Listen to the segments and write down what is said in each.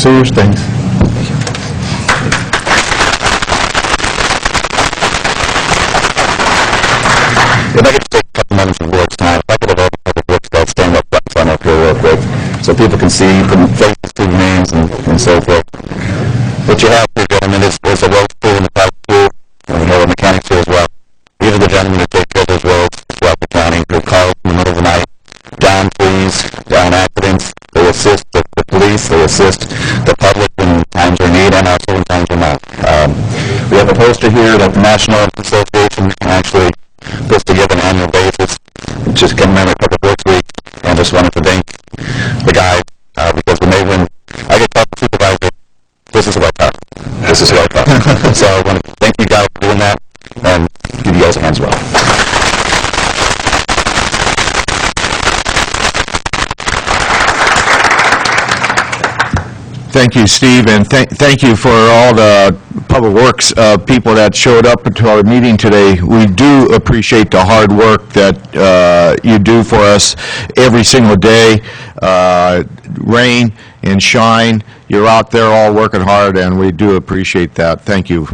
sewers. Thanks. If I could just take a couple minutes of works time, if I could have all the public works guys stand up front up here real quick so people can see, put faces to the names and so forth. What you have here, gentlemen, is a road crew and a pipe crew, and we have a mechanics here as well. These are the gentlemen who take care of those roads throughout the county. They're called in the middle of the night, down trees, down accidents. They assist the police, they assist the public when times are in need and also when times are not. We have a poster here that the National Association actually puts together on an annual basis. Just come in a couple of works week, and just wanted to thank the guy because when they win, I get talk to the supervisor. This is what I thought. This is what I thought. So I want to thank you guys for doing that and give you guys a hand as well. Thank you, Steve, and thank you for all the Public Works people that showed up to our meeting today. We do appreciate the hard work that you do for us every single day. Rain and shine, you're out there all working hard, and we do appreciate that. Thank you.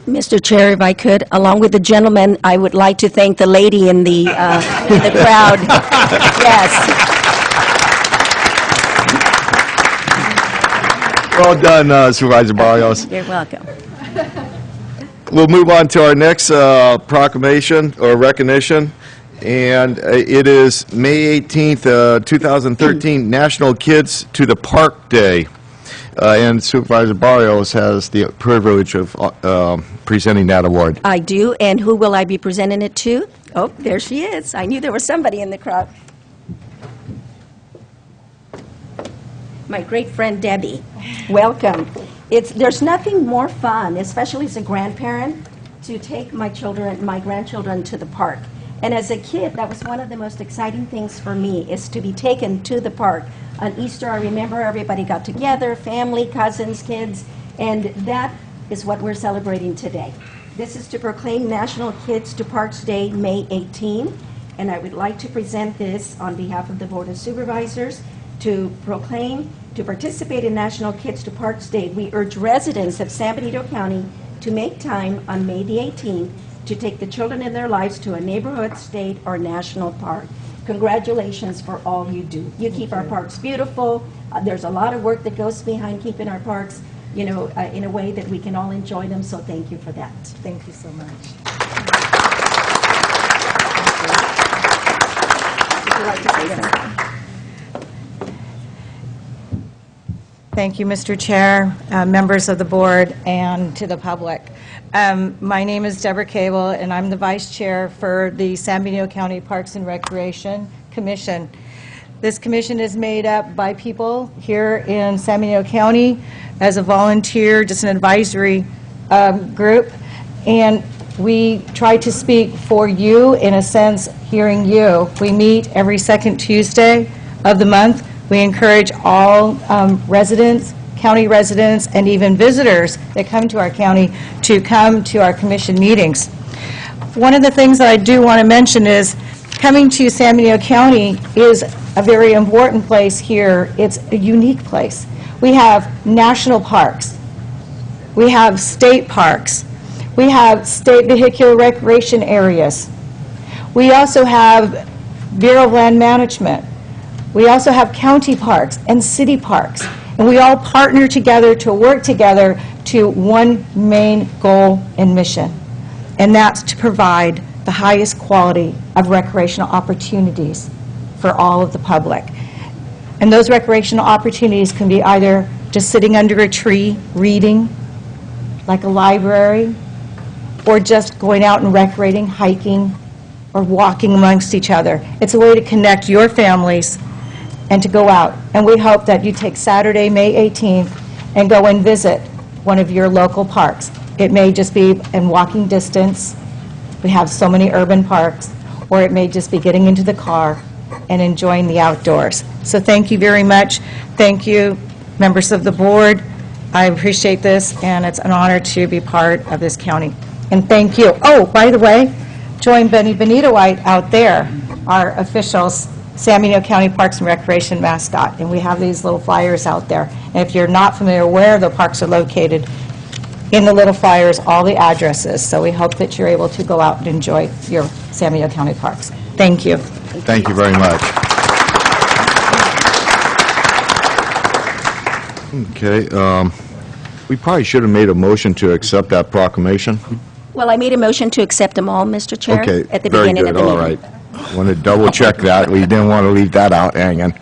Mr. Chair, if I could, along with the gentleman, I would like to thank the lady in the crowd. Yes. Well done, Supervisor Barrios. You're welcome. We'll move on to our next proclamation or recognition, and it is May 18th, 2013, National Kids to the Park Day. And Supervisor Barrios has the privilege of presenting that award. I do, and who will I be presenting it to? Oh, there she is. I knew there was somebody in the crowd. My great friend Debbie. Welcome. There's nothing more fun, especially as a grandparent, to take my grandchildren to the park. And as a kid, that was one of the most exciting things for me, is to be taken to the park. On Easter, I remember everybody got together, family, cousins, kids, and that is what we're celebrating today. This is to proclaim National Kids to Parks Day, May 18, and I would like to present this on behalf of the Board of Supervisors. To proclaim, to participate in National Kids to Parks Day, we urge residents of San Benito County to make time on May the 18th to take the children in their lives to a neighborhood, state, or national park. Congratulations for all you do. You keep our parks beautiful. There's a lot of work that goes behind keeping our parks, in a way that we can all enjoy them, so thank you for that. Thank you so much. Would you like to say something? Thank you, Mr. Chair, members of the board, and to the public. My name is Deborah Cable, and I'm the Vice Chair for the San Benito County Parks and Recreation Commission. This commission is made up by people here in San Benito County as a volunteer, just an advisory group, and we try to speak for you, in a sense, hearing you. We meet every second Tuesday of the month. We encourage all residents, county residents, and even visitors that come to our county to come to our commission meetings. One of the things that I do want to mention is coming to San Benito County is a very important place here. It's a unique place. We have national parks. We have state parks. We have state vehicular recreation areas. We also have Bureau of Land Management. We also have county parks and city parks, and we all partner together to work together to one main goal and mission, and that's to provide the highest quality of recreational opportunities for all of the public. And those recreational opportunities can be either just sitting under a tree reading, like a library, or just going out and recreating, hiking, or walking amongst each other. It's a way to connect your families and to go out. And we hope that you take Saturday, May 18th, and go and visit one of your local parks. It may just be in walking distance. We have so many urban parks. Or it may just be getting into the car and enjoying the outdoors. So thank you very much. Thank you, members of the board. I appreciate this, and it's an honor to be part of this county. And thank you. Oh, by the way, join Benny Benito White out there, our officials San Benito County Parks and Recreation mascot, and we have these little flyers out there. And if you're not familiar where the parks are located, in the little flyers, all the addresses. So we hope that you're able to go out and enjoy your San Benito County parks. Thank you. Thank you very much. Okay, we probably should have made a motion to accept that proclamation. Well, I made a motion to accept them all, Mr. Chair, Okay, at the very beginning of good, the all meeting. right. Want to double check that, we didn't want to leave that out hanging.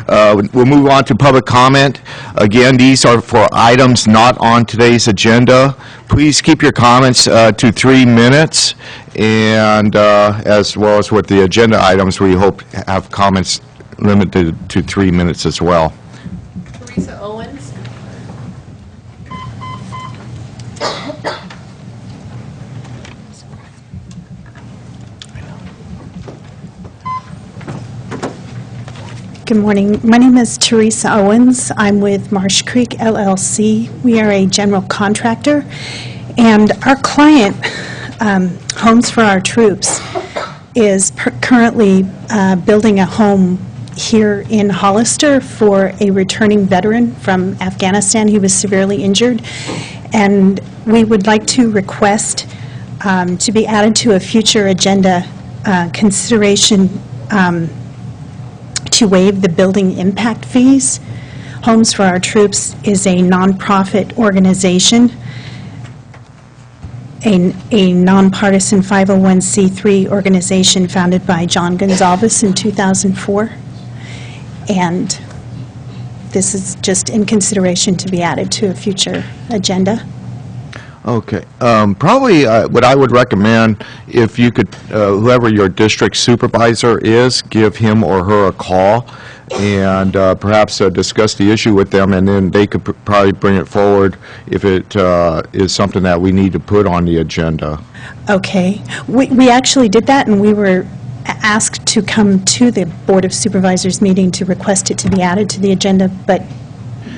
We'll move on to public comment. Again, these are for items not on today's agenda. Please keep your comments to 3 minutes, and as well as with the agenda items, we hope to have comments limited to 3 minutes as well. Teresa Owens. Good morning. My name is Teresa Owens. I'm with Marsh Creek LLC. We are a general contractor, and our client, Homes for Our Troops, is currently building a home here in Hollister for a returning veteran from Afghanistan. He was severely injured, and we would like to request to be added to a future agenda consideration to waive the building impact fees. Homes for Our Troops is a nonprofit organization, a nonpartisan 501c3 organization founded by John Gonzalez in 2004. And this is just in consideration to be added to a future agenda. Okay. Probably what I would recommend, if you could, whoever your district supervisor is, give him or her a call and perhaps discuss the issue with them, and then they could probably bring it forward if it is something that we need to put on the agenda. Okay. We actually did that, and we were asked to come to the Board of Supervisors meeting to request it to be added to the agenda, but,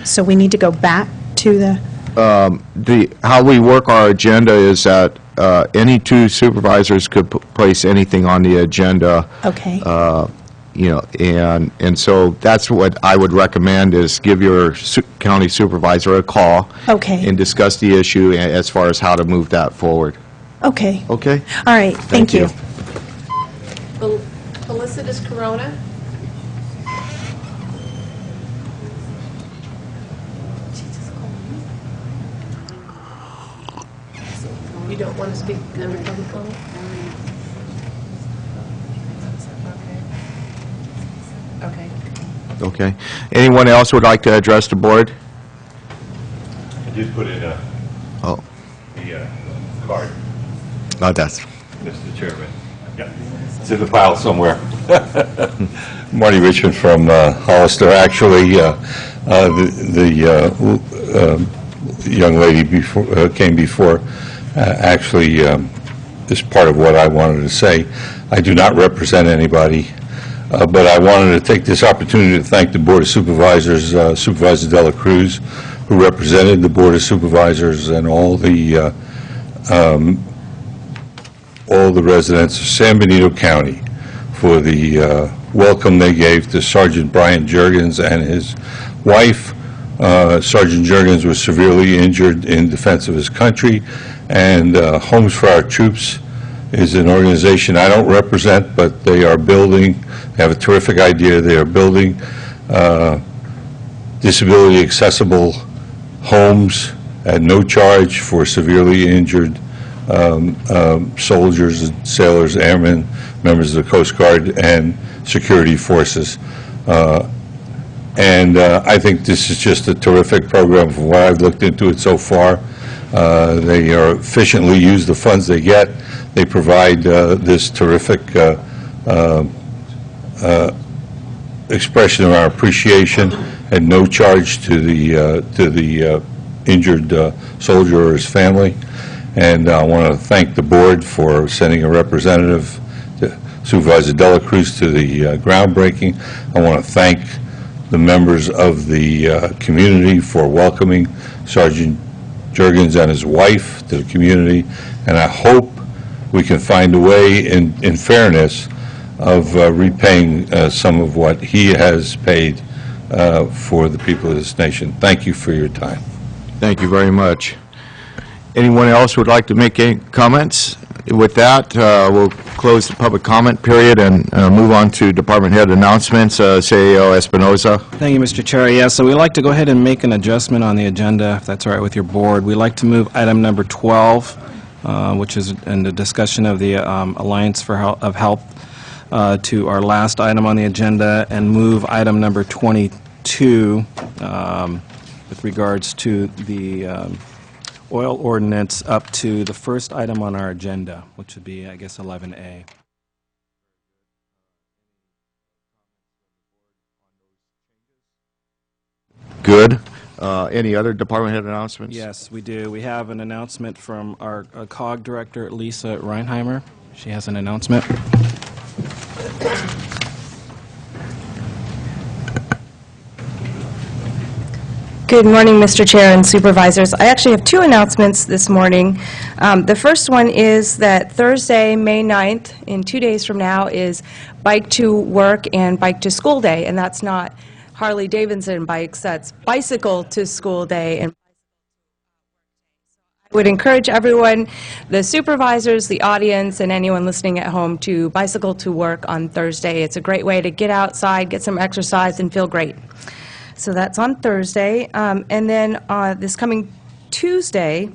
so we need to go back to the... How we work our agenda is that any two supervisors could place anything on the agenda. Okay. You know, and so that's what I would recommend, is give your county supervisor a call. Okay. And discuss the issue as far as how to move that forward. Okay. Okay? All right. Thank you. Felicitas Corona. You don't want to speak under public comment? Okay. Okay. Anyone else would like to address the board? I did put in the card, That's... Mr. Chairman. Yeah, it's in the file somewhere. Marty Richmond from Hollister. Actually, the young lady before came before. Actually, is part of what I wanted to say. I do not represent anybody, but I wanted to take this opportunity to thank the Board of Supervisors, Supervisor Dela Cruz, who represented the Board of Supervisors, and all the residents of San Benito County for the welcome they gave to Sergeant Brian Juergens and his wife. Sergeant Juergens was severely injured in defense of his country, and Homes for Our Troops is an organization I don't represent, but they are building, they have a terrific idea, they are building disability accessible homes at no charge for severely injured soldiers, sailors, airmen, members of the Coast Guard, and security forces. And I think this is just a terrific program. From what I've looked into it so far, they are efficiently use the funds they get. They provide this terrific expression of our appreciation at no charge to the injured soldier or his family. And I want to thank the board for sending a representative, Supervisor Dela Cruz, to the groundbreaking. I want to thank the members of the community for welcoming Sergeant Juergens and his wife to the community, and I hope we can find a way, in fairness, of repaying some of what he has paid for the people of this nation. Thank you for your time. Thank you very much. Anyone else would like to make any comments? With that, we'll close the public comment period and move on to department head announcements. CEO Espinoza. Thank you, Mr. Chair. Yes, so we'd like to go ahead and make an adjustment on the agenda, if that's all right with your board. We'd like to move item number 12, which is in the discussion of the Alliance for Health, to our last item on the agenda, and move item number 22 with regards to the oil ordinance up to the first item on our agenda, which would be, I guess, 11A. Good. Any other department head announcements? Yes, we do. We have an announcement from our COG director, Lisa Reinheimer. She has an announcement. Good morning, Mr. Chair and Supervisors. I actually have two announcements this morning. The first one is that Thursday, May 9th, in 2 days from now, is Bike to Work and Bike to School Day, and that's not Harley-Davidson bikes, that's Bicycle to School Day. And I would encourage everyone, the supervisors, the audience, and anyone listening at home to bicycle to work on Thursday. It's a great way to get outside, get some exercise, and feel great. So that's on Thursday. And then this coming Tuesday,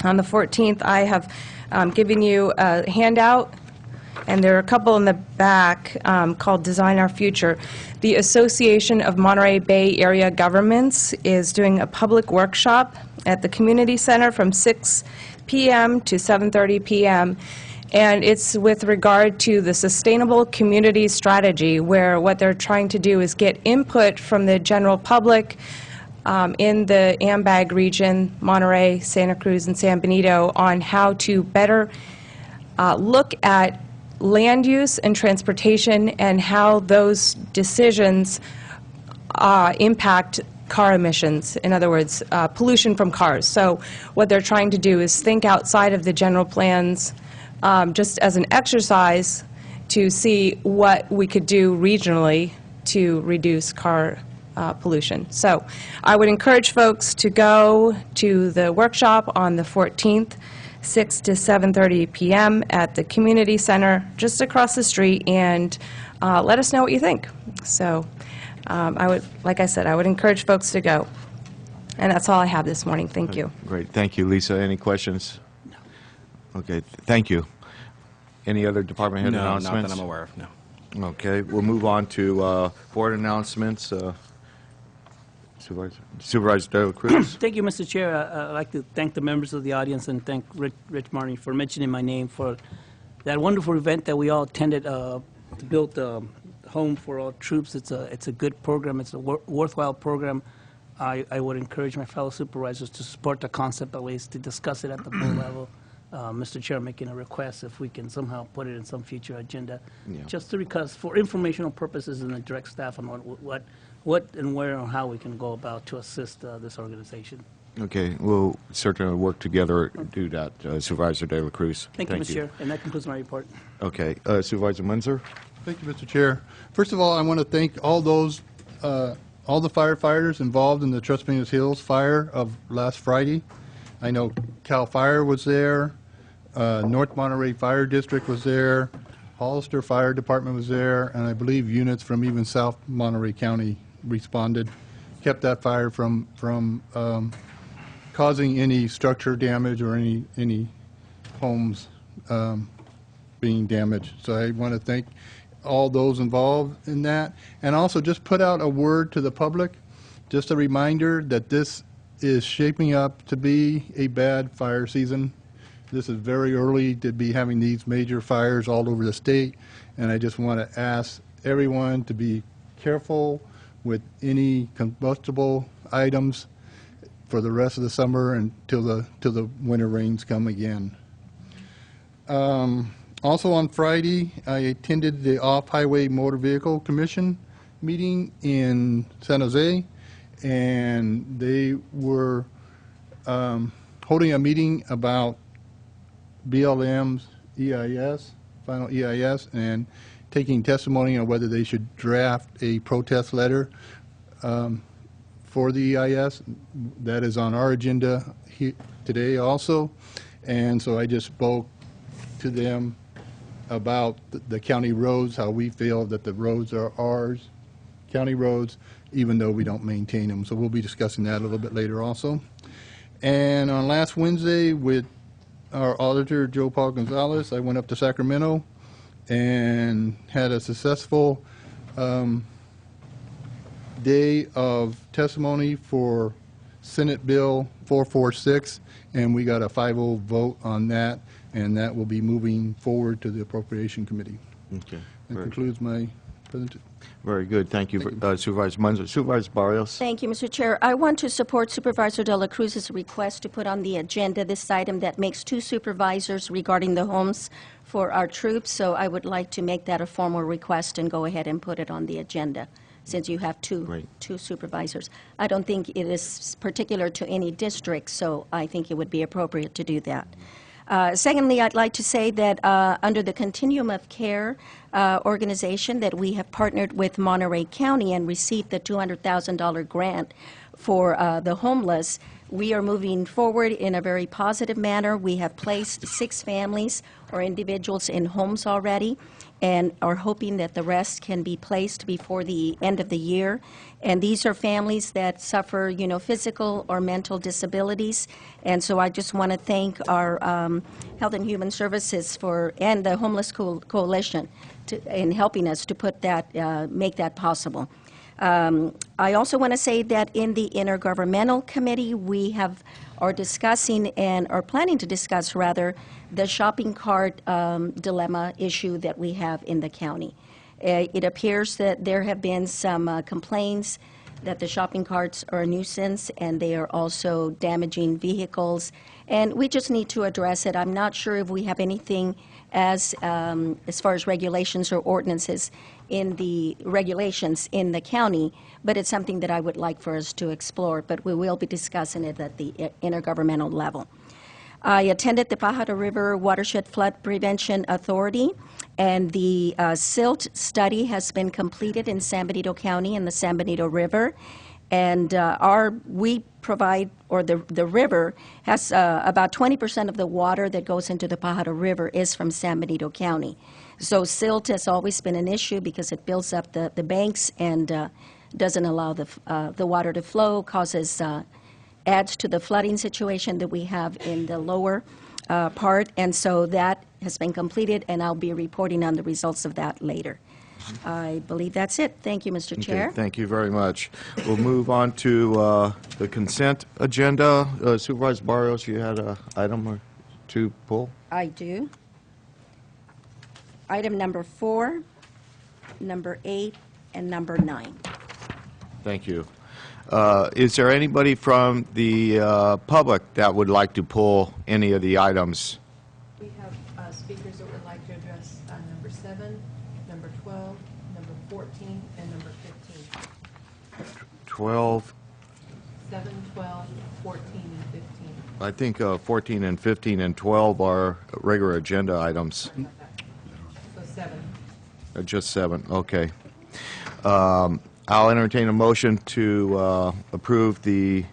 on the 14th, I have given you a handout, and there are a couple in the back called Design Our Future. The Association of Monterey Bay Area Governments is doing a public workshop at the Community Center from 6 p.m. to 7:30 p.m., and it's with regard to the Sustainable Community Strategy, where what they're trying to do is get input from the general public in the AMBAG region, Monterey, Santa Cruz, and San Benito, on how to better look at land use and transportation and how those decisions impact car emissions, in other words, pollution from cars. So what they're trying to do is think outside of the general plans, just as an exercise to see what we could do regionally to reduce car pollution. So I would encourage folks to go to the workshop on the 14th, 6 to 7:30 p.m. at the Community Center just across the street, and let us know what you think. So like I said, I would encourage folks to go. And that's all I have this morning. Thank you. Great. Thank you, Lisa. Any questions? No. Okay. Thank you. Any other department head announcements? No, not that I'm aware of, no. Okay. We'll move on to board announcements. Supervisor De La Cruz. Thank you, Mr. Chair. I'd like to thank the members of the audience and thank Rich Martin for mentioning my name for that wonderful event that we all attended to build a home for all troops. It's a good program. It's a worthwhile program. I would encourage my fellow supervisors to support the concept, at least to discuss it at the board level. Mr. Chair, making a request if we can somehow put it in some future agenda, just to because for informational purposes and the direct staff on what and where and how we can go about to assist this organization. Okay, we'll certainly work together to do that, Supervisor De La Cruz. Thank you, Mr. Chair, and that concludes my report. Okay, Supervisor Munzer. Thank you, Mr. Chair. First of all, I want to thank all the firefighters involved in the Tres Pinos Hills fire of last Friday. I know CAL FIRE was there, North Monterey Fire District was there, Hollister Fire Department was there, and I believe units from even South Monterey County responded, kept that fire from causing any structure damage or any homes being damaged. So I want to thank all those involved in that, and also just put out a word to the public, just a reminder that this is shaping up to be a bad fire season. This is very early to be having these major fires all over the state, and I just want to ask everyone to be careful with any combustible items for the rest of the summer until the winter rains come again. Also on Friday, I attended the Off-Highway Motor Vehicle Commission meeting in San Jose, and they were holding a meeting about BLM's EIS, final EIS, and taking testimony on whether they should draft a protest letter for the EIS. That is on our agenda today also. And so I just spoke to them about the county roads, how we feel that the roads are ours, county roads, even though we don't maintain them. So we'll be discussing that a little bit later also. And on last Wednesday with our auditor, Joe Paul Gonzalez, I went up to Sacramento and had a successful day of testimony for Senate Bill 446, and we got a 5-0 vote on that, and that will be moving forward to the Appropriation Committee. Okay. That Very, concludes my presentation. very good. Thank you, Supervisor Munzer. Supervisor Barrios? Thank you, Mr. Chair. I want to support Supervisor De La Cruz's request to put on the agenda this item that makes 2 supervisors regarding the homes for our troops, so I would like to make that a formal request and go ahead and put it on the agenda, since you have Great. two supervisors. I don't think it is particular to any district, so I think it would be appropriate to do that. Secondly, I'd like to say that under the Continuum of Care organization, that we have partnered with Monterey County and received the $200,000 grant for the homeless. We are moving forward in a very positive manner. We have placed 6 families or individuals in homes already, and are hoping that the rest can be placed before the end of the year. And these are families that suffer, physical or mental disabilities. And so I just want to thank our Health and Human Services and the Homeless Coalition in helping us to put that, make that possible. I also want to say that in the Intergovernmental Committee, we are discussing and are planning to discuss, rather, the shopping cart dilemma issue that we have in the county. It appears that there have been some complaints that the shopping carts are a nuisance and they are also damaging vehicles, and we just need to address it. I'm not sure if we have anything as far as regulations or ordinances in the regulations in the county, but it's something that I would like for us to explore, but we will be discussing it at the intergovernmental level. I attended the Pajaro River Watershed Flood Prevention Authority, and the silt study has been completed in San Benito County and the San Benito River. And we provide, or the river has about 20% of the water that goes into the Pajaro River is from San Benito County. So silt has always been an issue because it builds up the banks and doesn't allow the water to flow, adds to the flooding situation that we have in the lower part. And so that has been completed, and I'll be reporting on the results of that later. I believe that's it. Thank you, Mr. Chair. Okay, thank you very much. We'll move on to the consent agenda. Supervisor Barrios, you had an item or two pull? I do. Item number 4, number 8, and number 9. Thank you. Is there anybody from the public that would like to pull any of the items? We have speakers that would like to address number 7, number 12, number 14, and number 15. 12, 7, 12, 14, and 15. I think 14 and 15 and 12 are regular agenda items. So 7. Just 7, okay. I'll entertain a motion to approve the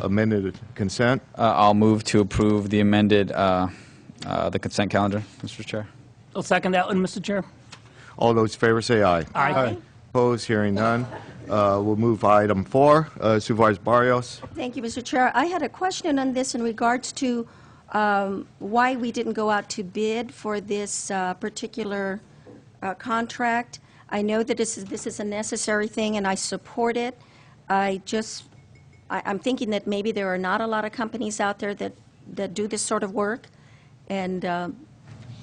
amended consent. I'll move to approve the amended, the consent calendar, Mr. Chair. I'll second that one, Mr. Chair. All those in favor say aye. Aye. Opposed, hearing none. We'll move item 4. Supervisor Barrios. Thank you, Mr. Chair. I had a question on this in regards to why we didn't go out to bid for this particular contract. I know that this is a necessary thing, and I support it. I'm thinking that maybe there are not a lot of companies out there that do this sort of work, and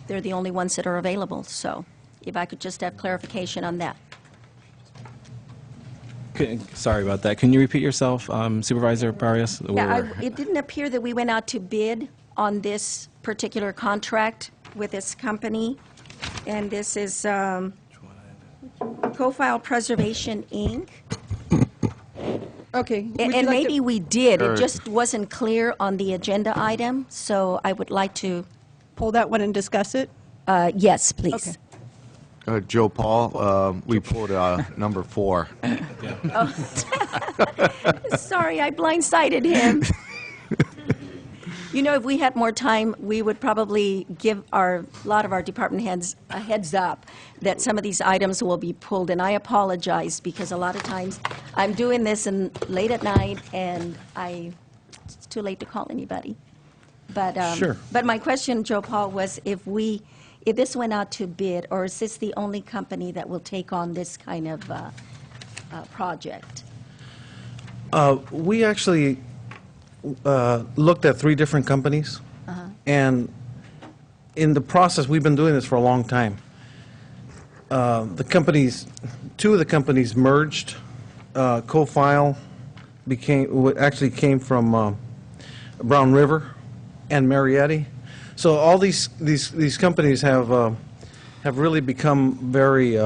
they're the only ones that are available. So if I could just have clarification on that. Sorry about that. Can you repeat yourself, Supervisor Barrios? Yeah, it didn't appear that we went out to bid on this particular contract with this company, and this is Profile Preservation, Inc. Okay. And maybe we did, it just wasn't clear on the agenda item, so I would like to... Pull that one and discuss it? Yes, please. Joe Paul, we pulled number 4. Sorry, I blindsided him. You know, if we had more time, we would probably give a lot of our department heads a heads up that some of these items will be pulled, and I apologize, because a lot of times I'm doing this late at night, and it's too late to call anybody. But, Sure. But my question, Joe Paul, was if this went out to bid, or is this the only company that will take on this kind of project? We actually looked at 3 different companies, and in the process, we've been doing this for a long time. The companies, 2 of the companies merged. Co-File actually came from Brown River and Marietti. So all these companies have really become very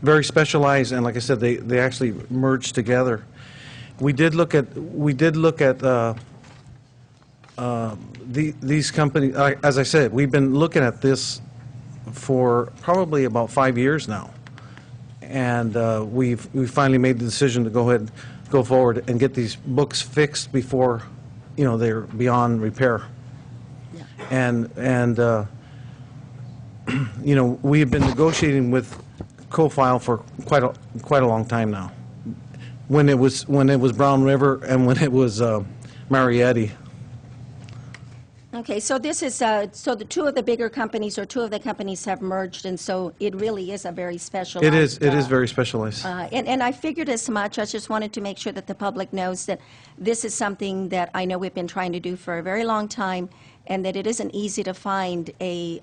very specialized, and like I said, they actually merged together. We did look at these companies. As I said, we've been looking at this for probably about 5 years now, and we finally made the decision to go forward and get these books fixed before, they're beyond repair. And we've been negotiating with Co-File for quite a long time now. When it was Brown River and when it was Marietti. Okay, so this is, so the 2 of the bigger companies, or 2 of the companies have merged, and so it really is a very specialized... It is very specialized. And I figured as much. I just wanted to make sure that the public knows that this is something that I know we've been trying to do for a very long time, and that it isn't easy to find a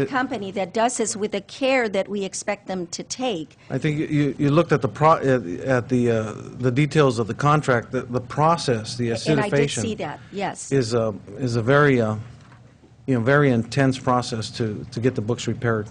company that does this with the care that we expect them to take. I think you looked at the details of the contract, the process, the acidifation. And I did see that, yes. Is a very very intense process to get the books repaired.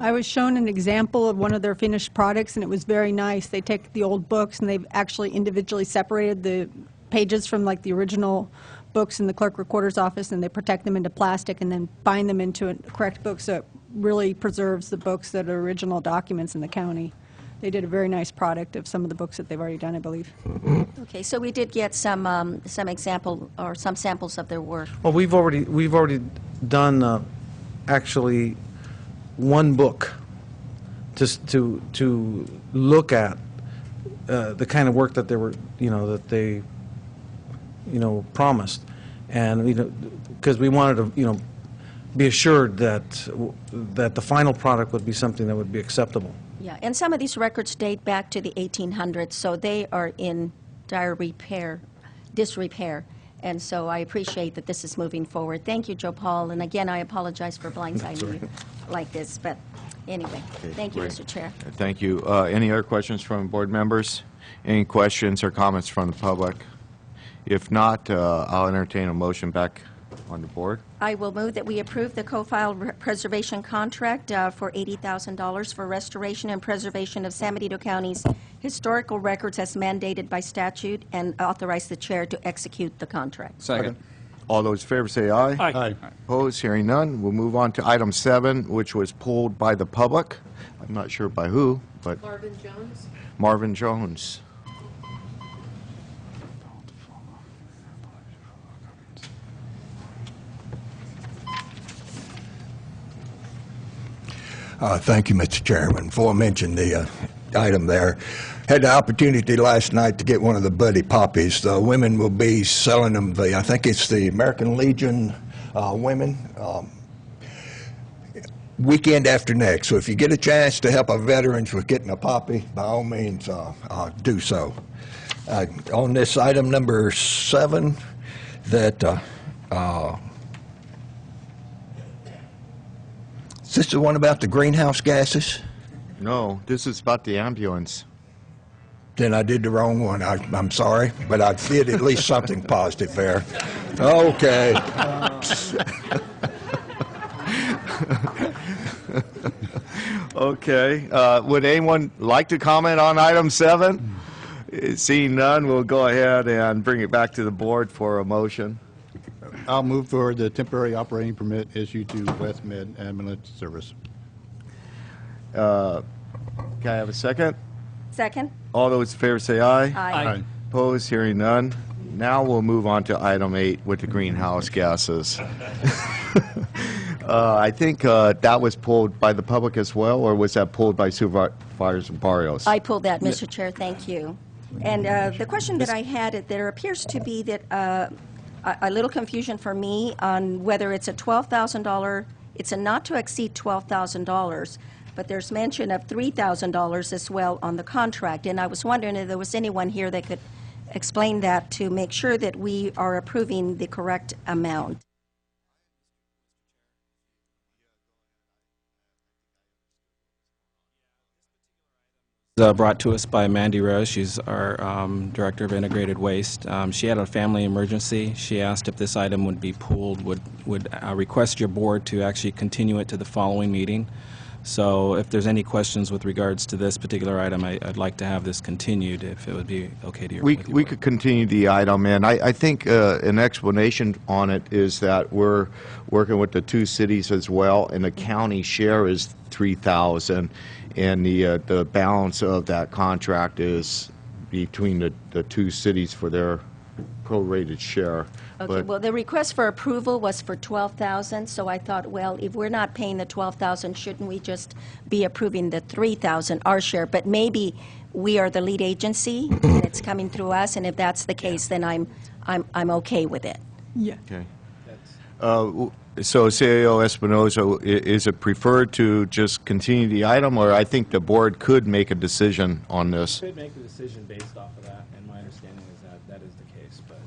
I was shown an example of one of their finished products, and it was very nice. They take the old books, and they've actually individually separated the pages from like the original books in the clerk recorder's office, and they protect them into plastic and then bind them into a correct book, so it really preserves the books that are original documents in the county. They did a very nice product of some of the books that they've already done, I believe. Okay, so we did get some example or some samples of their work. Well, we've already done actually 1 book just to look at the kind of work that they were promised, and because we wanted to be assured that the final product would be something that would be acceptable. Yeah, and some of these records date back to the 1800s, so they are in dire disrepair, and so I appreciate that this is moving forward. Thank you, Joe Paul, and again, I apologize for blindsiding you like this, but anyway, thank you, Mr. Chair. Thank you. Any other questions from board members? Any questions or comments from the public? If not, I'll entertain a motion back on the board. I will move that we approve the co-file preservation contract for $80,000 for restoration and preservation of San Benito County's historical records as mandated by statute, and authorize the chair to execute the contract. Second. All those in favor say aye. Aye. Opposed? Hearing none. We'll move on to item 7, which was pulled by the public. I'm not sure by who, but Marvin Jones? Marvin Jones. Thank you, Mr. Chairman. Before I mention the item there, had the opportunity last night to get one of the Buddy Poppies. The women will be selling them, I think it's the American Legion women, weekend after next. So if you get a chance to help our veterans with getting a poppy, by all means, do so. On this item number 7, that is this the one about the greenhouse gases? No, this is about the ambulance. Then I did the wrong one. I'm sorry, but I did at least something positive there. Okay. Okay. Would anyone like to comment on item 7? Seeing none, we'll go ahead and bring it back to the board for a motion. I'll move for the temporary operating permit issued to West Med Ambulance Service. Can I have a second? Second? All those in favor say aye. Aye. Opposed, hearing none. Now we'll move on to item 8 with the greenhouse gases. I think that was pulled by the public as well, or was that pulled by Supervisor Barrios? I pulled that, Mr. Chair, thank you. And the question that I had, there appears to be that a little confusion for me on whether it's a $12,000, it's a not to exceed $12,000, but there's mention of $3,000 as well on the contract. And I was wondering if there was anyone here that could explain that to make sure that we are approving the correct amount. Brought to us by Mandy Rose. She's our Director of Integrated Waste. She had a family emergency. She asked if this item would be pulled, would request your board to actually continue it to the following meeting. So if there's any questions with regards to this particular item, I'd like to have this continued, if it would be okay to your We could continue the item, and I think an explanation on it is that we're working with the 2 cities as well, and the county share is $3,000, and the balance of that contract is between the 2 cities for their prorated share. Okay, well, the request for approval was for $12,000, so I thought, well, if we're not paying the $12,000, shouldn't we just be approving the $3,000, our share? But maybe we are the lead agency, and it's coming through us, and if that's the case, then I'm okay with it. Yeah. Okay. So, CEO Espinoza, is it preferred to just continue the item, or I think the board could make a decision on this? Could make a decision based off of that, and my understanding is that is the case, but...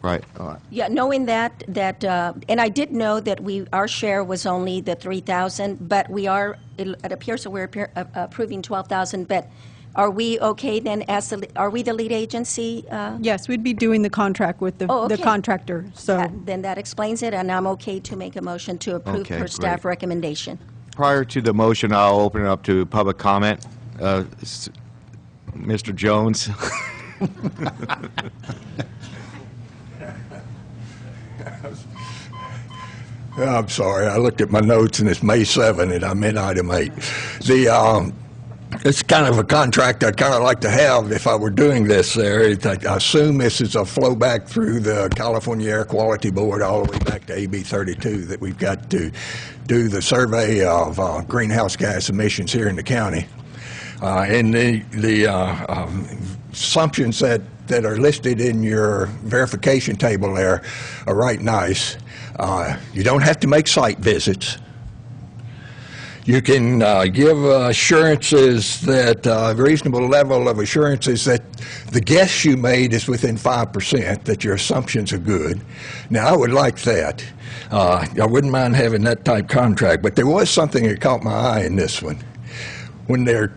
Right. Yeah, knowing that, and I did know that our share was only the $3,000, but it appears that we're approving $12,000, but are we okay then, are we the lead agency? Yes, we'd be doing the contract with the okay. contractor, so. Then that explains it, and I'm okay to make a motion to approve Okay, per staff great. recommendation. Prior to the motion, I'll open it up to public comment. Mr. Jones? I'm sorry, I looked at my notes and it's May 7 and I'm in item 8. It's kind of a contract I'd kind of like to have if I were doing this there. I assume this is a flow back through the California Air Quality Board all the way back to AB 32 that we've got to do the survey of greenhouse gas emissions here in the county. And the assumptions that are listed in your verification table there are right nice. You don't have to make site visits. You can give assurances that a reasonable level of assurances that the guess you made is within 5%, that your assumptions are good. Now, I would like that. I wouldn't mind having that type contract, but there was something that caught my eye in this one. When they're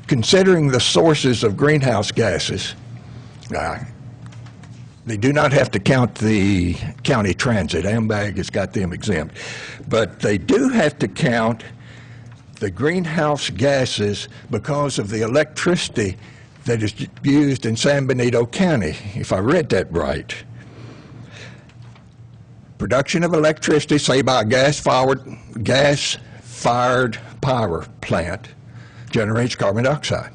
considering the sources of greenhouse gases, they do not have to count the county transit. AMBAG has got them exempt. But they do have to count the greenhouse gases because of the electricity that is used in San Benito County, if I read that right. Production of electricity, say by a gas-fired power plant, generates carbon dioxide.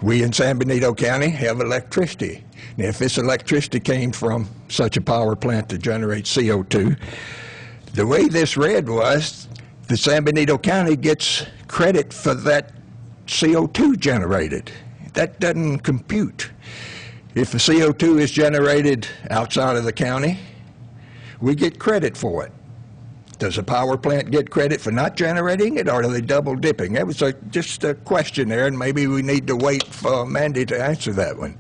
We in San Benito County have electricity. Now, if this electricity came from such a power plant to generate CO2, the way this read was the San Benito County gets credit for that CO2 generated. That doesn't compute. If the CO2 is generated outside of the county, we get credit for it. Does a power plant get credit for not generating it, or are they double dipping? That was just a question there, and maybe we need to wait for Mandy to answer that one.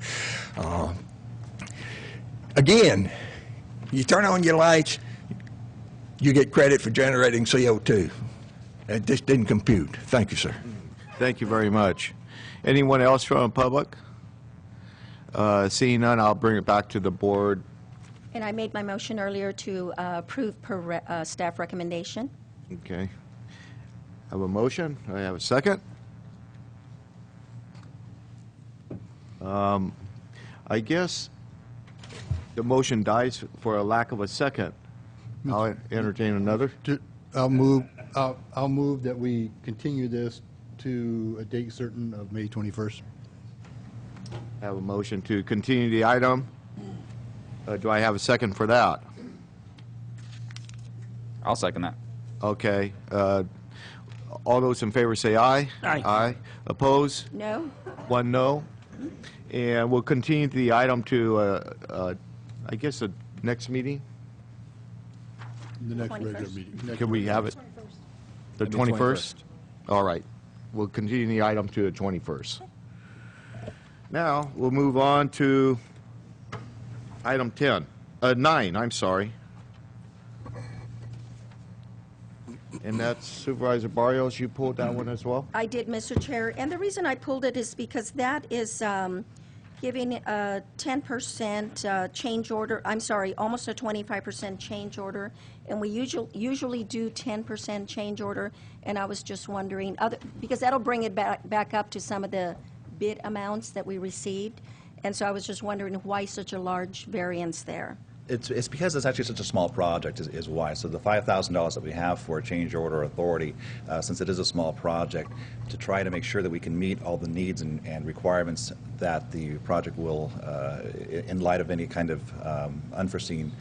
Again, you turn on your lights, you get credit for generating CO2. It just didn't compute. Thank you, sir. Thank you very much. Anyone else from the public? Seeing none, I'll bring it back to the board. And I made my motion earlier to approve per staff recommendation. Okay. I have a motion. I have a second. I guess The motion dies for a lack of a second. I'll entertain another. I'll move that we continue this to a date certain of May 21st. I have a motion to continue the item. Do I have a second for that? I'll second that. Okay. All those in favor say aye. Aye. Aye. Oppose? No? One no. And we'll continue the item to, I guess, the next meeting? The next 21st. regular meeting. Can we have it? The 21st? All right. We'll continue the item to the 21st. Now, we'll move on to item 9, I'm sorry. And that's Supervisor Barrios, you pulled that one as well? I did, Mr. Chair, and the reason I pulled it is because that is giving a 10% change order, I'm sorry, almost a 25% change order, and we usually do 10% change order, and I was just wondering, because that'll bring it back up to some of the bid amounts that we received, and so I was just wondering why such a large variance there. It's because it's actually such a small project is why. So the $5,000 that we have for a change order authority, since it is a small project, to try to make sure that we can meet all the needs and requirements that the project will, in light of any kind of unforeseen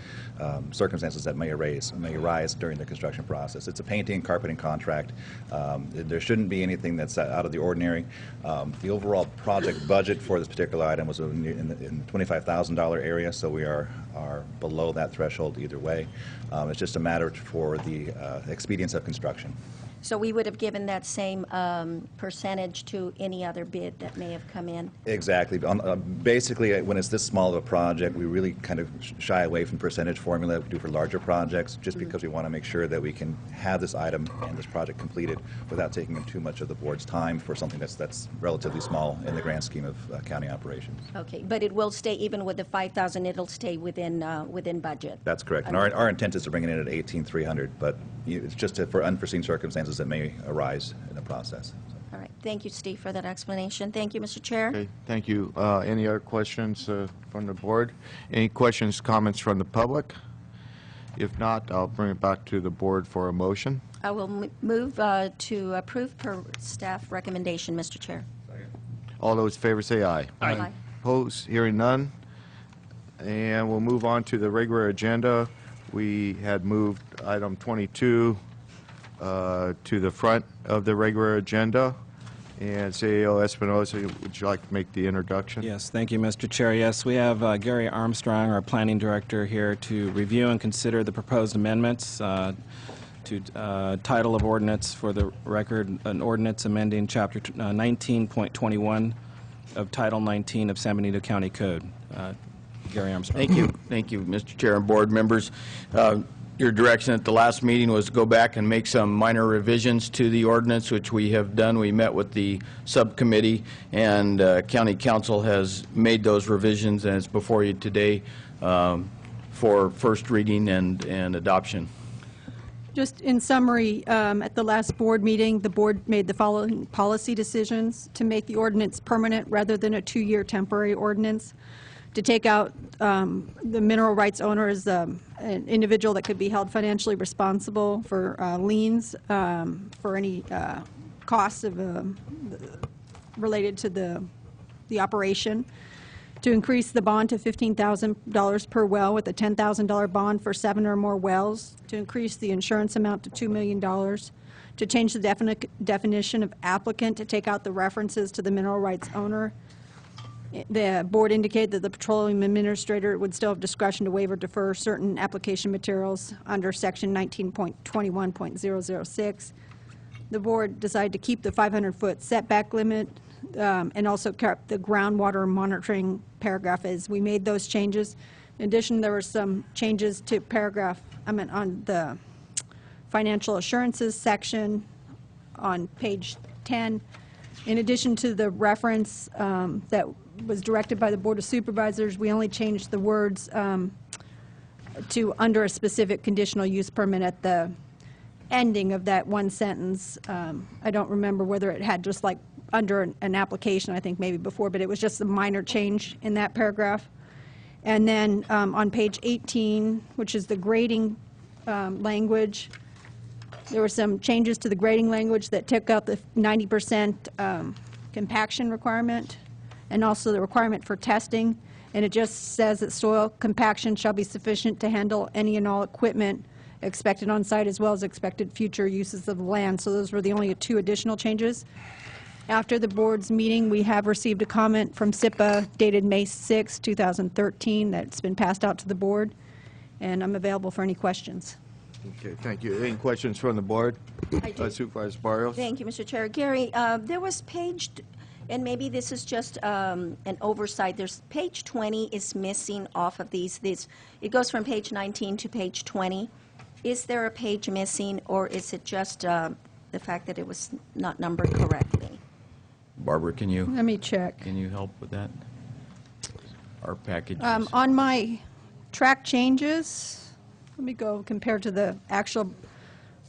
circumstances that may arise during the construction process. It's a painting and carpeting contract. There shouldn't be anything that's out of the ordinary. The overall project budget for this particular item was in the $25,000 area, so we are below that threshold either way. It's just a matter for the expedience of construction. So we would have given that same percentage to any other bid that may have come in? Exactly. Basically, when it's this small of a project, we really kind of shy away from percentage formula we do for larger projects, just because we want to make sure that we can have this item and this project completed without taking up too much of the board's time for something that's relatively small in the grand scheme of county operations. Okay, but it will stay, even with the 5,000, it'll stay within budget? That's correct. And our intent is to bring it in at 18,300, but it's just for unforeseen circumstances that may arise in the process. All right. Thank you, Steve, for that explanation. Thank you, Mr. Chair. Okay, thank you. Any other questions from the board? Any questions, comments from the public? If not, I'll bring it back to the board for a motion. I will move to approve per staff recommendation, Mr. Chair. All those in favor say aye. Aye. Opposed? Hearing none. And we'll move on to the regular agenda. We had moved item 22 to the front of the regular agenda. And CEO Espinosa, would you like to make the introduction? Yes, thank you, Mr. Chair. Yes, we have Gary Armstrong, our planning director, here to review and consider the proposed amendments to title of ordinance for the record, an ordinance amending Chapter 19.21 of Title 19 of San Benito County Code. Gary Armstrong. Thank you, Mr. Chair and board members. Your direction at the last meeting was to go back and make some minor revisions to the ordinance, which we have done. We met with the subcommittee, and County Council has made those revisions, and it's before you today for first reading and adoption. Just in summary, at the last board meeting, the board made the following policy decisions: to make the ordinance permanent rather than a 2-year temporary ordinance, to take out the mineral rights owner as an individual that could be held financially responsible for liens for any costs of related to the operation, to increase the bond to $15,000 per well with a $10,000 bond for 7 or more wells, to increase the insurance amount to $2 million, to change the definition of applicant, to take out the references to the mineral rights owner. The board indicated that the petroleum administrator would still have discretion to waive or defer certain application materials under Section 19.21.006. The board decided to keep the 500-foot setback limit and also kept the groundwater monitoring paragraph as we made those changes. In addition, there were some changes to on the financial assurances section on page 10. In addition to the reference that was directed by the Board of Supervisors, we only changed the words to under a specific conditional use permit at the ending of that one sentence. I don't remember whether it had just like under an application, I think maybe before, but it was just a minor change in that paragraph. And then on page 18, which is the grading language, there were some changes to the grading language that took out the 90% compaction requirement and also the requirement for testing. And it just says that soil compaction shall be sufficient to handle any and all equipment expected on site as well as expected future uses of the land. So those were the only 2 additional changes. After the board's meeting, we have received a comment from SIPA dated May 6, 2013 that's been passed out to the board, and I'm available for any questions. Okay, thank you. Any questions from the board? I do. Supervisor Barrios? Thank you, Mr. Chair. Gary, there was and maybe this is just an oversight, there's page 20 is missing off of these. It goes from page 19 to page 20. Is there a page missing, or is it just the fact that it was not numbered correctly? Barbara, can you Let me check. help with that? Our packages. On my track changes, let me go compare to the actual,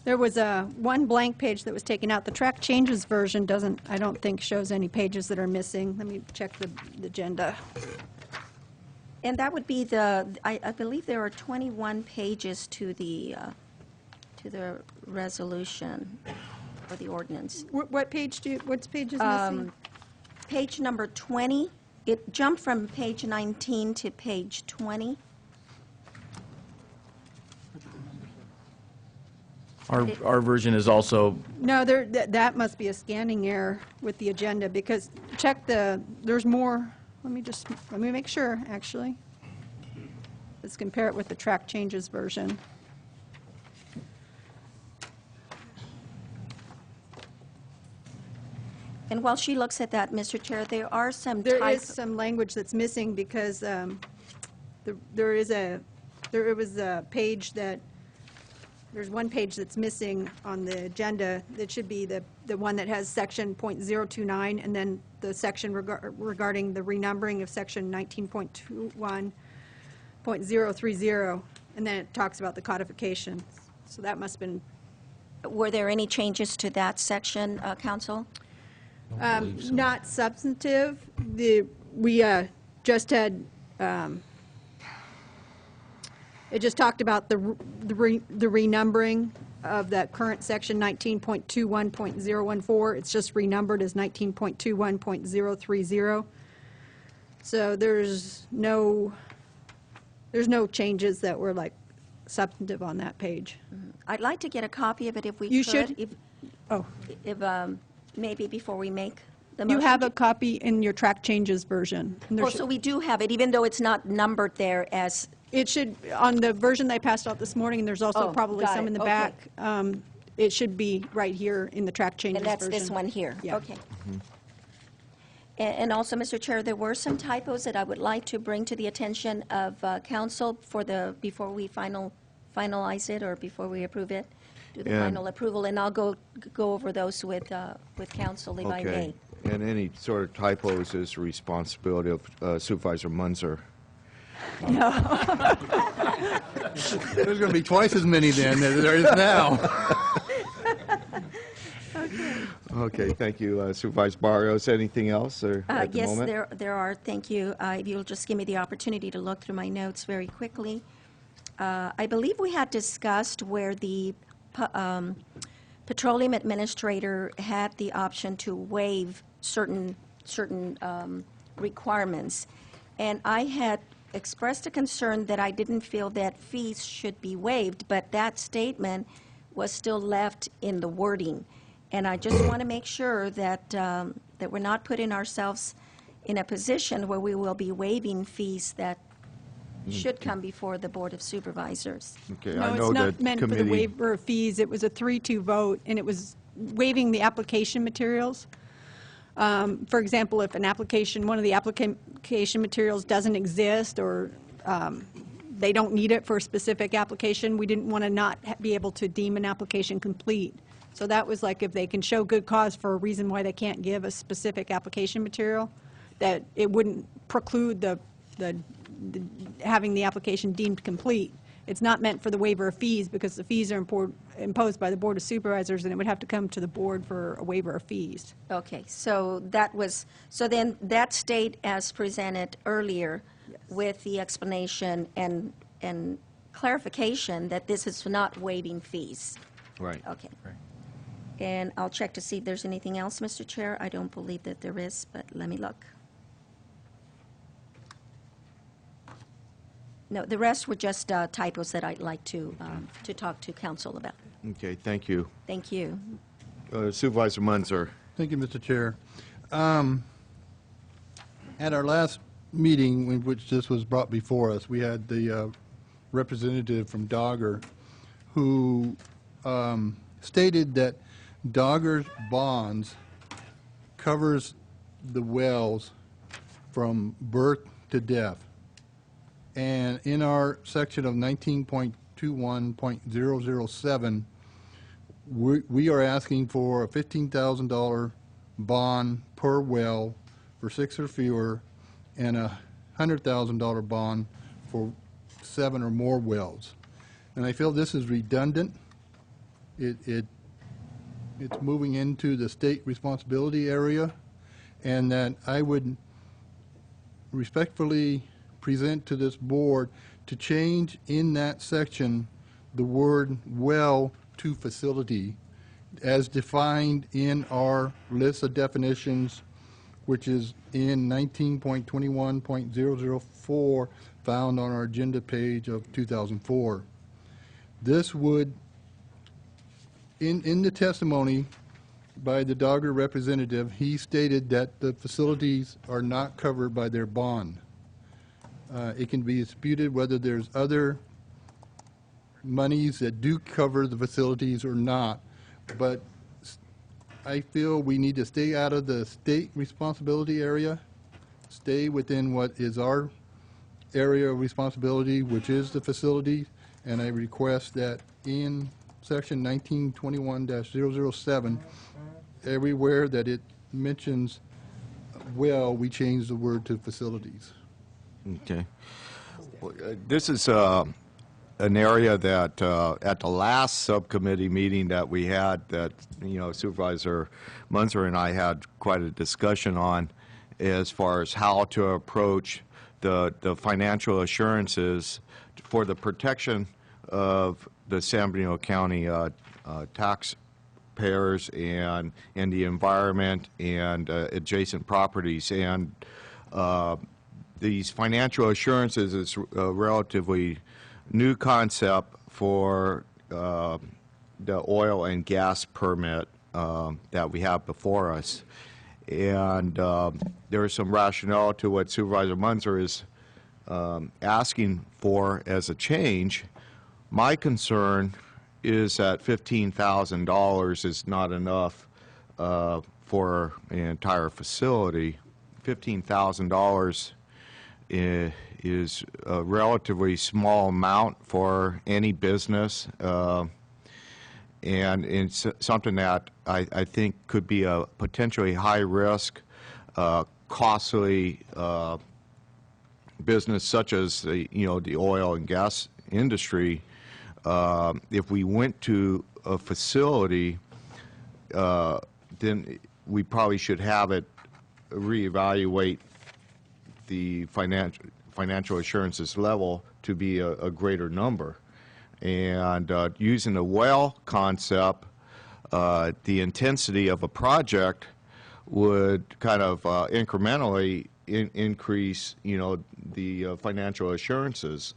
there was one blank page that was taken out. The track changes version I don't think shows any pages that are missing. Let me check the agenda. And that would be I believe there are 21 pages to the resolution or the ordinance. What page what page is missing? Page number 20. It jumped from page 19 to page 20. Our version is also, No, that must be a scanning error with the agenda, because there's more, let me make sure, actually. Let's compare it with the track changes version. And while she looks at that, Mr. Chair, there are some There is some language that's missing because there's one page that's missing on the agenda. That should be the one that has section .029 and then the section regarding the renumbering of section 19.21.030, and then it talks about the codification. So that must have been. Were there any changes to that section, Council? Not substantive. We just had, it just talked about the renumbering of that current section 19.21.014. It's just renumbered as 19.21.030. So there's no changes that were like substantive on that page. I'd like to get a copy of it if we You could. should. If maybe before we make the motion. You have a copy in your track changes version. And there Oh, should- so we do have it, even though it's not numbered there as... It should, on the version they passed out this morning, and there's also probably got some it. in the Okay. back, it should be right here in the track changes And that's version. this one here? Yeah. Okay. And also, Mr. Chair, there were some typos that I would like to bring to the attention of council before we finalize it or before we approve it, do the And- final approval, and I'll go over those with council if I may. Okay. And any sort of typos is responsibility of Supervisor Munzer. There's going to be twice as many then as there is now. Okay, thank you, Supervisor Barrios. Anything else, or at the Yes, moment? there are. Thank you. If you'll just give me the opportunity to look through my notes very quickly. I believe we had discussed where the petroleum administrator had the option to waive certain requirements. And I had expressed a concern that I didn't feel that fees should be waived, but that statement was still left in the wording. And I just want to make sure that that we're not putting ourselves in a position where we will be waiving fees that should come before the Board of Supervisors. Okay, No, I know it's not that meant for the committee- waiver of fees. It was a 3-2 vote, and it was waiving the application materials. For example, if one of the application materials doesn't exist or they don't need it for a specific application, we didn't want to not be able to deem an application complete. So that was like if they can show good cause for a reason why they can't give a specific application material, that it wouldn't preclude the having the application deemed complete. It's not meant for the waiver of fees because the fees are imposed by the Board of Supervisors, and it would have to come to the board for a waiver of fees. Okay, so then that state as presented earlier with the explanation and clarification that this is not waiving fees. Right. Okay. And I'll check to see if there's anything else, Mr. Chair. I don't believe that there is, but let me look. No, the rest were just typos that I'd like to talk to council about. Okay, thank you. Thank you. Supervisor Munzer. Thank you, Mr. Chair. At our last meeting in which this was brought before us, we had the representative from Dogger who stated that Dogger's bonds covers the wells from birth to death. And in our section of 19.21.007, we are asking for a $15,000 bond per well for 6 or fewer, and a $100,000 bond for 7 or more wells. And I feel this is redundant. It's moving into the state responsibility area, and that I would respectfully present to this board to change in that section the word well to facility as defined in our list of definitions, which is in 19.21.004 found on our agenda page of 2004. This would, in the testimony by the Dogger representative, he stated that the facilities are not covered by their bond. It can be disputed whether there's other monies that do cover the facilities or not, but I feel we need to stay out of the state responsibility area, stay within what is our area of responsibility, which is the facilities, and I request that in section 1921-007, everywhere that it mentions well, we change the word to facilities. Okay. Well, this is an area that at the last subcommittee meeting that we had, that Supervisor Munzer and I had quite a discussion on, as far as how to approach the financial assurances for the protection of the San Bernardino County taxpayers and the environment and adjacent properties. And these financial assurances is a relatively new concept for the oil and gas permit that we have before us. And there is some rationale to what Supervisor Munzer is asking for as a change. My concern is that $15,000 is not enough for an entire facility. $15,000 is a relatively small amount for any business, and it's something that I think could be a potentially high-risk, costly business such as the oil and gas industry. If we went to a facility, then we probably should have it reevaluate the financial assurances level to be a greater number. And using the well concept, the intensity of a project would kind of incrementally increase, the financial assurances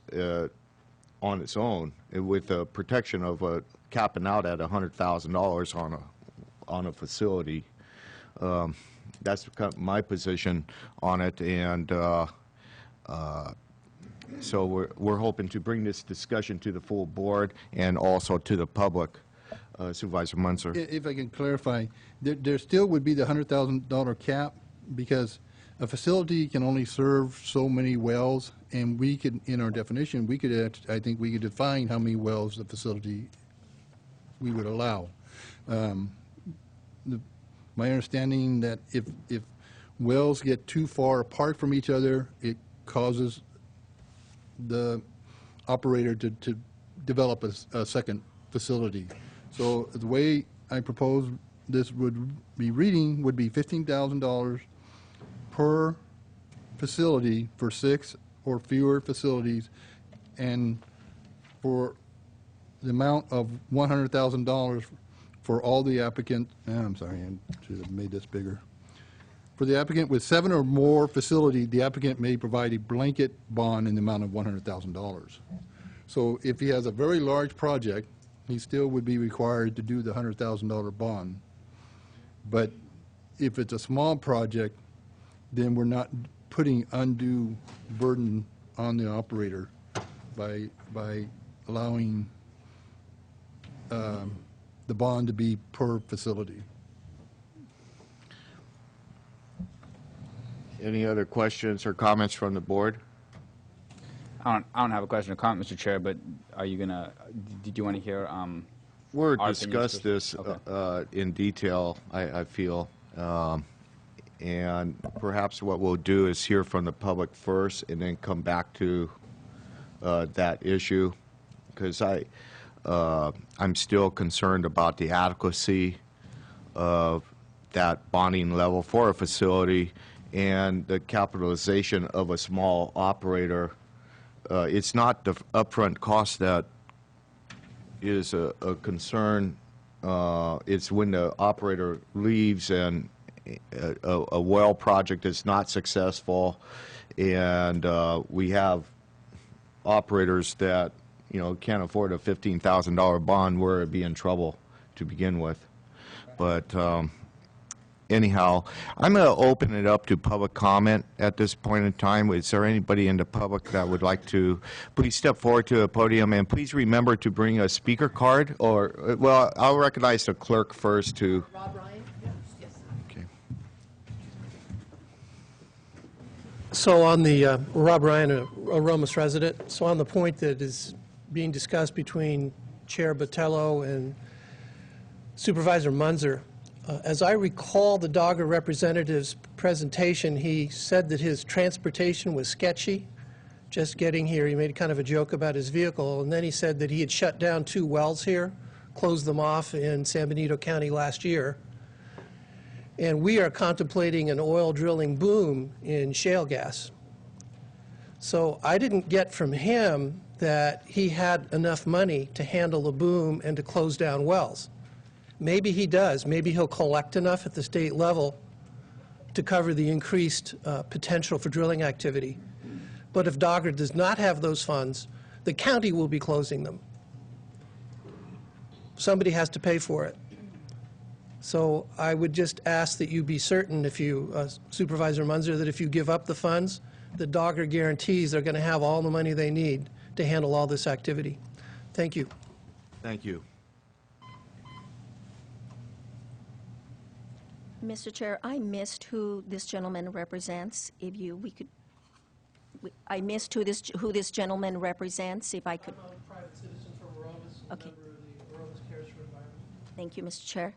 on its own, with the protection of capping out at $100,000 on a facility. That's kind of my position on it, and so we're hoping to bring this discussion to the full board and also to the public. Supervisor Munzer. If I can clarify, there still would be the $100,000 cap, because a facility can only serve so many wells, and we could, in our definition, I think we could define how many wells the facility we would allow. My understanding that if wells get too far apart from each other, it causes the operator to develop a second facility. So the way I propose this would be reading would be $15,000 per facility for 6 or fewer facilities, and for the amount of $100,000 for all the applicants, I'm sorry, I should have made this bigger. For the applicant with 7 or more facilities, the applicant may provide a blanket bond in the amount of $100,000. So if he has a very large project, he still would be required to do the $100,000 bond. But if it's a small project, then we're not putting undue burden on the operator by allowing the bond to be per facility. Any other questions or comments from the board? I don't have a question or comment, Mr. Chair, but are you gonna, did you want to hear, We'll our discuss opinions this Okay. in detail, I feel. And perhaps what we'll do is hear from the public first and then come back to that issue, because I'm still concerned about the adequacy of that bonding level for a facility and the capitalization of a small operator. It's not the upfront cost that is a concern. It's when the operator leaves and a well project is not successful, and we have operators that can't afford a $15,000 bond, where it'd be in trouble to begin with. But anyhow, I'm going to open it up to public comment at this point in time. Is there anybody in the public that would like to please step forward to the podium, and please remember to bring a speaker card, or, well, I'll recognize the clerk first to... Rob Ryan? Yes. Okay. So on the, Rob Ryan, a Romus resident, so on the point that is being discussed between Chair Botello and Supervisor Munzer, as I recall the Dogger representative's presentation, he said that his transportation was sketchy. Just getting here, he made kind of a joke about his vehicle, and then he said that he had shut down 2 wells here, closed them off in San Benito County last year. And we are contemplating an oil drilling boom in shale gas. So I didn't get from him that he had enough money to handle a boom and to close down wells. Maybe he does. Maybe he'll collect enough at the state level to cover the increased potential for drilling activity. But if Dogger does not have those funds, the county will be closing them. Somebody has to pay for it. So I would just ask that you be certain, if you, Supervisor Munzer, that if you give up the funds, the Dogger guarantees they're going to have all the money they need to handle all this activity. Thank you. Thank you. Mr. Chair, I missed who this gentleman represents. I missed who this gentleman represents, if I could. I'm a private citizen from Orovis, a Okay. member of the Orovis Cares for Environment. Thank you, Mr. Chair.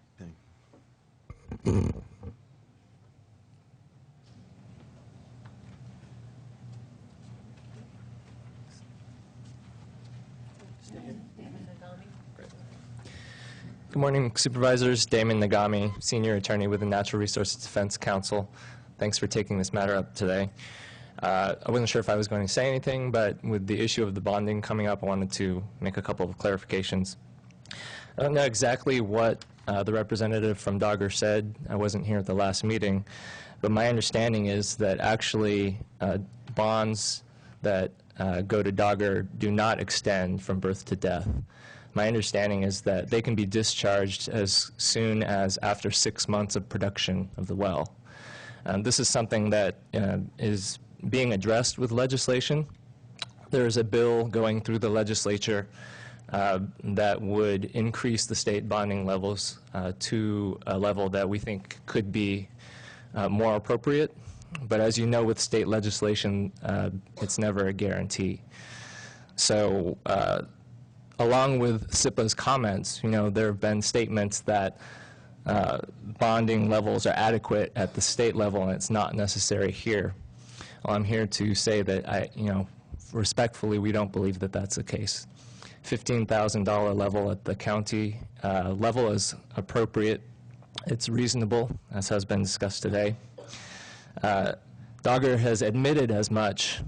Good morning, Supervisors. Damon Nagami, Senior Attorney with the Natural Resources Defense Council. Thanks for taking this matter up today. I wasn't sure if I was going to say anything, but with the issue of the bonding coming up, I wanted to make a couple of clarifications. I don't know exactly what the representative from Dogger said. I wasn't here at the last meeting, but my understanding is that actually bonds that go to Dogger do not extend from birth to death. My understanding is that they can be discharged as soon as after 6 months of production of the well. This is something that is being addressed with legislation. There is a bill going through the legislature that would increase the state bonding levels to a level that we think could be more appropriate. But as you know, with state legislation, it's never a guarantee. So along with SIPA's comments, there have been statements that bonding levels are adequate at the state level and it's not necessary here. Well, I'm here to say that respectfully, we don't believe that that's the case. $15,000 level at the county level is appropriate. It's reasonable, as has been discussed today. Dogger has admitted as much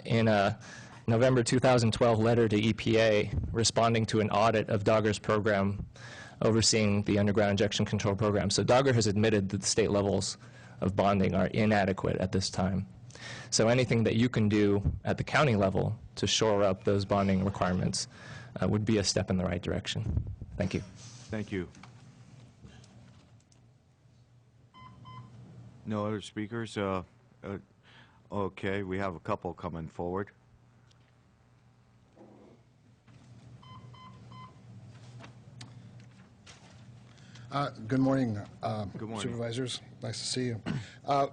In a November 2012 letter to EPA responding to an audit of Dogger's program overseeing the underground injection control program. So Dogger has admitted that the state levels of bonding are inadequate at this time. So anything that you can do at the county level to shore up those bonding requirements would be a step in the right direction. Thank you. Thank you. No other speakers? Okay, we have a couple coming forward. Good morning, Good morning. Supervisors. Nice to see you.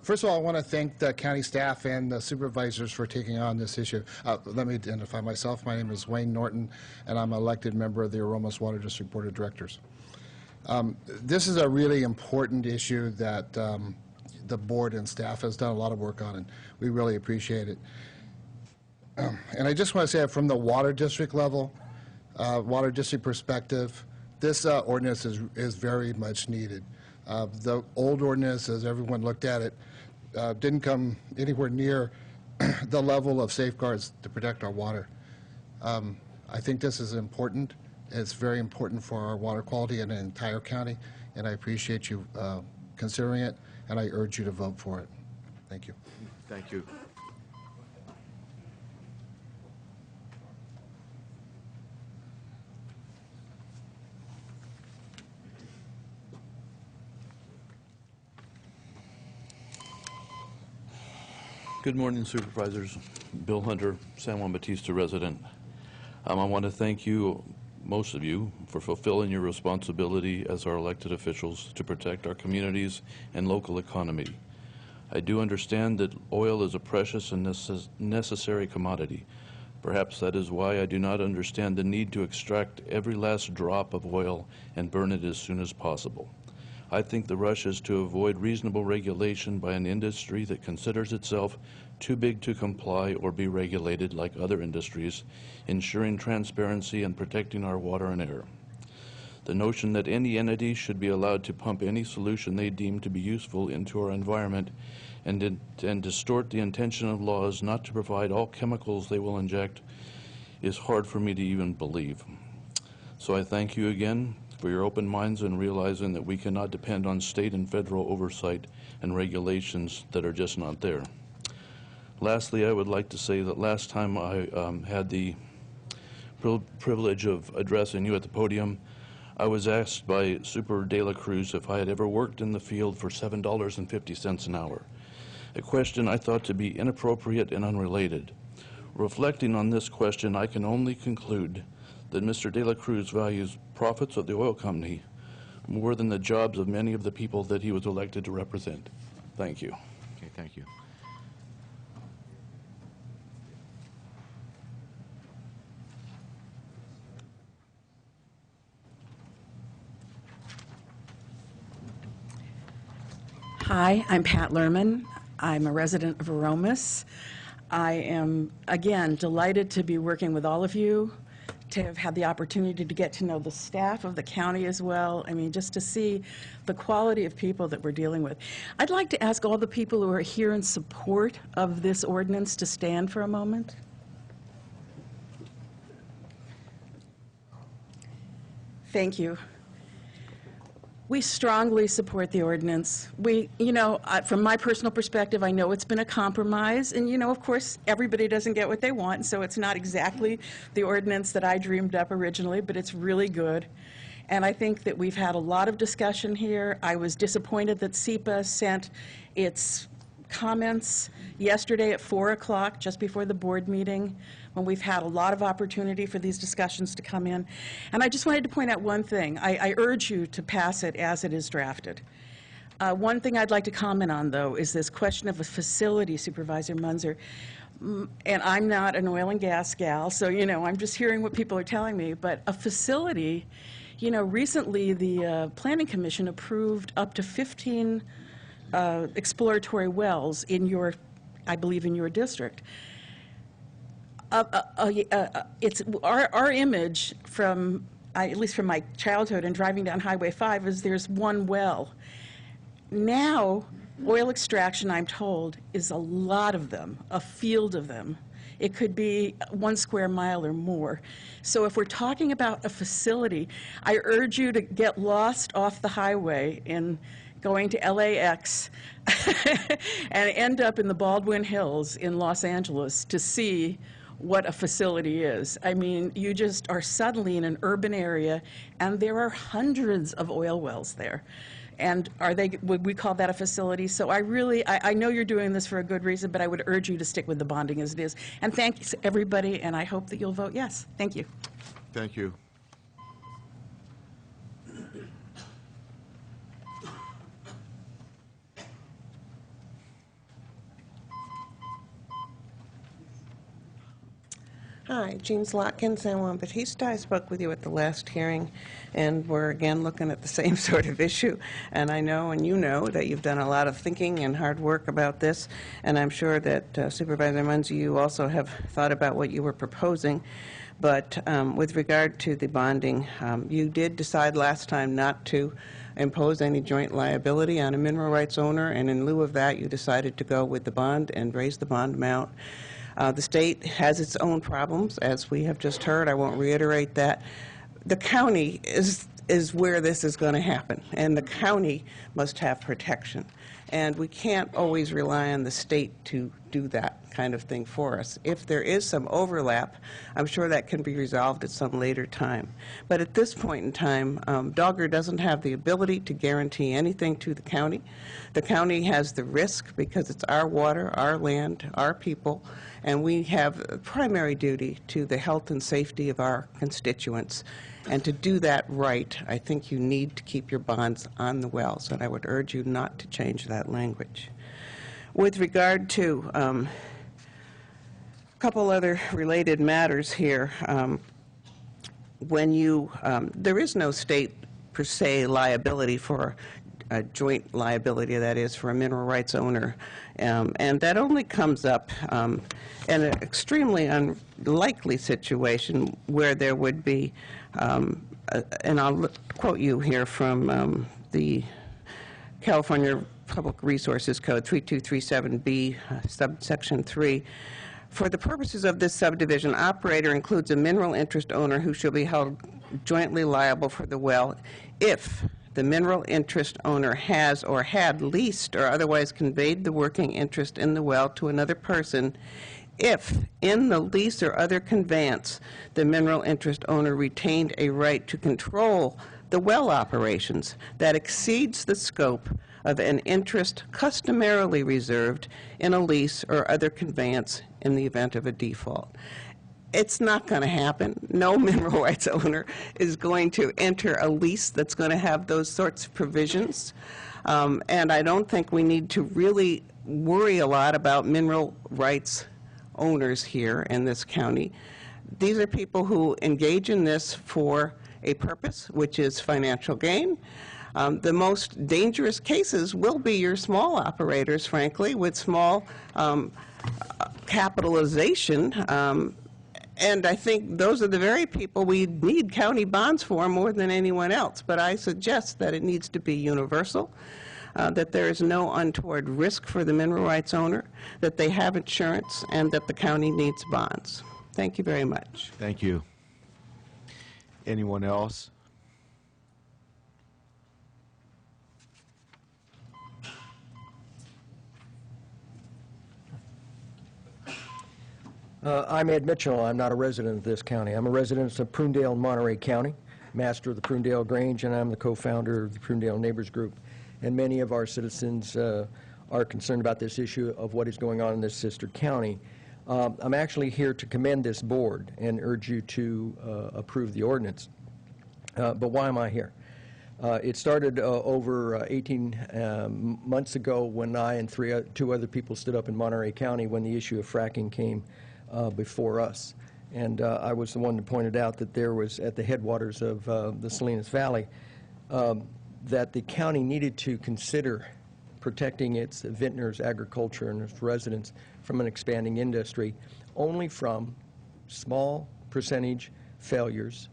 First of all, I want to thank the county staff and the supervisors for taking on this issue. Let me identify myself. My name is Wayne Norton, and I'm an elected member of the Aromas Water District Board of Directors. This is a really important issue that the board and staff has done a lot of work on, and we really appreciate it. And I just want to say from the water district level, water district perspective, this ordinance is very much needed. The old ordinance, as everyone looked at it, didn't come anywhere near the level of safeguards to protect our water. I think this is important. It's very important for our water quality in the entire county, and I appreciate you considering it, and I urge you to vote for it. Thank you. Thank you. Good morning, Supervisors. Bill Hunter, San Juan Bautista resident. I want to thank you, most of you, for fulfilling your responsibility as our elected officials to protect our communities and local economy. I do understand that oil is a precious and necessary commodity. Perhaps that is why I do not understand the need to extract every last drop of oil and burn it as soon as possible. I think the rush is to avoid reasonable regulation by an industry that considers itself too big to comply or be regulated like other industries, ensuring transparency and protecting our water and air. The notion that any entity should be allowed to pump any solution they deem to be useful into our environment and distort the intention of laws not to provide all chemicals they will inject is hard for me to even believe. So I thank you again for your open minds and realizing that we cannot depend on state and federal oversight and regulations that are just not there. Lastly, I would like to say that last time I had the privilege of addressing you at the podium, I was asked by Super De La Cruz if I had ever worked in the field for $7.50 an hour, a question I thought to be inappropriate and unrelated. Reflecting on this question, I can only conclude that Mr. De La Cruz values profits of the oil company more than the jobs of many of the people that he was elected to represent. Thank you. Okay, thank you. Hi, I'm Pat Lerman. I'm a resident of Aromas. I am, again, delighted to be working with all of you, to have had the opportunity to get to know the staff of the county as well. I mean, just to see the quality of people that we're dealing with. I'd like to ask all the people who are here in support of this ordinance to stand for a moment. Thank you. We strongly support the ordinance. We, from my personal perspective, I know it's been a compromise, and, of course, everybody doesn't get what they want, so it's not exactly the ordinance that I dreamed up originally, but it's really good. And I think that we've had a lot of discussion here. I was disappointed that SEPA sent its comments yesterday at 4 o'clock, just before the board meeting, when we've had a lot of opportunity for these discussions to come in. And I just wanted to point out one thing. I urge you to pass it as it is drafted. One thing I'd like to comment on, though, is this question of a facility, Supervisor Munzer. And I'm not an oil and gas gal, so, I'm just hearing what people are telling me. But a facility, recently the Planning Commission approved up to 15 exploratory wells in I believe in your district. It's our image from, at least from my childhood and driving down Highway 5, is there's one well. Now, Oil extraction, I'm told, is a lot of them, a field of them. It could be 1 square mile or more. So if we're talking about a facility, I urge you to get lost off the highway in going to LAX and end up in the Baldwin Hills in Los Angeles to see what a facility is. I mean, you just are suddenly in an urban area, and there are hundreds of oil wells there. And would we call that a facility? So I know you're doing this for a good reason, but I would urge you to stick with the bonding as it is. And thanks, everybody, and I hope that you'll vote yes. Thank you. Thank you. Hi, Jean Slotkin, San Juan Bautista. I spoke with you at the last hearing, and we're again looking at the same sort of issue. And I know, and you know, that you've done a lot of thinking and hard work about this, and I'm sure that Supervisor Munzy, you also have thought about what you were proposing. But with regard to the bonding, you did decide last time not to impose any joint liability on a mineral rights owner, and in lieu of that, you decided to go with the bond and raise the bond amount. The state has its own problems, as we have just heard. I won't reiterate that. The county is where this is going to happen, and the county must have protection. And we can't always rely on the state to do that kind of thing for us. If there is some overlap, I'm sure that can be resolved at some later time. But at this point in time, Dogger doesn't have the ability to guarantee anything to the county. The county has the risk because it's our water, our land, our people, and we have a primary duty to the health and safety of our constituents. And to do that right, I think you need to keep your bonds on the wells, and I would urge you not to change that language. With regard to a couple other related matters here, there is no state per se liability for a joint liability, that is, for a mineral rights owner. And that only comes up in an extremely unlikely situation where there would be, and I'll quote you here from the California Public Resources Code 3237B, subsection 3. For the purposes of this subdivision, operator includes a mineral interest owner who shall be held jointly liable for the well if the mineral interest owner has or had leased or otherwise conveyed the working interest in the well to another person, if in the lease or other conveyance the mineral interest owner retained a right to control the well operations that exceeds the scope of an interest customarily reserved in a lease or other conveyance in the event of a default. It's not going to happen. No mineral rights owner is going to enter a lease that's going to have those sorts of provisions. And I don't think we need to really worry a lot about mineral rights owners here in this county. These are people who engage in this for a purpose, which is financial gain. The most dangerous cases will be your small operators, frankly, with small capitalization. And I think those are the very people we need county bonds for more than anyone else. But I suggest that it needs to be universal, that there is no untoward risk for the mineral rights owner, that they have insurance, and that the county needs bonds. Thank you very much. Thank you. Anyone else? I'm Ed Mitchell. I'm not a resident of this county. I'm a resident of Prunedale and Monterey County, master of the Prunedale Grange, and I'm the co-founder of the Prunedale Neighbors Group. And many of our citizens are concerned about this issue of what is going on in this sister county. I'm actually here to commend this board and urge you to approve the ordinance. But why am I here? It started over 18 months ago when I and two other people stood up in Monterey County when the issue of fracking came before us. And I was the one that pointed out that there was, at the headwaters of the Salinas Valley, that the county needed to consider protecting its vintners, agriculture, and its residents from an expanding industry only from small percentage failures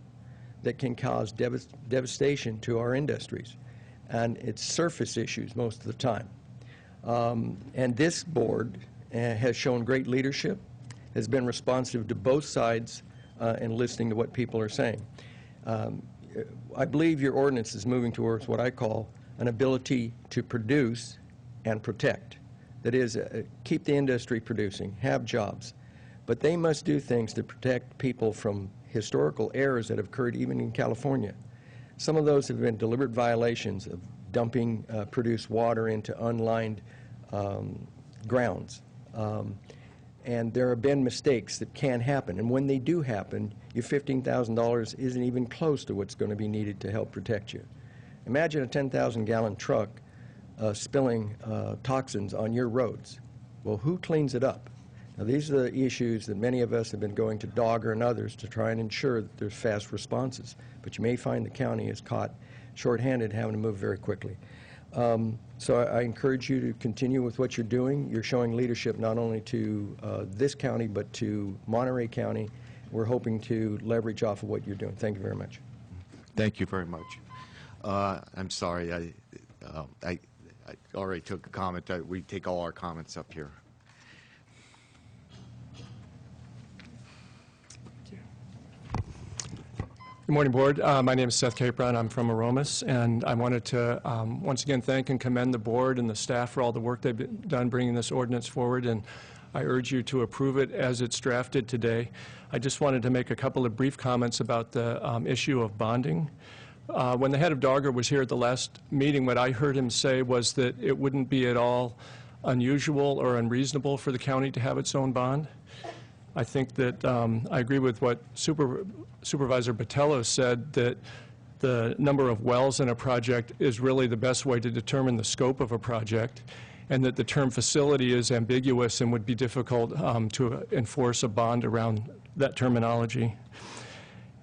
that can cause devastation to our industries. And it's surface issues most of the time. And this board has shown great leadership, has been responsive to both sides and listening to what people are saying. I believe your ordinance is moving towards what I call an ability to produce and protect. That is, keep the industry producing, have jobs. But they must do things to protect people from historical errors that have occurred even in California. Some of those have been deliberate violations of dumping produced water into unlined grounds. And there have been mistakes that can happen. And when they do happen, your $15,000 isn't even close to what's going to be needed to help protect you. Imagine a 10,000-gallon truck spilling toxins on your roads. Well, who cleans it up? Now, these are the issues that many of us have been going to Dogger and others to try and ensure that there's fast responses. But you may find the county is caught shorthanded having to move very quickly. So I encourage you to continue with what you're doing. You're showing leadership not only to this county, but to Monterey County. We're hoping to leverage off of what you're doing. Thank you very much. Thank you very much. I'm sorry, I already took a comment. We take all our comments up here. Good morning, Board. My name is Seth Capron. I'm from Aromas, and I wanted to once again thank and commend the Board and the staff for all the work they've done bringing this ordinance forward, and I urge you to approve it as it's drafted today. I just wanted to make a couple of brief comments about the issue of bonding. When the head of Dogger was here at the last meeting, what I heard him say was that it wouldn't be at all unusual or unreasonable for the county to have its own bond. I think that I agree with what Supervisor Botello said, that the number of wells in a project is really the best way to determine the scope of a project, and that the term facility is ambiguous and would be difficult to enforce a bond around that terminology.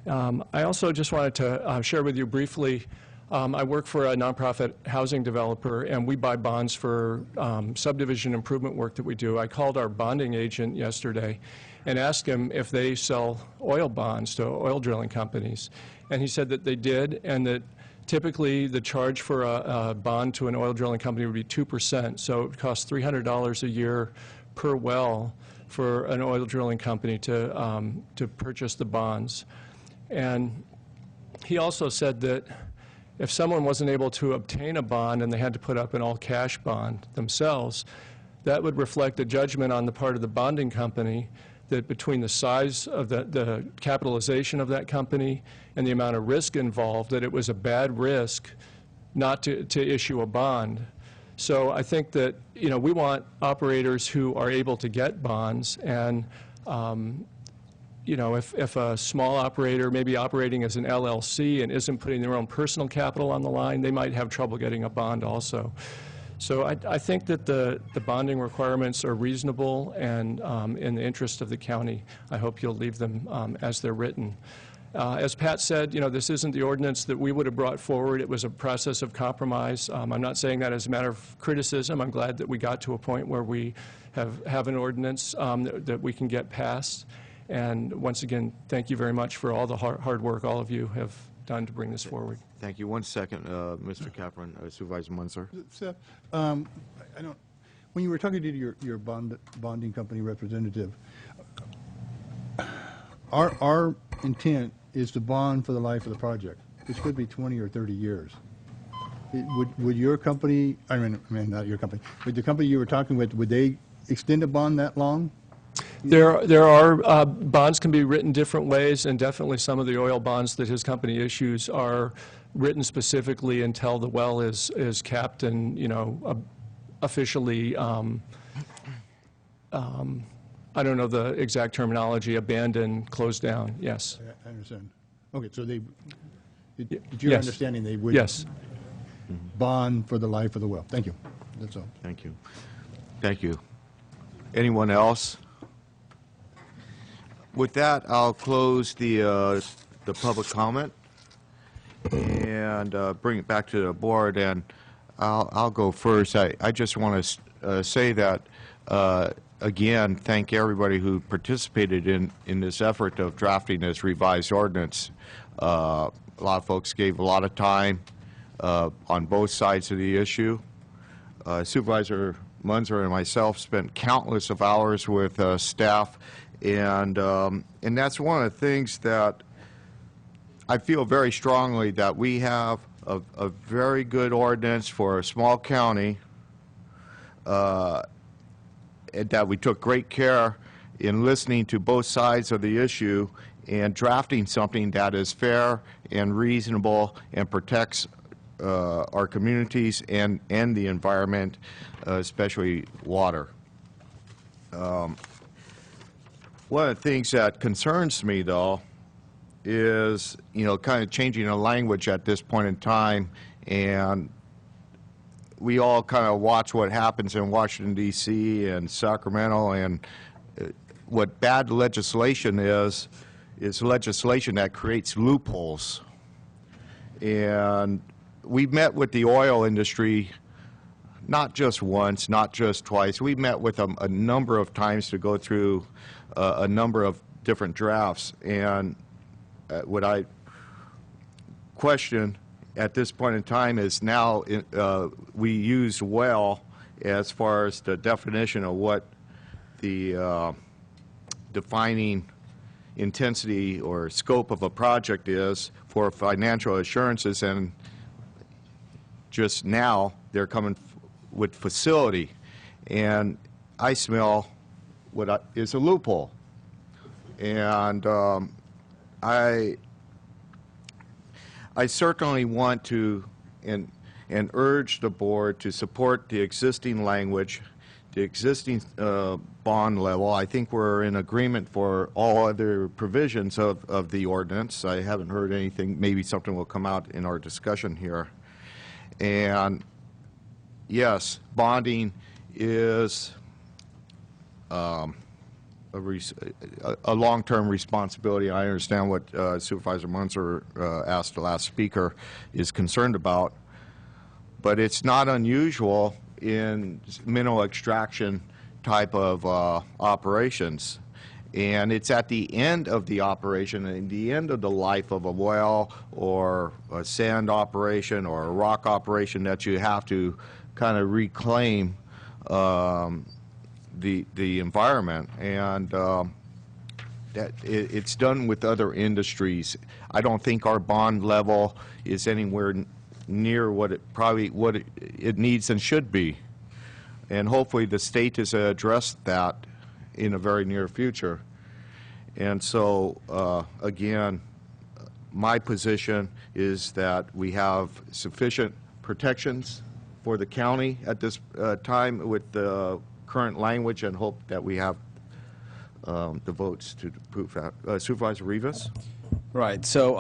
I also just wanted to share with you briefly, I work for a nonprofit housing developer, and we buy bonds for subdivision improvement work that we do. I called our bonding agent yesterday and asked him if they sell oil bonds to oil drilling companies. And he said that they did, and that typically the charge for a bond to an oil drilling company would be 2%. So it would cost $300 a year per well for an oil drilling company to purchase the bonds. And he also said that if someone wasn't able to obtain a bond and they had to put up an all-cash bond themselves, that would reflect a judgment on the part of the bonding company that between the size of the capitalization of that company and the amount of risk involved, that it was a bad risk not to issue a bond. So I think that, you know, we want operators who are able to get bonds, and you know, if a small operator may be operating as an LLC and isn't putting their own personal capital on the line, they might have trouble getting a bond also. So I think that the bonding requirements are reasonable and in the interest of the county. I hope you'll leave them as they're written. As Pat said, you know, this isn't the ordinance that we would have brought forward. It was a process of compromise. I'm not saying that as a matter of criticism. I'm glad that we got to a point where we have an ordinance that we can get passed. And once again, thank you very much for all the hard work all of you have done to bring this forward. Thank you. 1 second, Mr. Capron, Supervisor Munzer. Seth, I don't, when you were talking to your bonding company representative, our intent is to bond for the life of the project, which could be 20 or 30 years. Would your company, I mean not your company, but the company you were talking with, would they extend a bond that long? There are bonds can be written different ways, and definitely some of the oil bonds that his company issues are written specifically until the well is capped and, you know, officially, I don't know the exact terminology, abandoned, closed down, yes. I understand. Okay, so they, it's your understanding they would bond for the life of the well. Thank you. That's all. Thank you. Thank you. Anyone else? With that, I'll close the public comment and bring it back to the board, and I'll go first. I just want to say that, again, thank everybody who participated in this effort of drafting this revised ordinance. A lot of folks gave a lot of time on both sides of the issue. Supervisor Munzer and myself spent countless of hours with staff, and that's one of the things that I feel very strongly, that we have a very good ordinance for a small county, and that we took great care in listening to both sides of the issue and drafting something that is fair and reasonable and protects our communities and the environment, especially water. One of the things that concerns me, though, is, kind of changing the language at this point in time, and we all kind of watch what happens in Washington, D.C. and Sacramento, and what bad legislation is legislation that creates loopholes. And we've met with the oil industry not just once, not just twice. We've met with them a number of times to go through a number of different drafts. And what I question at this point in time is now we use well as far as the definition of what the defining intensity or scope of a project is for financial assurances, and just now they're coming with facility, and I smell what is a loophole. And I certainly want to and urge the board to support the existing language, the existing bond level. I think we're in agreement for all other provisions of the ordinance. I haven't heard anything. Maybe something will come out in our discussion here. And yes, bonding is a long-term responsibility. I understand what Supervisor Munzer asked the last speaker is concerned about, but it's not unusual in mineral extraction type of operations. And it's at the end of the operation, and the end of the life of a well or a sand operation or a rock operation, that you have to kind of reclaim the environment. And that it's done with other industries. I don't think our bond level is anywhere near what it needs and should be. And hopefully the state has addressed that in a very near future. And so, again, my position is that we have sufficient protections for the county at this time with the current language, and hope that we have the votes to approve that. Supervisor Rivas? Right. So,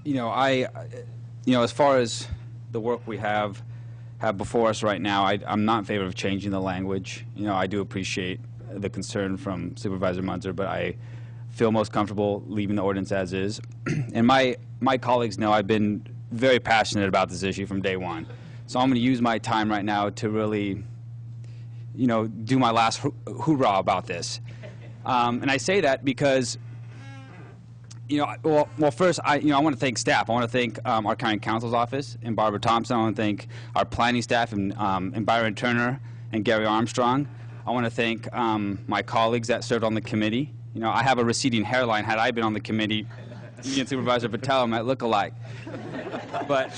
as far as the work we have before us right now, I'm not in favor of changing the language. I do appreciate the concern from Supervisor Munzer, but I feel most comfortable leaving the ordinance as is. And my colleagues know I've been very passionate about this issue from day one. So I'm going to use my time right now to really, do my last hoorah about this. And I say that because, first, I want to thank staff. I want to thank our county counsel's office and Barbara Thompson. I want to thank our planning staff and Byron Turner and Gary Armstrong. I want to thank my colleagues that served on the committee. I have a receding hairline. Had I been on the committee, me and Supervisor Patel might look alike. But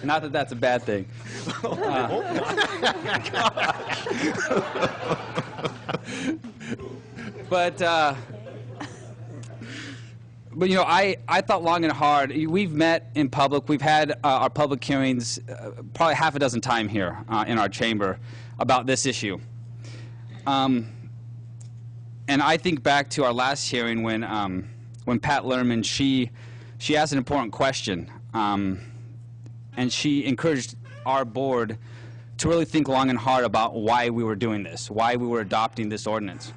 not that that's a bad thing. But I thought long and hard. We've met in public. We've had our public hearings probably half a dozen times here in our chamber about this issue. And I think back to our last hearing when Pat Lerman, she asked an important question, and she encouraged our board to really think long and hard about why we were doing this, why we were adopting this ordinance.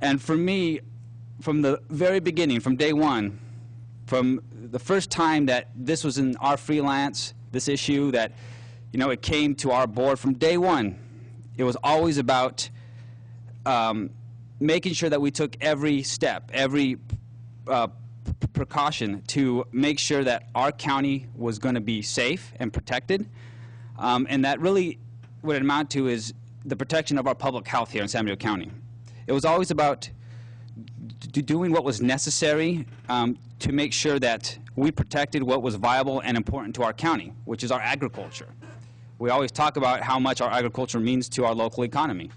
And for me, from the very beginning, from day one, from the first time that this was in our freelance, this issue, that it came to our board from day one, it was always about making sure that we took every step, every precaution to make sure that our county was going to be safe and protected, And that really, what it amounted to is the protection of our public health here in San Mateo County. It was always about doing what was necessary to make sure that we protected what was viable and important to our county, which is our agriculture. We always talk about how much our agriculture means to our local economy.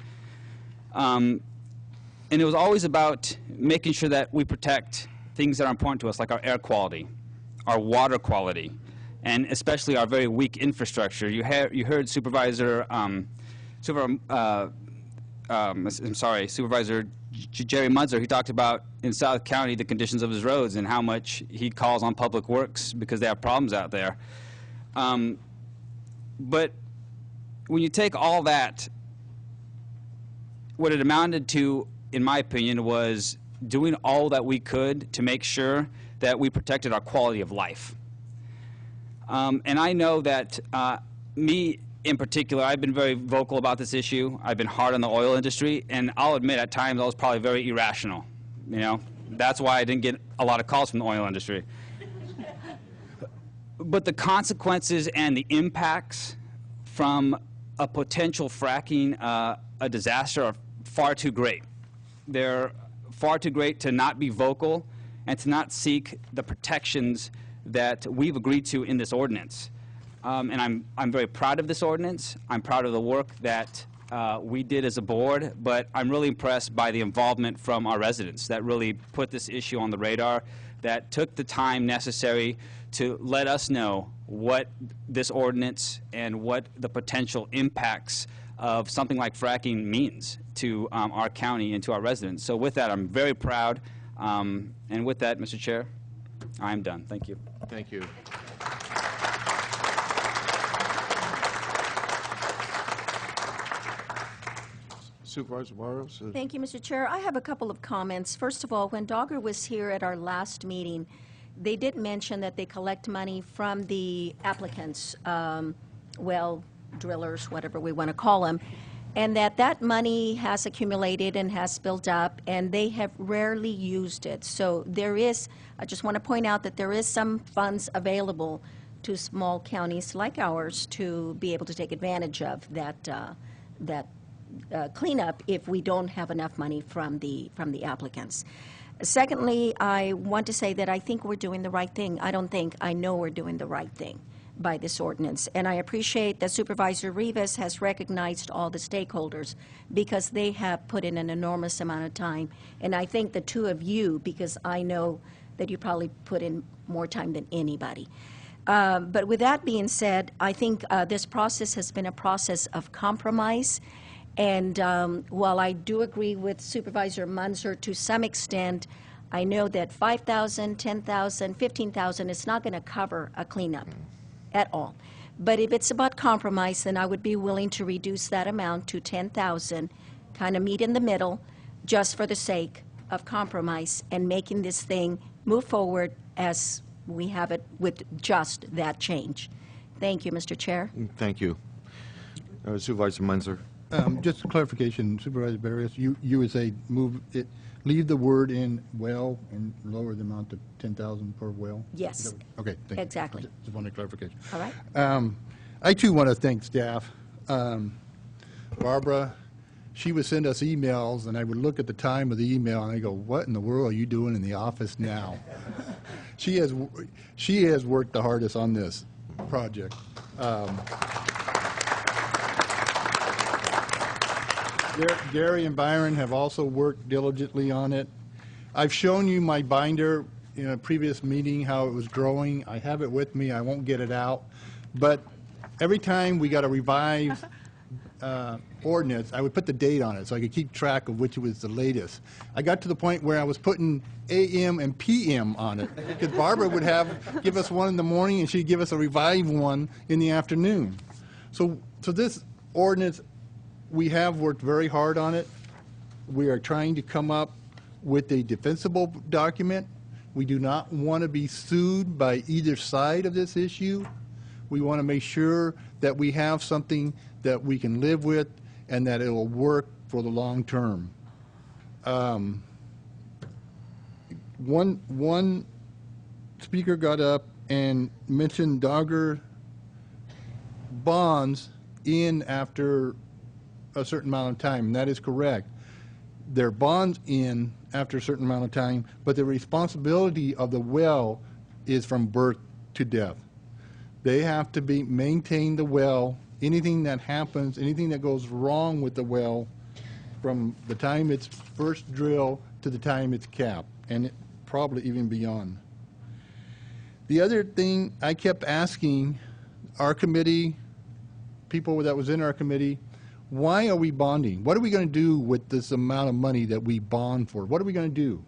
And it was always about making sure that we protect things that are important to us, like our air quality, our water quality, and especially our very weak infrastructure. You heard Supervisor Jerry Munzer. He talked about in South County the conditions of his roads and how much he calls on Public Works because they have problems out there. But when you take all that, what it amounted to, in my opinion, was doing all that we could to make sure that we protected our quality of life. And I know that me in particular, I've been very vocal about this issue. I've been hard on the oil industry, and I'll admit at times I was probably very irrational. You know, that's why I didn't get a lot of calls from the oil industry. But the consequences and the impacts from a potential fracking a disaster are far too great. They're far too great to not be vocal and to not seek the protections that we've agreed to in this ordinance. And I'm very proud of this ordinance. I'm proud of the work that we did as a board, but I'm really impressed by the involvement from our residents that really put this issue on the radar, that took the time necessary to let us know what this ordinance and what the potential impacts of something like fracking means to our county and to our residents. So with that, I'm very proud. And with that, Mr. Chair, I'm done. Thank you. Thank you. Supervisor Barros. Thank you, Mr. Chair. I have a couple of comments. First of all, when Dogger was here at our last meeting, they did mention that they collect money from the applicants, well, drillers, whatever we want to call them, and that money has accumulated and has built up, and they have rarely used it. So there is, I just want to point out that there is some funds available to small counties like ours to be able to take advantage of that cleanup if we don't have enough money from the applicants. Secondly, I want to say that I think we're doing the right thing. I know we're doing the right thing by this ordinance. And I appreciate that Supervisor Rivas has recognized all the stakeholders because they have put in an enormous amount of time. And I think the two of you, because I know that you probably put in more time than anybody. But with that being said, I think this process has been a process of compromise. And while I do agree with Supervisor Munzer to some extent, I know that $5,000, $10,000, $15,000 is not going to cover a cleanup at all. But if it's about compromise, then I would be willing to reduce that amount to $10,000, kind of meet in the middle, just for the sake of compromise and making this thing move forward as we have it with just that change. Thank you, Mr. Chair. Thank you. Supervisor Munzer. Just a clarification, Supervisor Barrios, you would say leave the word in well and lower the amount to 10,000 per well? Yes. Okay, thank you. Exactly. Just wanted clarification. All right. I too want to thank staff. Barbara, she would send us emails, and I would look at the time of the email, and I go, what in the world are you doing in the office now? She has worked the hardest on this project. Gary and Byron have also worked diligently on it. I've shown you my binder in a previous meeting, how it was growing. I have it with me. I won't get it out. But every time we got a revised ordinance, I would put the date on it so I could keep track of which was the latest. I got to the point where I was putting AM and PM on it because Barbara would give us one in the morning and she'd give us a revised one in the afternoon. So this ordinance, we have worked very hard on it. We are trying to come up with a defensible document. We do not want to be sued by either side of this issue. We want to make sure that we have something that we can live with and that it will work for the long term. One speaker got up and mentioned Dogger bonds in after a certain amount of time, and that is correct. They're bonds in after a certain amount of time, but the responsibility of the well is from birth to death. They have to maintain the well. Anything that happens, anything that goes wrong with the well, from the time it's first drilled to the time it's capped, and probably even beyond. The other thing I kept asking our committee, people that was in our committee, why are we bonding? What are we going to do with this amount of money that we bond for? What are we going to do?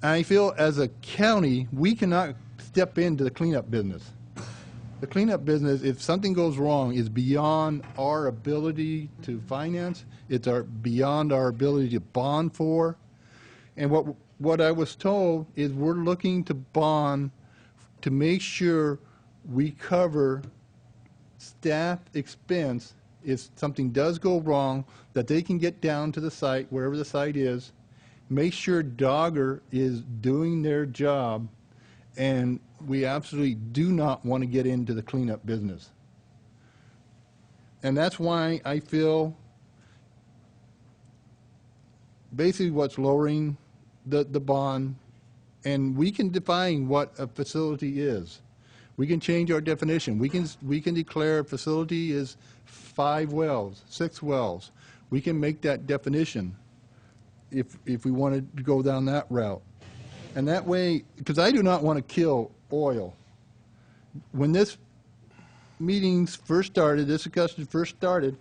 I feel as a county, we cannot step into the cleanup business. The cleanup business, if something goes wrong, is beyond our ability to finance. It's beyond our ability to bond for. And what I was told is we're looking to bond to make sure we cover staff expense if something does go wrong, that they can get down to the site, wherever the site is, make sure Dogger is doing their job, and we absolutely do not want to get into the cleanup business. And that's why I feel basically what's lowering the bond, and we can define what a facility is. We can change our definition. We can declare a facility is 5 wells, 6 wells. We can make that definition if we wanted to go down that route. And that way, because I do not want to kill oil. When this meetings first started, this discussion first started,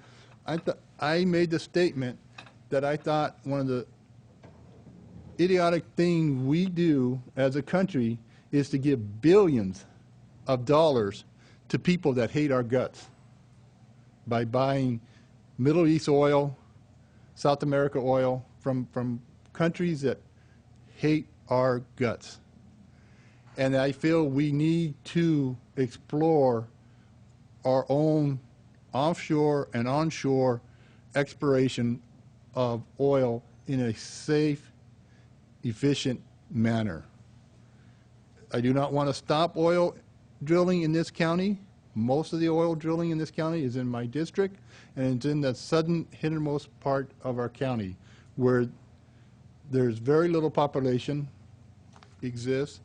I made the statement that I thought one of the idiotic things we do as a country is to give billions of dollars to people that hate our guts by buying Middle East oil, South America oil from countries that hate our guts. And I feel we need to explore our own offshore and onshore exploration of oil in a safe, efficient manner. I do not want to stop oil drilling in this county. Most of the oil drilling in this county is in my district, and it's in the southern hittermost part of our county, where there's very little population exists.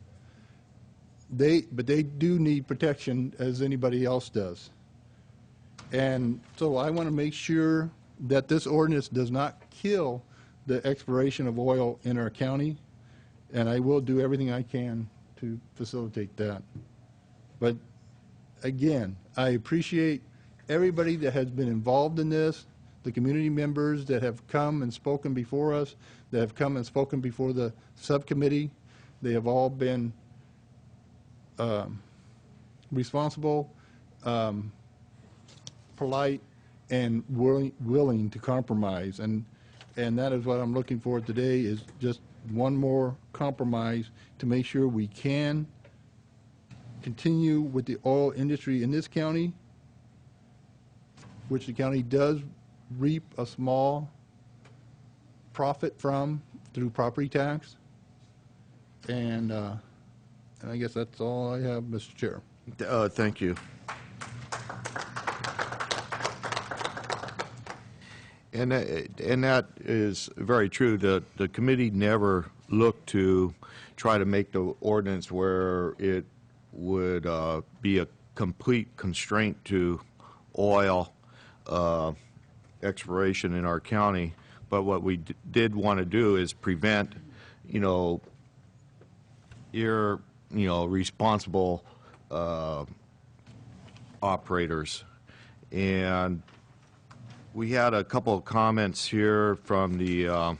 But they do need protection as anybody else does. And so I want to make sure that this ordinance does not kill the exploration of oil in our county, and I will do everything I can to facilitate that. But again, I appreciate everybody that has been involved in this, the community members that have come and spoken before us, that have come and spoken before the subcommittee. They have all been responsible, polite, and willing to compromise. And that is what I'm looking for today, is just one more compromise to make sure we can continue with the oil industry in this county, which the county does reap a small profit from through property tax. And I guess that's all I have, Mr. Chair. Thank you. And that is very true. The committee never looked to try to make the ordinance where it would be a complete constraint to oil exploration in our county. But what we did want to do is prevent, irresponsible operators. And we had a couple of comments here from the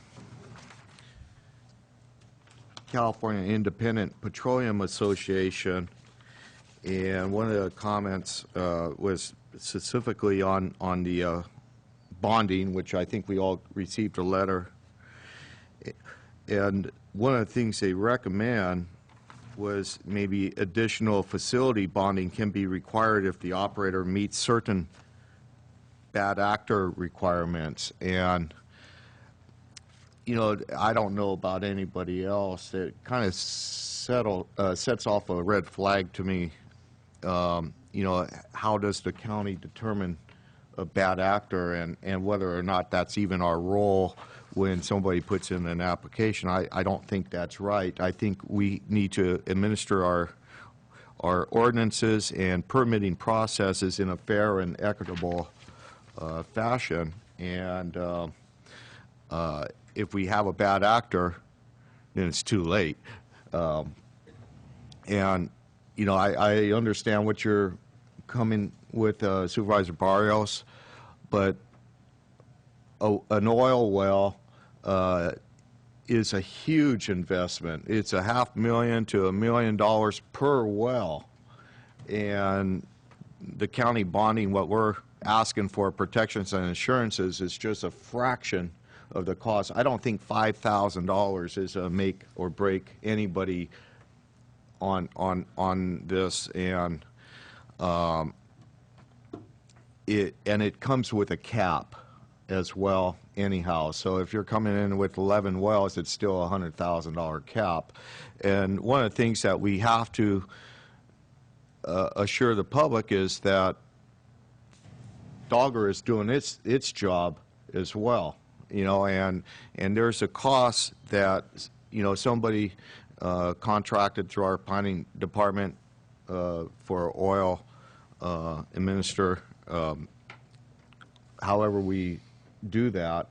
California Independent Petroleum Association, and one of the comments was specifically on the bonding, which I think we all received a letter. And one of the things they recommend was maybe additional facility bonding can be required if the operator meets certain bad actor requirements. And I don't know about anybody else. It kind of sets off a red flag to me you know, how does the county determine a bad actor and whether or not that's even our role when somebody puts in an application. I don't think that's right. I think we need to administer our ordinances and permitting processes in a fair and equitable fashion. And if we have a bad actor, then it's too late. And, you know, I understand what you're coming with, Supervisor Barrios, but an oil well is a huge investment. It's $500,000 to $1 million per well. And the county bonding, what we're asking for, protections and insurances, is just a fraction of the cost. I don't think $5,000 is a make or break anybody on this, and it comes with a cap as well anyhow. So if you're coming in with 11 wells, it's still a $100,000 cap. And one of the things that we have to assure the public is that Dogger is doing its job as well, you know, and there's a cost that, you know, somebody contracted through our planning department for oil administer. However we do that,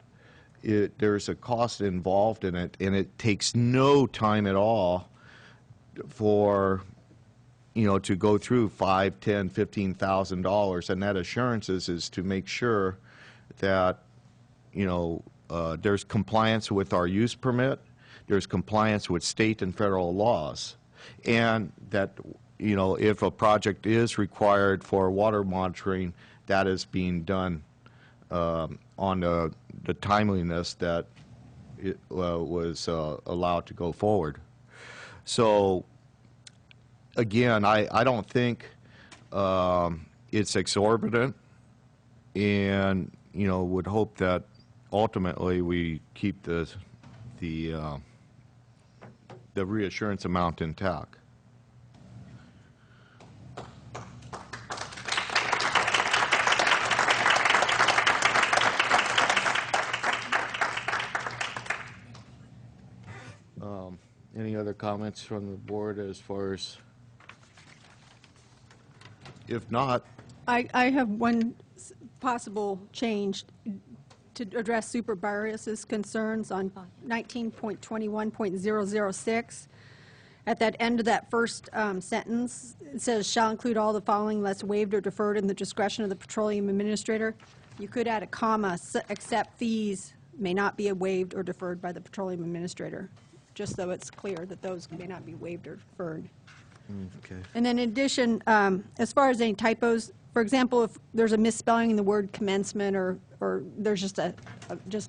there's a cost involved in it, and it takes no time at all for, you know, to go through $5,000, $10,000, $15,000, and that assurances is to make sure that, you know, there's compliance with our use permit, there's compliance with state and federal laws, and that, you know, if a project is required for water monitoring, that is being done on the timeliness that it was allowed to go forward. So again, I don't think it's exorbitant, and, you know, would hope that ultimately we keep the reassurance amount intact. Any other comments from the board as far as? If not, I have one possible change to address Super Barrios's concerns on 19.21.006. At that end of that first sentence, it says, shall include all the following unless waived or deferred in the discretion of the petroleum administrator. You could add a comma, except fees may not be waived or deferred by the petroleum administrator, just so it's clear that those may not be waived or deferred. Okay. And then in addition, as far as any typos, for example, if there's a misspelling in the word commencement, or there's just a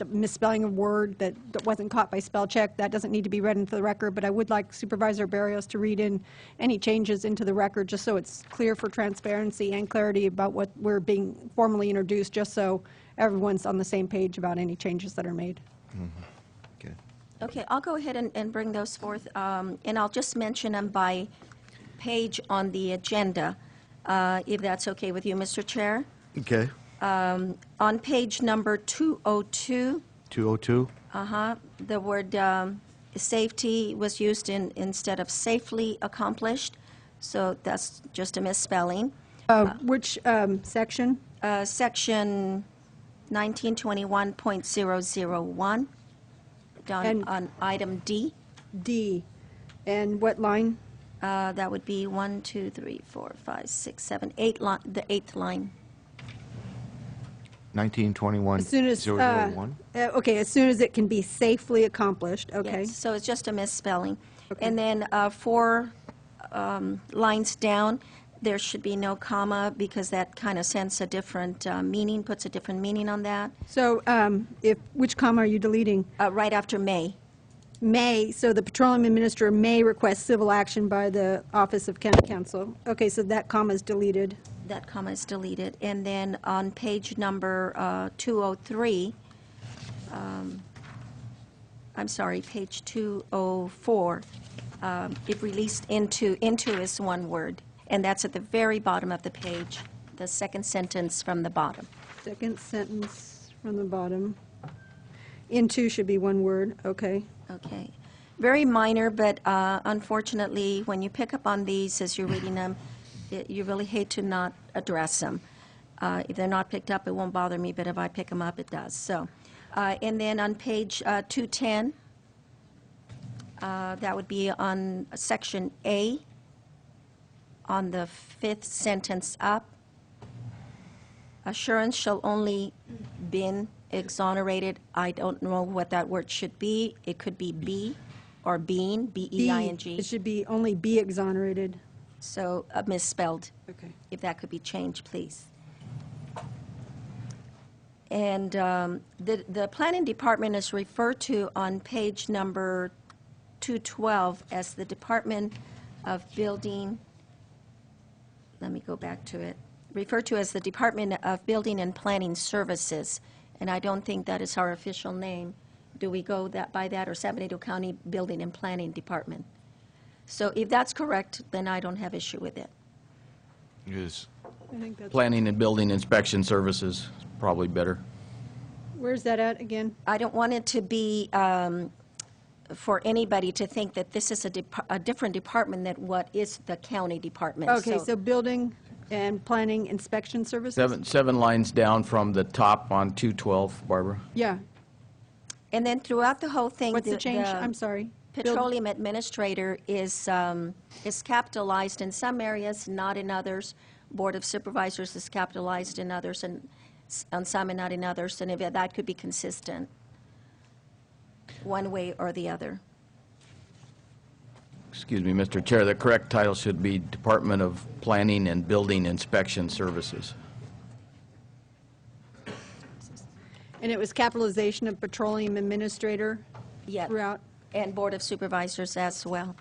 misspelling of word that wasn't caught by spell check, that doesn't need to be read into the record, but I would like Supervisor Barrios to read in any changes into the record, just so it's clear for transparency and clarity about what we're being formally introduced, just so everyone's on the same page about any changes that are made. Mm-hmm. Okay. Okay, I'll go ahead and bring those forth, and I'll just mention them by page on the agenda, if that's okay with you, Mr. Chair. Okay. On page number 202, 202? the word safety was used instead of safely accomplished, so that's just a misspelling. Which section? Section 1921.001, down on item D. D. And what line? That would be 1, 2, 3, 4, 5, 6, 7, 8, the 8th line. 1921. As soon as, 001? okay, as soon as it can be safely accomplished, okay. Yes, so it's just a misspelling. Okay. And then 4 lines down, there should be no comma, because that kind of sends a different meaning, puts a different meaning on that. So which comma are you deleting? Right after may. May, so the petroleum administrator may request civil action by the Office of County Counsel. Okay, so that comma is deleted. That comma is deleted. And then on page number 203, I'm sorry, page 204, if released into is one word. And that's at the very bottom of the page, the second sentence from the bottom. Second sentence from the bottom. Into should be one word, okay. Okay. Very minor, but unfortunately, when you pick up on these as you're reading them, you really hate to not address them. If they're not picked up, it won't bother me, but if I pick them up, it does. So, and then on page 210, that would be on section A, on the fifth sentence up. Assurance shall only been exonerated. I don't know what that word should be. It could be be or being, B-E-I-N-G. It should be only be exonerated. So misspelled. Okay. If that could be changed, please. And the planning department is referred to on page number 212 as the Department of Building. Let me go back to it. Referred to as the Department of Building and Planning Services, and I don't think that is our official name. Do we go by that, or San Benito County Building and Planning Department? So if that's correct, then I don't have issue with it. Yes. I think that's. Planning and Building Inspection Services, probably better. Where's that at again? I don't want it to be for anybody to think that this is a different department than what is the county department. Okay, so building and planning inspection services? Seven lines down from the top on 212, Barbara. Yeah. And then throughout the whole thing, What's the change? I'm sorry. Petroleum administrator is capitalized in some areas, not in others. Board of Supervisors is capitalized in others, and on some and not in others, and if that could be consistent one way or the other. Excuse me, Mr. Chair, the correct title should be Department of Planning and Building Inspection Services. And it was capitalization of petroleum administrator Yeah. throughout? And Board of Supervisors as well,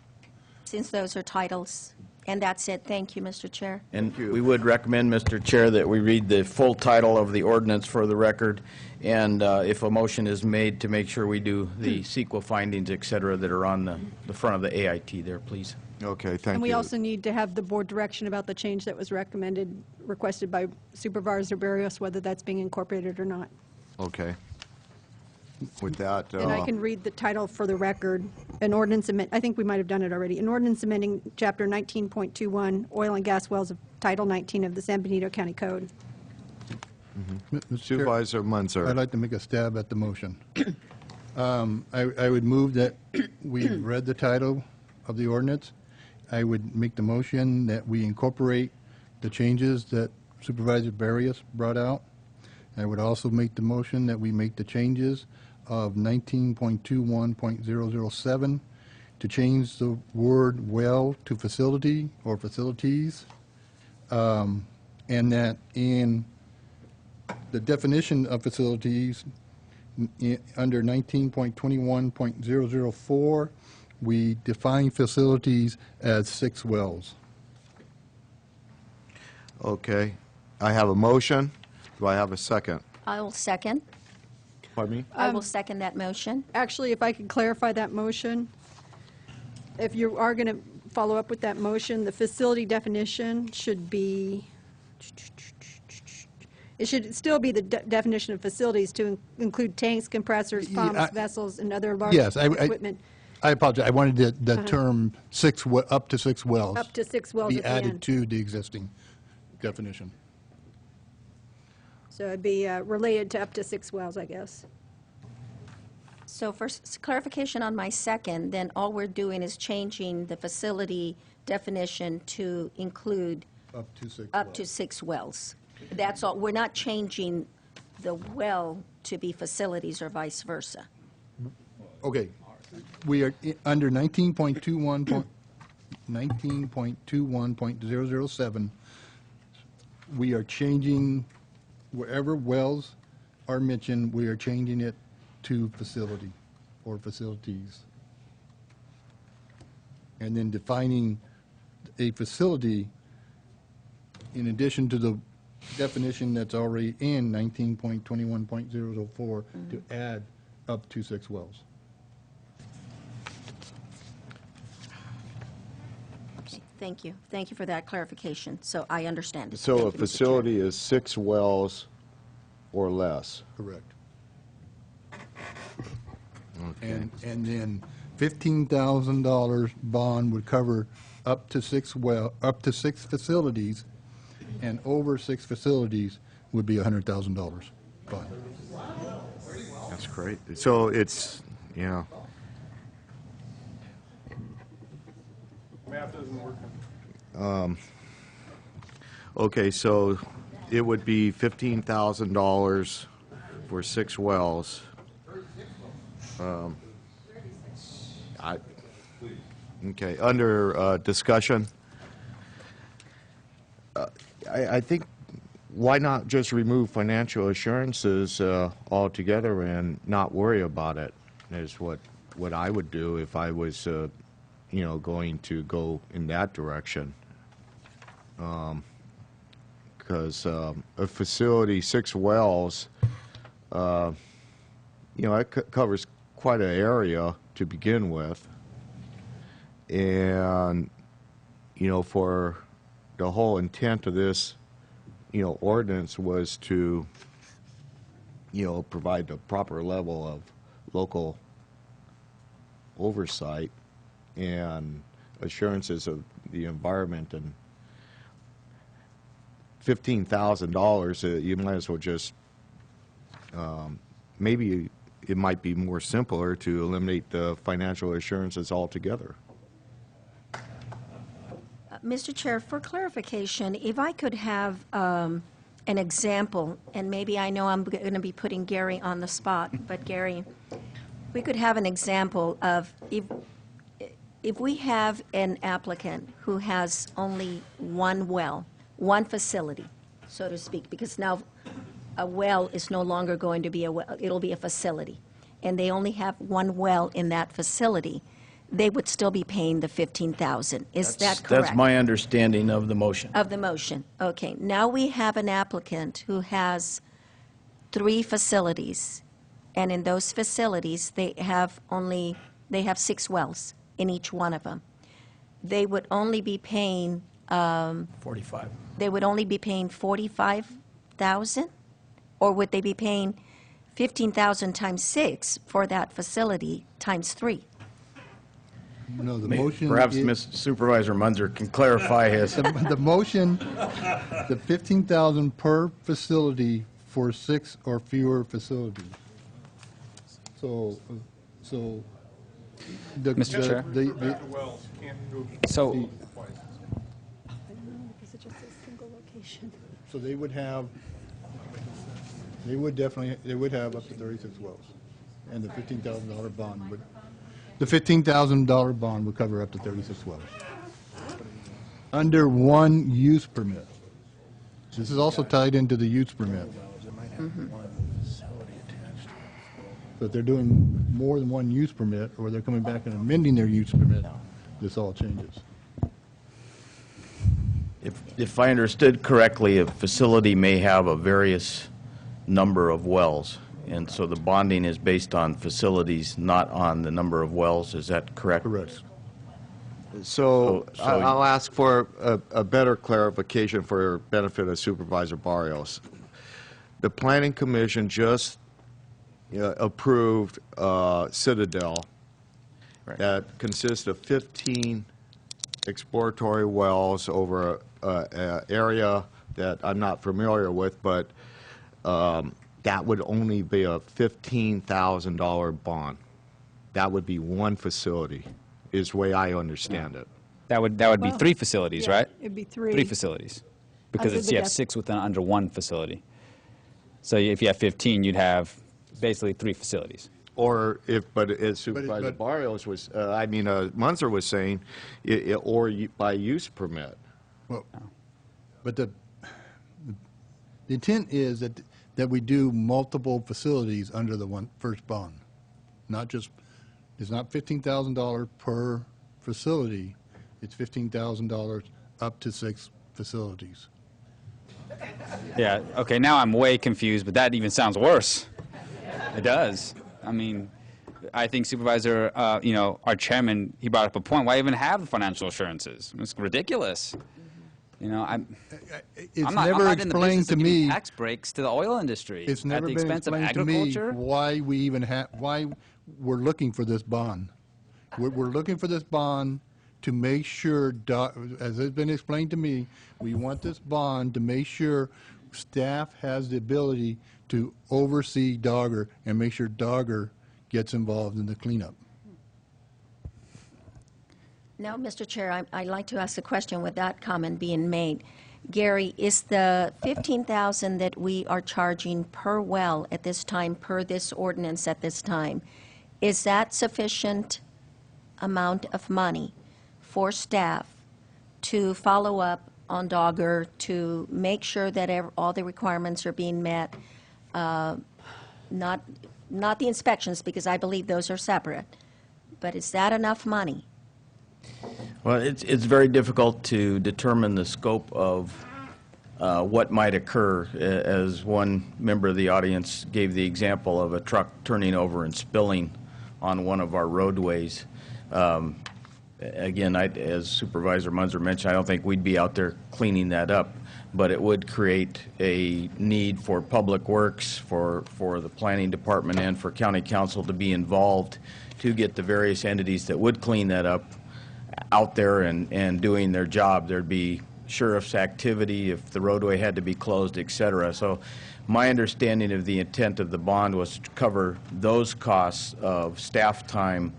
since those are titles. And that's it. Thank you, Mr. Chair. And we would recommend, Mr. Chair, that we read the full title of the ordinance for the record, and if a motion is made, to make sure we do the CEQA findings, et cetera, that are on the front of the AIT there, please. Okay, thank you. And we also need to have the board direction about the change that was requested by Supervisor Barrios, whether that's being incorporated or not. Okay. With that, And I can read the title for the record. An ordinance amend, I think we might have done it already. An ordinance amending Chapter 19.21, Oil and Gas Wells of Title 19 of the San Benito County Code. Mr. Chair, Supervisor Munzer. I'd like to make a stab at the motion. I would move that we read the title of the ordinance. I would make the motion that we incorporate the changes that Supervisor Barrios brought out. I would also make the motion that we make the changes of 19.21.007 to change the word well to facility or facilities, and that in the definition of facilities, under 19.21.004, we define facilities as 6 wells. Okay. I have a motion. Do I have a second? I will second. Pardon me? I will second that motion. Actually, if I could clarify that motion, if you are going to follow up with that motion, the facility definition should be, it should still be the definition of facilities to include tanks, compressors, pumps, vessels, and other large equipment. I apologize. I wanted the term up to 6 wells. Up to 6 wells be at the added end. to the existing definition. So it'd be related to up to 6 wells, I guess. So for clarification on my second, then all we're doing is changing the facility definition to include Up to 6 up to 6 wells. That's all. We're not changing the well to be facilities or vice versa. Okay. We are under 19.21.007, we are changing, wherever wells are mentioned, we are changing it to facility or facilities. And then defining a facility in addition to the definition that's already in 19.21.004 to add up to 6 wells. Thank you. Thank you for that clarification. So I understand. So Thank a you, Mr. Chair. facility is 6 wells or less. Correct. And then $15,000 bond would cover up to 6 facilities, and over 6 facilities would be $100,000 bond. That's great. So it's, you know. Math doesn't work. Okay, so it would be $15,000 for 6 wells. Okay, under discussion, I think, why not just remove financial assurances altogether and not worry about it, is what I would do if I was, you know, going to go in that direction. Because a facility, 6 wells, you know, it covers quite an area to begin with. And, you know, for the whole intent of this, you know, ordinance was to, you know, provide the proper level of local oversight and assurances of the environment. And $15,000, you might as well just, maybe it might be more simpler to eliminate the financial assurances altogether. Mr. Chair, for clarification, if I could have an example, and maybe I know I'm going to be putting Gary on the spot, but Gary, we could have an example of if we have an applicant who has only one well, one facility, so to speak, because now a well is no longer going to be a well, it'll be a facility, and they only have one well in that facility, they would still be paying the $15,000. Is that correct? That's my understanding of the motion. Of the motion. Okay. Now we have an applicant who has 3 facilities, and in those facilities, they have 6 wells in each one of them. They would only be paying 45. They would only be paying $45,000, or would they be paying $15,000 times 6 for that facility times 3? No, the motion. Perhaps Mr. Supervisor Munzer can clarify his. The motion, the $15,000 per facility for 6 or fewer facilities. So, Mr. Chair? So. Because it just says single location. So they would have up to 36 wells, and the $15,000 bond would. The $15,000 bond would cover up to 36 wells. Under one use permit. This is also tied into the use permit. So if they're doing more than one use permit, or they're coming back and amending their use permit, this all changes. If I understood correctly, a facility may have a various number of wells, and so the bonding is based on facilities, not on the number of wells. Is that correct? Correct. So I'll ask for a better clarification for benefit of Supervisor Barrios. The Planning Commission just approved Citadel that consists of 15 exploratory wells over an area that I'm not familiar with, but that would only be a $15,000 bond. That would be one facility, is the way I understand it. That would be 3 facilities, yeah, right? it'd be 3. 3 facilities, because Under you have the 6 under one facility. So if you have 15, you'd have basically 3 facilities. Or but as Supervisor Barrios was, Munzer was saying, by use permit. Well, but the intent is that we do multiple facilities under the first bond. It's not $15,000 per facility, it's $15,000 up to 6 facilities. Yeah, okay, now I'm way confused, but that even sounds worse. It does. I mean, I think Supervisor, our chairman, he brought up a point. Why even have the financial assurances? It's ridiculous. I'm not in the business of giving tax breaks to the oil industry It's at never the been expense of explained to me agriculture. why we even why we're looking for this bond. We're looking for this bond to make sure, as has been explained to me, we want this bond to make sure staff has the ability to oversee Dogger and make sure Dogger gets involved in the cleanup. Now, Mr. Chair, I'd like to ask a question with that comment being made. Gary, is the $15,000 that we are charging per well at this time, per this ordinance at this time, is that sufficient amount of money for staff to follow up on Dogger, to make sure that all the requirements are being met, not the inspections, because I believe those are separate, but is that enough money? Well, it's very difficult to determine the scope of what might occur, as one member of the audience gave the example of a truck turning over and spilling on one of our roadways. Again, as Supervisor Munzer mentioned, I don't think we'd be out there cleaning that up, but it would create a need for Public Works, for the Planning Department, and for County Council to be involved to get the various entities that would clean that up out there and doing their job. There'd be sheriff's activity if the roadway had to be closed, et cetera. So my understanding of the intent of the bond was to cover those costs of staff time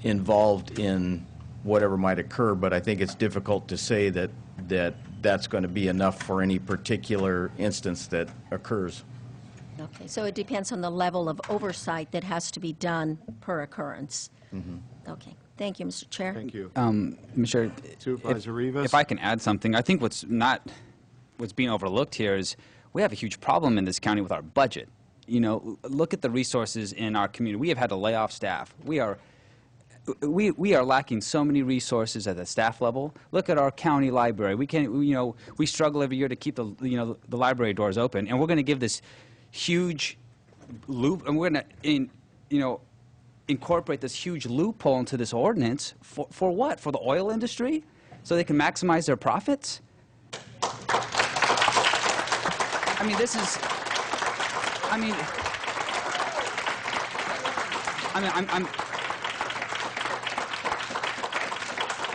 involved in whatever might occur, but I think it's difficult to say that's going to be enough for any particular instance that occurs. Okay, so it depends on the level of oversight that has to be done per occurrence. Mm-hmm. Okay, thank you, Mr. Chair. Thank you. Mr. Supervisor Rivas? If I can add something, I think what's being overlooked here is we have a huge problem in this county with our budget. Look at the resources in our community. We have had to lay off staff. We are lacking so many resources at the staff level. Look at our county library. We struggle every year to keep the library doors open, and we're going to give this huge loop, and we're going to incorporate this huge loophole into this ordinance for what? For the oil industry, so they can maximize their profits. I mean, this is. I'm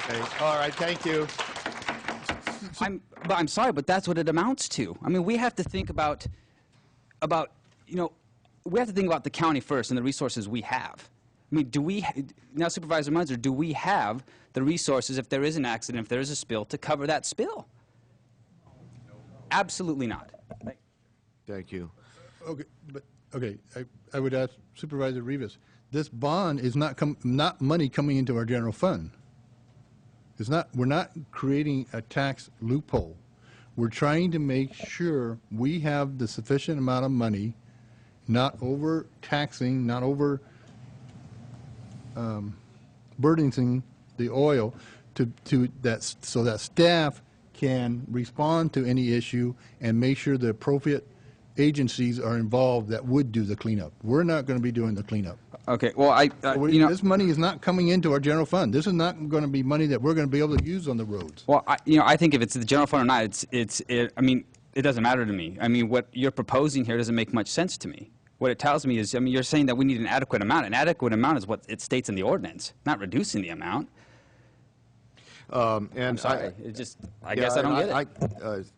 Okay. All right, thank you. I'm sorry, but that's what it amounts to. I mean, we have to think about we have to think about the county first and the resources we have. I mean, now, Supervisor Munzer, do we have the resources if there is an accident, if there is a spill, to cover that spill? Absolutely not. Thank you. Okay, I would ask Supervisor Rivas, this bond is not money coming into our general fund. We're not creating a tax loophole. We're trying to make sure we have the sufficient amount of money, not overtaxing, not over burdensing the oil, so that staff can respond to any issue and make sure the appropriate agencies are involved that would do the cleanup. We're not going to be doing the cleanup. Okay. Well, this money is not coming into our general fund. This is not going to be money that we're going to be able to use on the roads. Well, I think if it's the general fund or not, I mean, it doesn't matter to me. I mean, what you're proposing here doesn't make much sense to me. What it tells me is, I mean, you're saying that we need an adequate amount. An adequate amount is what it states in the ordinance, not reducing the amount. And I'm sorry. I guess I don't get it.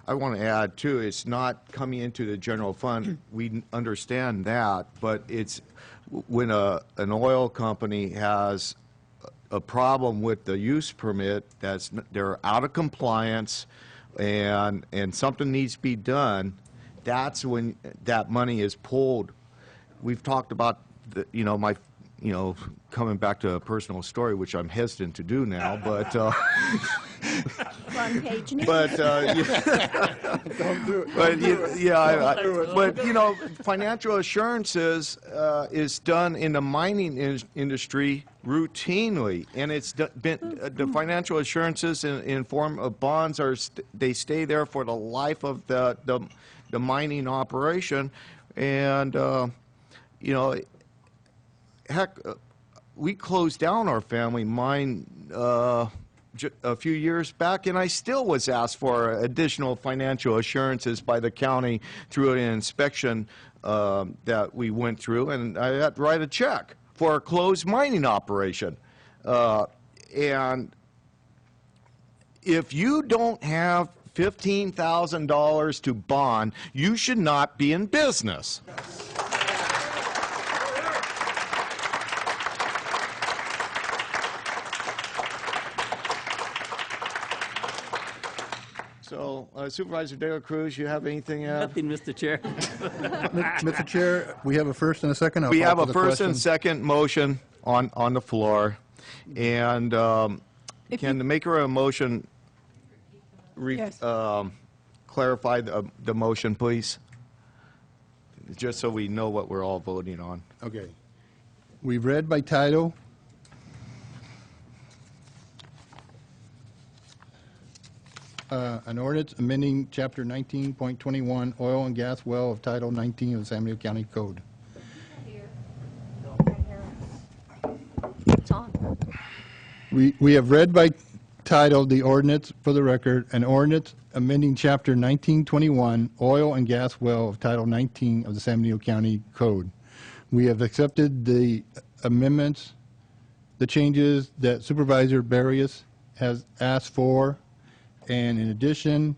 I want to add, too, it's not coming into the general fund. We understand that, but it's when an oil company has a problem with the use permit, they're out of compliance, and something needs to be done, that's when that money is pulled. We've talked about coming back to a personal story, which I'm hesitant to do now, but Front page news. but Don't do it. But financial assurances is done in the mining industry routinely, and it's been the financial assurances in form of bonds they stay there for the life of the mining operation, and heck, we closed down our family mine a few years back, and I still was asked for additional financial assurances by the county through an inspection that we went through, and I had to write a check for a closed mining operation. And if you don't have $15,000 to bond, you should not be in business. So, Supervisor De La Cruz, you have anything? Nothing, Mr. Chair. Mr. Chair, we have a first and a second. We have a first and second motion on the floor. And can the maker of a motion clarify the motion, please? Just so we know what we're all voting on. Okay. We've read by title. An ordinance amending Chapter 19.21 Oil and Gas Well of Title 19 of the San Diego County Code. It's on. We have read by title the ordinance, for the record, an ordinance amending Chapter 1921 Oil and Gas Well of Title 19 of the San Diego County Code. We have accepted the amendments, the changes that Supervisor Barrios has asked for, and in addition,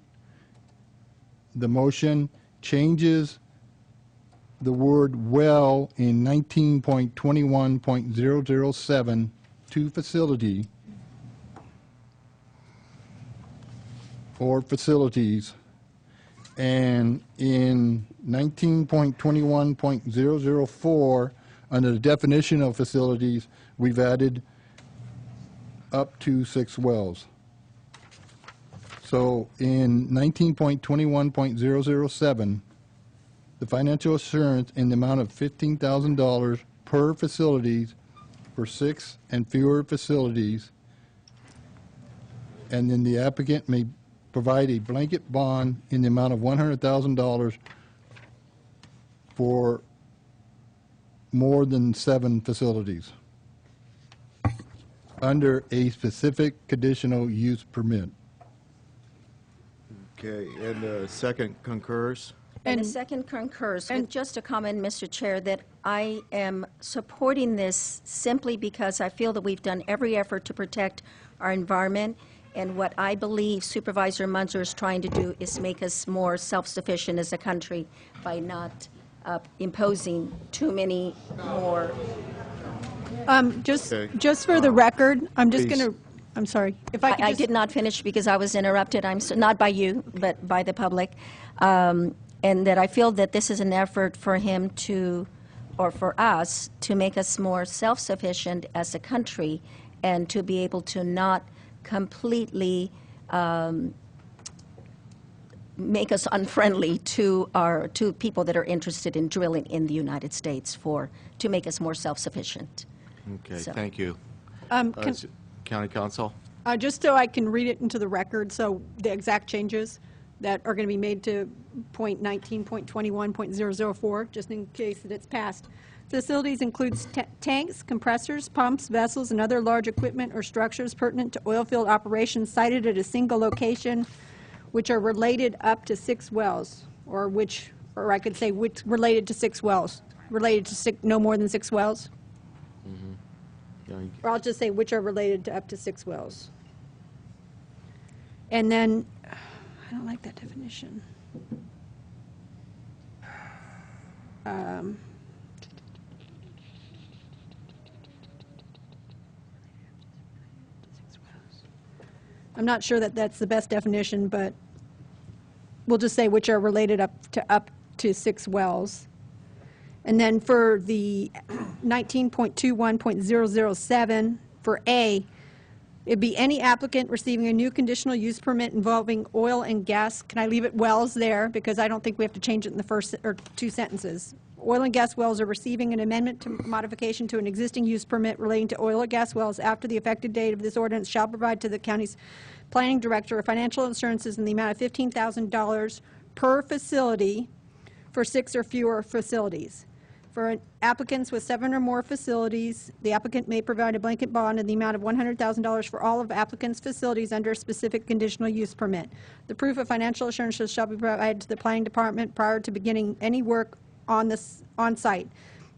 the motion changes the word well in 19.21.007 to facility or facilities, and in 19.21.004 under the definition of facilities, we've added up to 6 wells. So in 19.21.007, the financial assurance in the amount of $15,000 per facilities for 6 and fewer facilities, and then the applicant may provide a blanket bond in the amount of $100,000 for more than 7 facilities under a specific conditional use permit. Okay, and the second concurs? And the second concurs with just a comment, Mr. Chair, that I am supporting this simply because I feel that we've done every effort to protect our environment, and what I believe Supervisor Munzer is trying to do is make us more self-sufficient as a country by not imposing too many more. Just for the record, I'm just going to, I'm sorry. If I could I just, did not finish because I was interrupted. Not by you, but by the public. And that I feel that this is an effort for him to, or for us, to make us more self-sufficient as a country and to be able to not completely make us unfriendly to people that are interested in drilling in the United States to make us more self-sufficient. Okay, So. thank you. County Council? just so I can read it into the record, so the exact changes that are going to be made to point 19.21.004, just in case that it's passed. Facilities includes tanks, compressors, pumps, vessels, and other large equipment or structures pertinent to oil field operations sited at a single location, which are related up to 6 wells, or I could say which related to 6 wells, related to no more than 6 wells. Or I'll just say which are related to up to 6 wells. And then, I don't like that definition. I'm not sure that that's the best definition, but we'll just say which are related up to 6 wells. And then for the 19.21.007, for A, it'd be any applicant receiving a new conditional use permit involving oil and gas. Can I leave it wells there? Because I don't think we have to change it in the first or 2 sentences. Oil and gas wells are receiving an amendment to modification to an existing use permit relating to oil or gas wells after the effective date of this ordinance shall provide to the county's planning director financial assurances in the amount of $15,000 per facility for 6 or fewer facilities. For applicants with 7 or more facilities, the applicant may provide a blanket bond in the amount of $100,000 for all of applicant's facilities under a specific conditional use permit. The proof of financial assurances shall be provided to the planning department prior to beginning any work on site.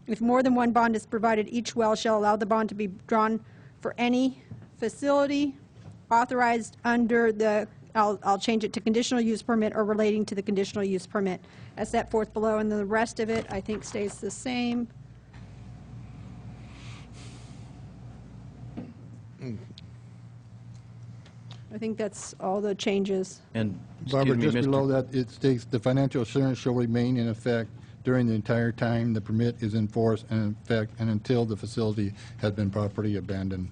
If more than one bond is provided, each well shall allow the bond to be drawn for any facility authorized under the, I'll change it to conditional use permit or relating to the conditional use permit as set forth below, and then the rest of it, I think, stays the same. I think that's all the changes. And, Barbara, excuse me, just Mr. below that, it states the financial assurance shall remain in effect during the entire time the permit is in force and in effect and until the facility has been properly abandoned.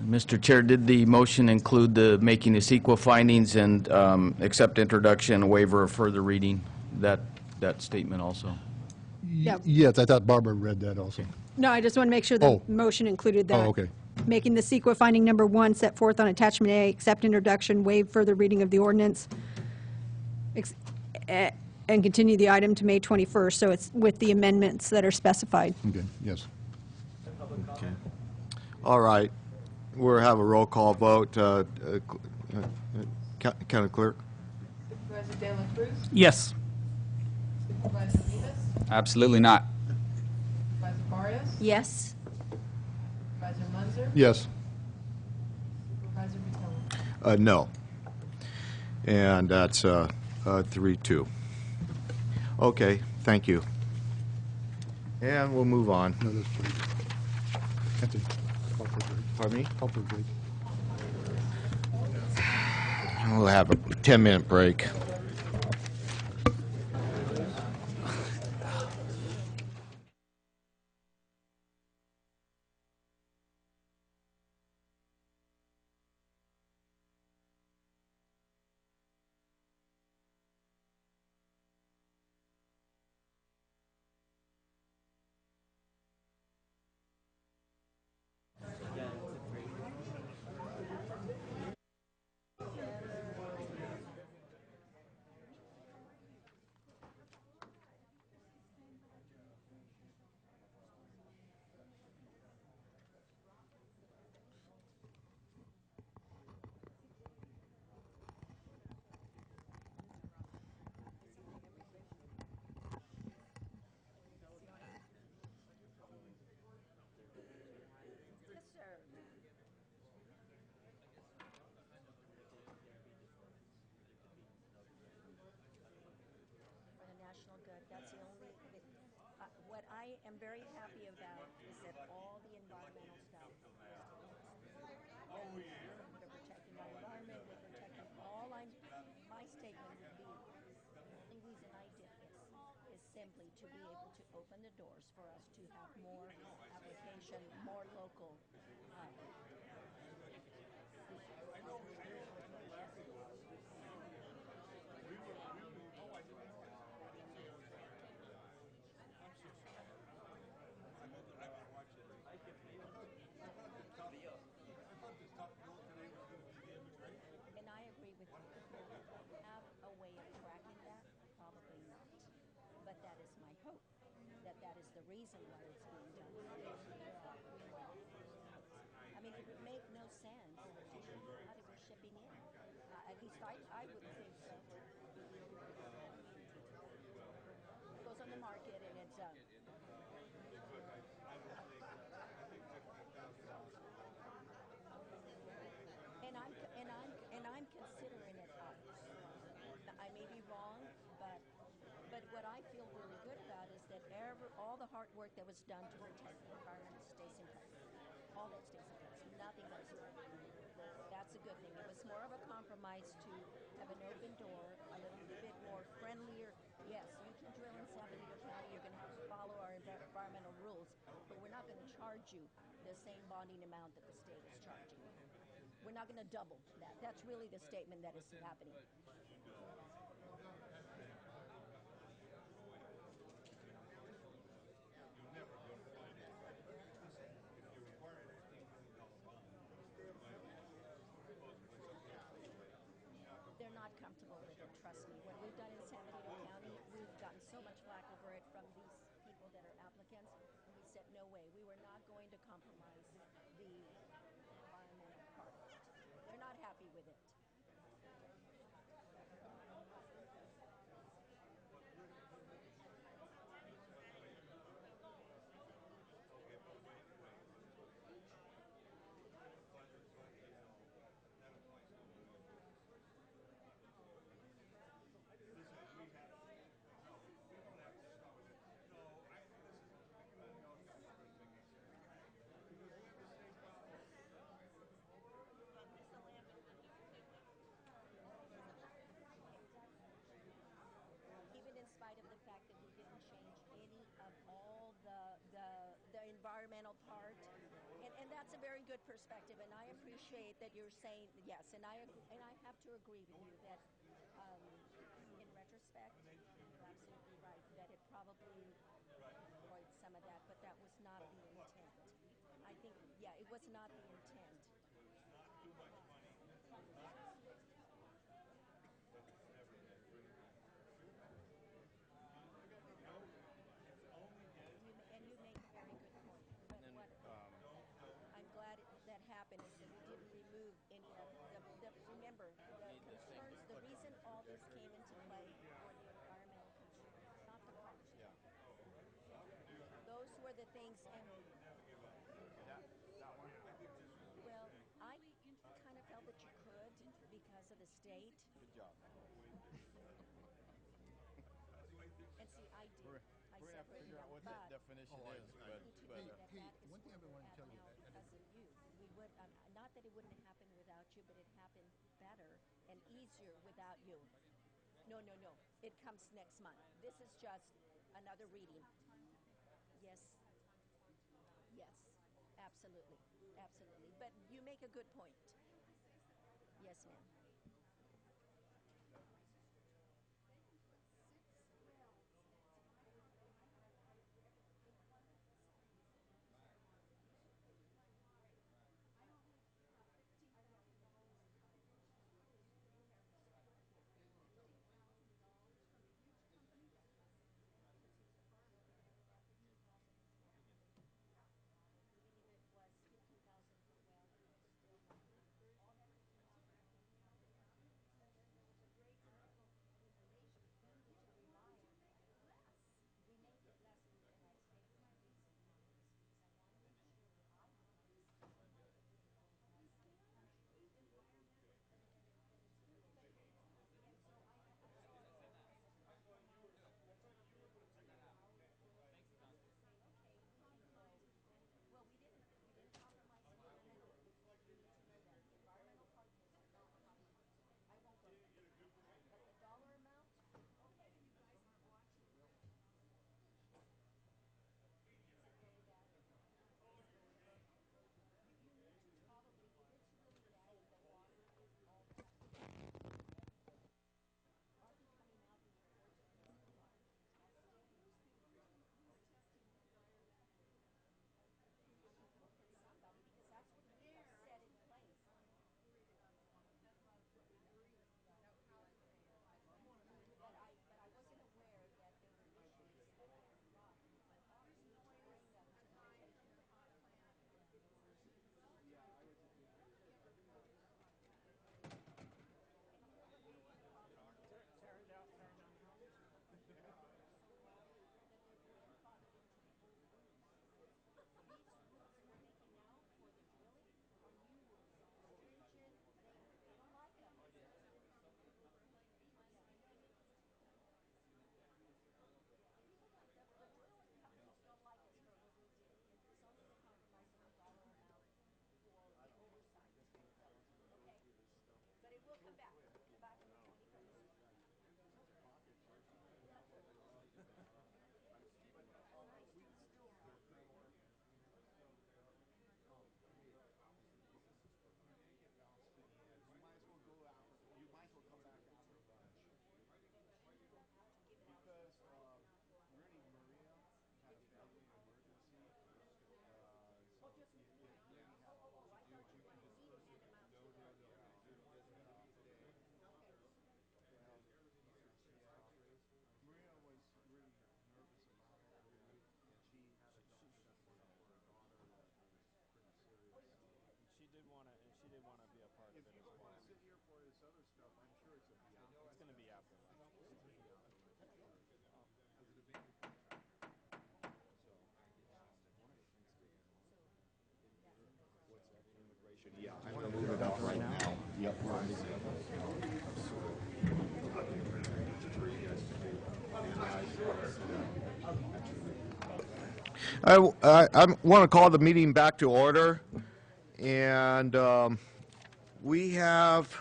Mr. Chair, did the motion include the making the CEQA findings and accept introduction, waiver of further reading, that statement also? Yeah. Yes, I thought Barbara read that also. No, I just want to make sure the Oh. motion included that. Oh, okay. Making the CEQA finding number 1 set forth on attachment A, accept introduction, waive further reading of the ordinance, and continue the item to May 21st, so it's with the amendments that are specified. Okay, yes. Okay. All right. We'll have a roll call vote. County Clerk? Supervisor De La Cruz? Yes. Supervisor Rivas? Absolutely not. Supervisor Barrios? Yes. Supervisor Munzer? Yes. Supervisor Vitello? No. And that's 3-2. Okay, thank you. And we'll move on. No, that's pretty. That's it. Call for break. Pardon me? Call for break. We'll have a 10-minute break. For the national good, that's the only, what I am very happy about is that all the environmental stuff. We're protecting our environment, we're protecting my statement would be, the only reason I did this is simply to be able to open the doors for us to have more application, more local. And I agree with you. Have a way of tracking that? Probably not. But that is my hope, that that is the reason why it's being done. I mean, it would make no sense to not even shipping in. At least I would think so. It goes on the market and it's and I'm considering it ours. I may be wrong, but what I feel really good about is that all the hard work that was done to protect the environment stays in place. All that stays in place. Nothing goes away. That's a good thing. It was more of a compromise to have an open door, a little bit more friendlier. Yes, you can drill in San Benito County. You're going to follow our environmental rules, but we're not going to charge you the same bonding amount that the state is charging you. We're not going to double that. That's really the statement that is happening. They're not comfortable with it, trust me. What we've done in San Benito County, we've gotten applicants, and we said, no way, we were not going to compromise the environmental part of it. They're not happy with it. Even in spite of the fact that we didn't change any of all the environmental part. And that's a very good perspective, and I appreciate that you're saying yes, and I have to agree with you that in retrospect, you're absolutely right, that it probably avoided some of that, but that was not the intent. I think, yeah, it was not the intent. And you make a very good point. But what I'm glad that happened is that we didn't remove any of the remember, the concerns, the reason all this came into play were the environmental concerns, not the cost. Yeah. Those were the things, and That one? well, I kind of felt that you could because of the state. Good job. And see, I did. We're I going to have to separated figure out them, what but that definition is, but one thing I've been wanting to tell you, now because of you, we would not that it wouldn't have happened without you, but it happened better and easier without you. No, it comes next month. This is just another reading. Yes, absolutely. But you make a good point. Yes, ma'am. Was 50,000 for well, still not. I want to call the meeting back to order, and we have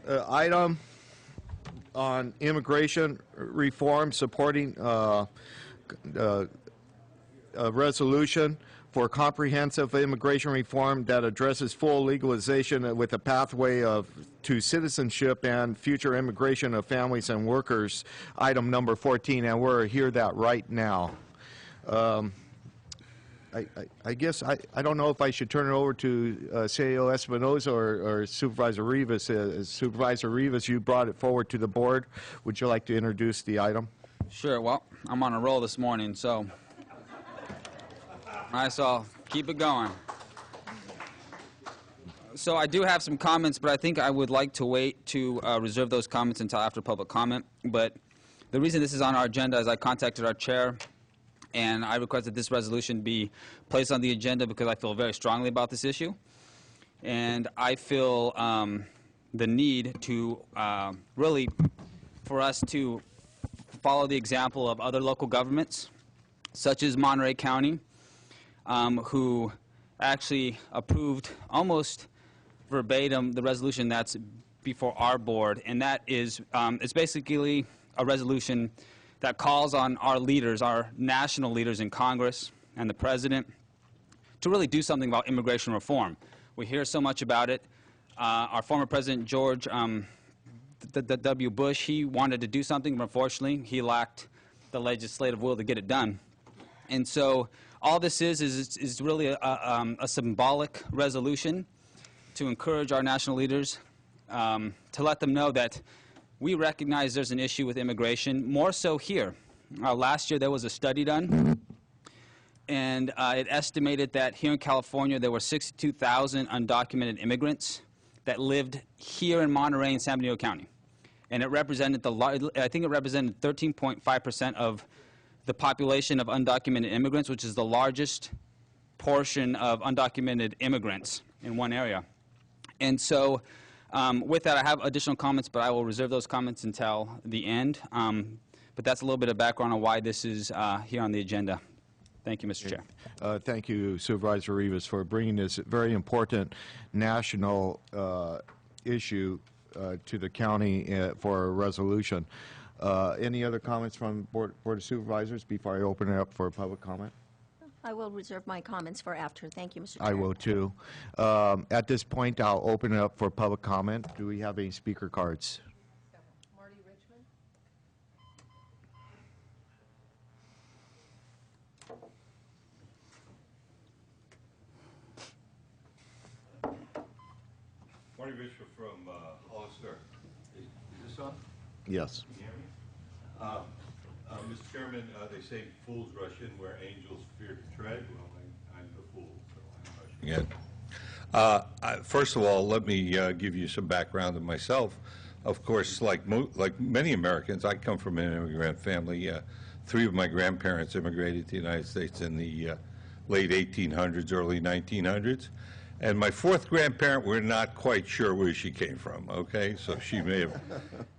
an item on immigration reform supporting a resolution for comprehensive immigration reform that addresses full legalization with a pathway to citizenship and future immigration of families and workers, item number 14, and we're here that right now. I guess I don't know if I should turn it over to CEO Espinoza or Supervisor Rivas. Supervisor Rivas, you brought it forward to the board. Would you like to introduce the item? Sure. Well, I'm on a roll this morning, so I'll keep it going. So I do have some comments, but I think I would like to wait to reserve those comments until after public comment. But the reason this is on our agenda is I contacted our chair, and I requested this resolution be placed on the agenda because I feel very strongly about this issue. And I feel the need to really, for us to follow the example of other local governments, such as Monterey County, who actually approved almost verbatim the resolution that's before our board, and that is it's basically a resolution that calls on our leaders, our national leaders in Congress and the President, to really do something about immigration reform. We hear so much about it. Our former President George W. Bush, he wanted to do something, but unfortunately he lacked the legislative will to get it done. And so all this is really a symbolic resolution to encourage our national leaders, to let them know that we recognize there's an issue with immigration, more so here. Last year there was a study done, and it estimated that here in California there were 62,000 undocumented immigrants that lived here in Monterey and San Bernardino County. And it represented I think it represented 13.5% of the population of undocumented immigrants, which is the largest portion of undocumented immigrants in one area. And so with that, I have additional comments, but I will reserve those comments until the end. But that's a little bit of background on why this is here on the agenda. Thank you, Mr. Chair. Thank you, Supervisor Rivas, for bringing this very important national issue to the county for a resolution. Any other comments from Board of Supervisors before I open it up for public comment? I will reserve my comments for after. Thank you, Mr. Chair. I will too. At this point, I'll open it up for public comment. Do we have any speaker cards? Marty Richmond. Marty Richmond from Hollister. Is this on? Yes. Can you hear me? Mr. Chairman, they say fools rush in where angels fear to tread. Well, I'm the fool, so I'm rushing in. First of all, let me give you some background on myself. Of course, like many Americans, I come from an immigrant family. 3 of my grandparents immigrated to the United States in the late 1800s, early 1900s. And my 4th grandparent, we're not quite sure where she came from, okay? So she may have.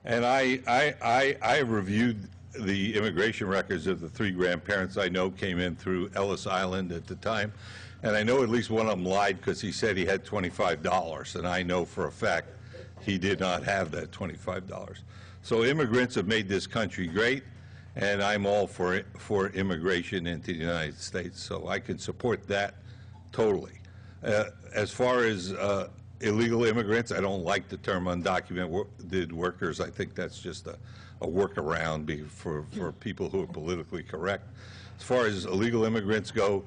And I reviewed the immigration records of the 3 grandparents I know came in through Ellis Island at the time. And I know at least one of them lied because he said he had $25. And I know for a fact he did not have that $25. So immigrants have made this country great. And I'm all for immigration into the United States. So I can support that totally. As far as illegal immigrants, I don't like the term undocumented workers. I think that's just a workaround for people who are politically correct. As far as illegal immigrants go,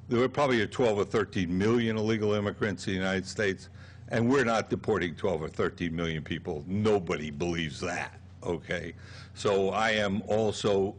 there were probably 12 or 13 million illegal immigrants in the United States, and we're not deporting 12 or 13 million people. Nobody believes that, okay? So I am also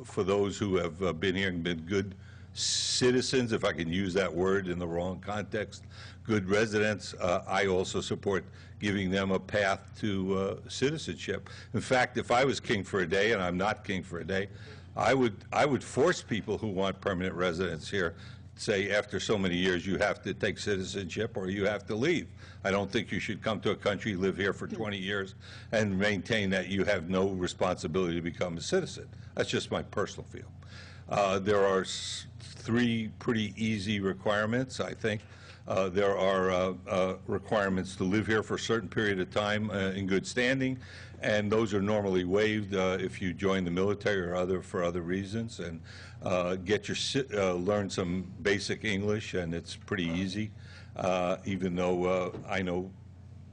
for those who have been here and been good citizens, if I can use that word in the wrong context, good residents, I also support giving them a path to citizenship. In fact, if I was king for a day, and I'm not king for a day, I would force people who want permanent residence here say after so many years you have to take citizenship or you have to leave. I don't think you should come to a country, live here for 20 years, and maintain that you have no responsibility to become a citizen. That's just my personal feel. There are 3 pretty easy requirements, I think. There are requirements to live here for a certain period of time in good standing, and those are normally waived if you join the military or for other reasons, and learn some basic English, and it's pretty easy, even though I know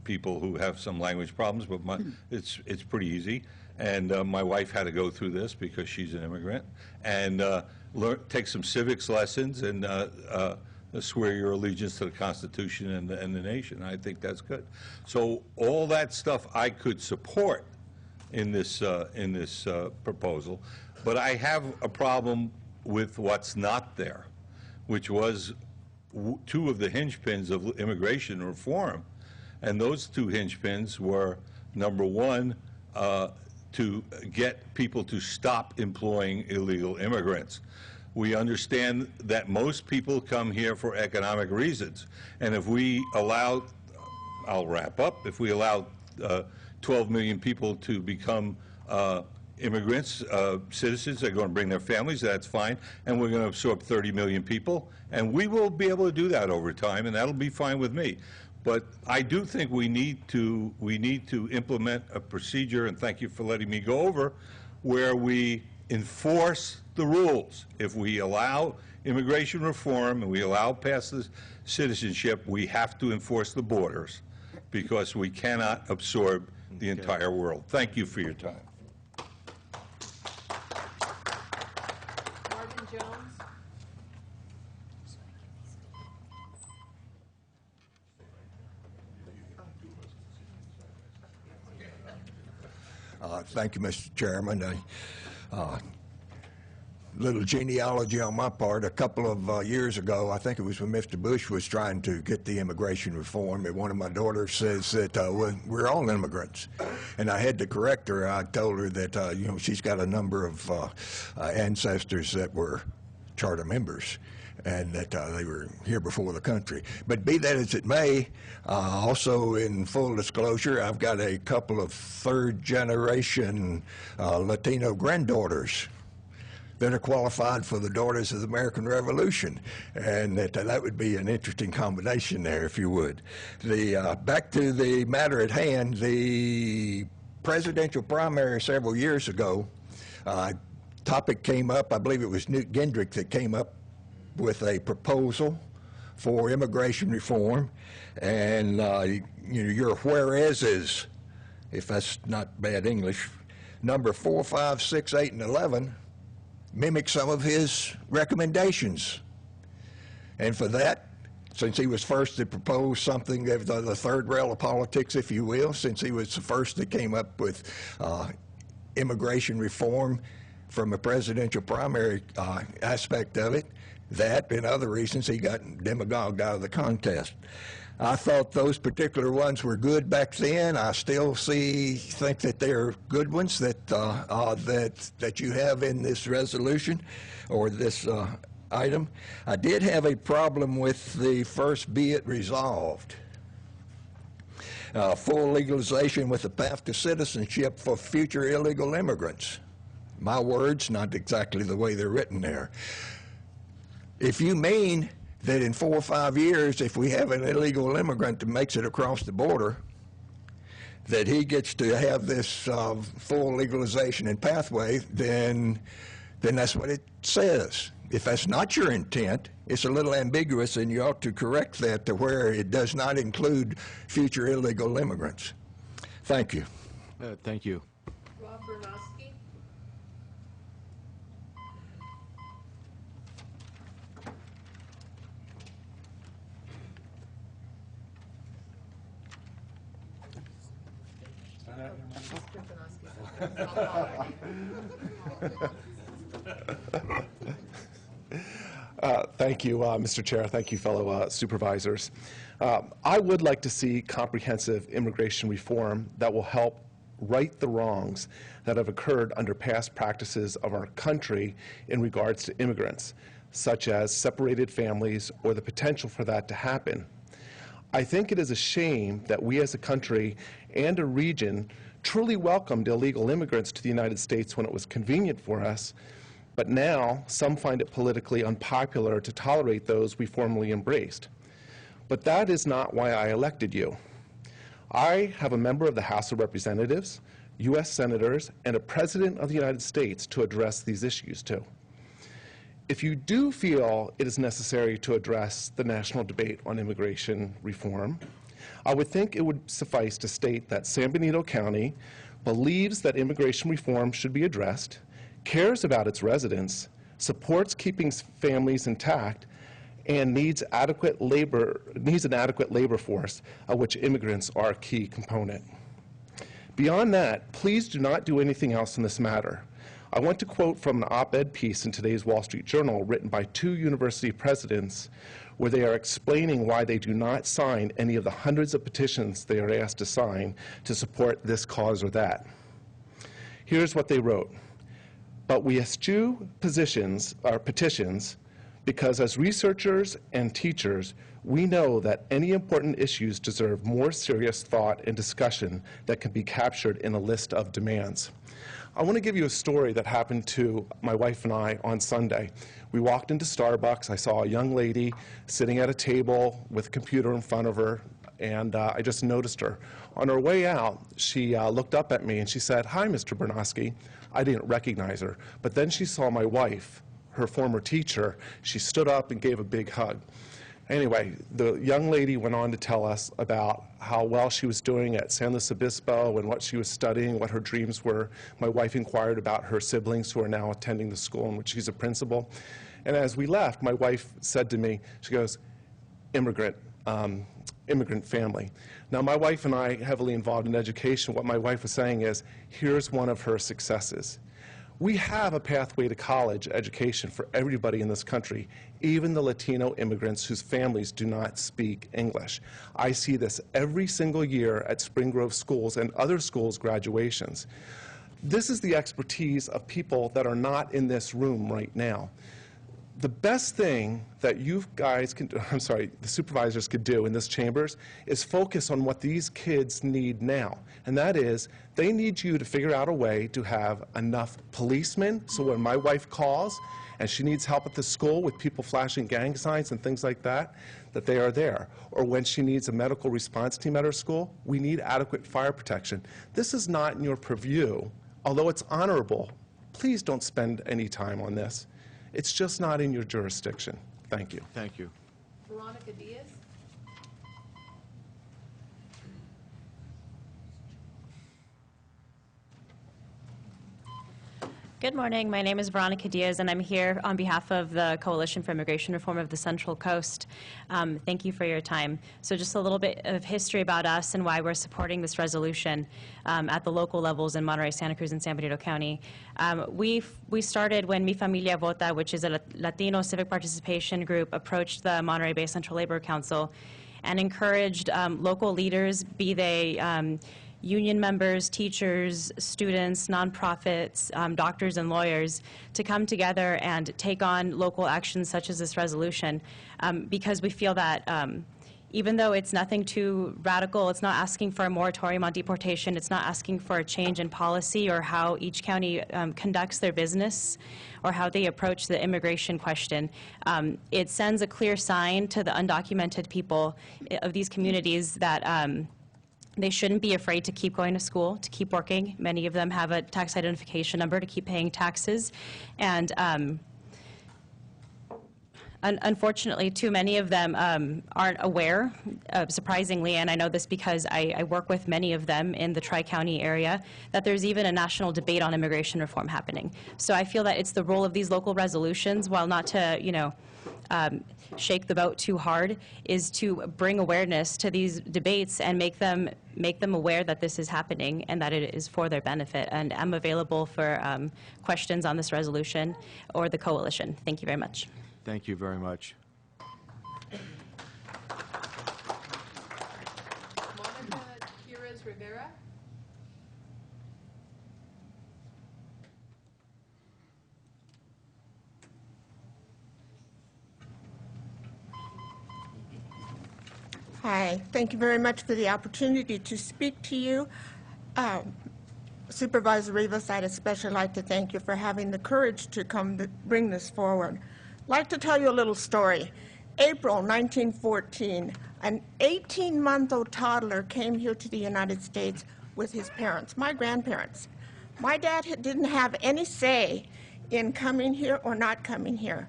people who have some language problems, but it's pretty easy. And my wife had to go through this because she's an immigrant, and take some civics lessons and swear your allegiance to the Constitution and the nation. I think that's good. So all that stuff I could support in this proposal, but I have a problem with what's not there, which was 2 of the hinge pins of immigration reform, and those 2 hinge pins were, number 1, to get people to stop employing illegal immigrants. We understand that most people come here for economic reasons, and if we allow, I'll wrap up, if we allow 12 million people to become immigrants, citizens, they're going to bring their families, that's fine, and we're going to absorb 30 million people, and we will be able to do that over time, and that'll be fine with me. But I do think we need to implement a procedure, and thank you for letting me go over, where we enforce the rules. If we allow immigration reform and we allow passive citizenship, we have to enforce the borders because we cannot absorb the entire world. Thank you for your time. Marvin Jones? Thank you, Mr. Chairman. Little genealogy on my part. A couple of years ago, I think it was when Mr. Bush was trying to get the immigration reform, and one of my daughters says that we're all immigrants. And I had to correct her. I told her that, you know, she's got a number of ancestors that were charter members, and that they were here before the country. But be that as it may, also in full disclosure, I've got a couple of third-generation Latino granddaughters that are qualified for the Daughters of the American Revolution, and that would be an interesting combination there, if you would. Back to the matter at hand, the presidential primary several years ago, topic came up, I believe it was Newt Gingrich that came up with a proposal for immigration reform, and you know, your whereases, if that's not bad English, number 4, 5, 6, 8, and 11 mimic some of his recommendations. And for that, since he was first to propose something of the third rail of politics, if you will, since he was the first that came up with immigration reform from a presidential primary aspect of it, that and other reasons he got demagogued out of the contest. I thought those particular ones were good back then. I still think that they're good ones that that you have in this resolution or this item. I did have a problem with the first be it resolved. Full legalization with a path to citizenship for future illegal immigrants. My words, not exactly the way they're written there. If you mean that in 4 or 5 years, if we have an illegal immigrant that makes it across the border, that he gets to have this full legalization and pathway, then that's what it says. If that's not your intent, it's a little ambiguous, and you ought to correct that to where it does not include future illegal immigrants. Thank you. Thank you. Rob Bernowski? Thank you, Mr. Chair. Thank you, fellow supervisors. I would like to see comprehensive immigration reform that will help right the wrongs that have occurred under past practices of our country in regards to immigrants. such as separated families or the potential for that to happen. I think it is a shame that we as a country and a region truly welcomed illegal immigrants to the United States when it was convenient for us, but now some find it politically unpopular to tolerate those we formerly embraced. But that is not why I elected you. I have a member of the House of Representatives, U.S. senators, and a President of the United States to address these issues to. If you do feel it is necessary to address the national debate on immigration reform, I would think it would suffice to state that San Benito County believes that immigration reform should be addressed, cares about its residents, supports keeping families intact, and needs an adequate labor force, of which immigrants are a key component. Beyond that, please do not do anything else in this matter. I want to quote from an op-ed piece in today's Wall Street Journal written by 2 university presidents where they are explaining why they do not sign any of the hundreds of petitions they are asked to sign to support this cause or that. Here's what they wrote. But we eschew petitions because as researchers and teachers, we know that any important issues deserve more serious thought and discussion that can be captured in a list of demands. I want to give you a story that happened to my wife and I on Sunday. We walked into Starbucks. I saw a young lady sitting at a table with a computer in front of her, and I just noticed her. On her way out, she looked up at me and she said, "Hi, Mr. Bernowski." I didn't recognize her, but then she saw my wife, her former teacher. She stood up and gave a big hug. Anyway, the young lady went on to tell us about how well she was doing at San Luis Obispo and what she was studying, what her dreams were. My wife inquired about her siblings who are now attending the school in which she's a principal. And as we left, my wife said to me, she goes, immigrant family. Now, my wife and I, heavily involved in education, what my wife was saying is, here's one of her successes. We have a pathway to college education for everybody in this country, even the Latino immigrants whose families do not speak English. I see this every single year at Spring Grove schools and other schools' graduations. This is the expertise of people that are not in this room right now. The best thing that you guys can do, the supervisors could do in this chambers is focus on what these kids need now. And that is, they need you to figure out a way to have enough policemen, so when my wife calls and she needs help at the school with people flashing gang signs and things like that, that they are there. Or when she needs a medical response team at her school, we need adequate fire protection. This is not in your purview, although it's honorable. Please don't spend any time on this. It's just not in your jurisdiction. Thank you. Thank you. Veronica Diaz? Good morning. My name is Veronica Diaz, and I'm here on behalf of the Coalition for Immigration Reform of the Central Coast. Thank you for your time. So just a little bit of history about us and why we're supporting this resolution at the local levels in Monterey, Santa Cruz, and San Benito County. We started when Mi Familia Vota, which is a Latino civic participation group, approached the Monterey Bay Central Labor Council and encouraged local leaders, be they union members, teachers, students, nonprofits, doctors, and lawyers to come together and take on local actions such as this resolution, because we feel that even though it's nothing too radical, it's not asking for a moratorium on deportation, it's not asking for a change in policy or how each county conducts their business or how they approach the immigration question. It sends a clear sign to the undocumented people of these communities that they shouldn't be afraid to keep going to school, to keep working. Many of them have a tax identification number to keep paying taxes. And unfortunately, too many of them aren't aware, surprisingly, and I know this because I work with many of them in the Tri-County area, that there's even a national debate on immigration reform happening. So I feel that it's the role of these local resolutions, while not to, shake the boat too hard, is to bring awareness to these debates and make them aware that this is happening and that it is for their benefit. And I'm available for questions on this resolution or the coalition. Thank you very much. Thank you very much. Monica Quiroz Rivera? Hi, thank you very much for the opportunity to speak to you. Supervisor Rivas, I'd especially like to thank you for having the courage to come to bring this forward. I'd like to tell you a little story. April 1914, an 18-month-old toddler came here to the United States with his parents, my grandparents. My dad didn't have any say in coming here or not coming here.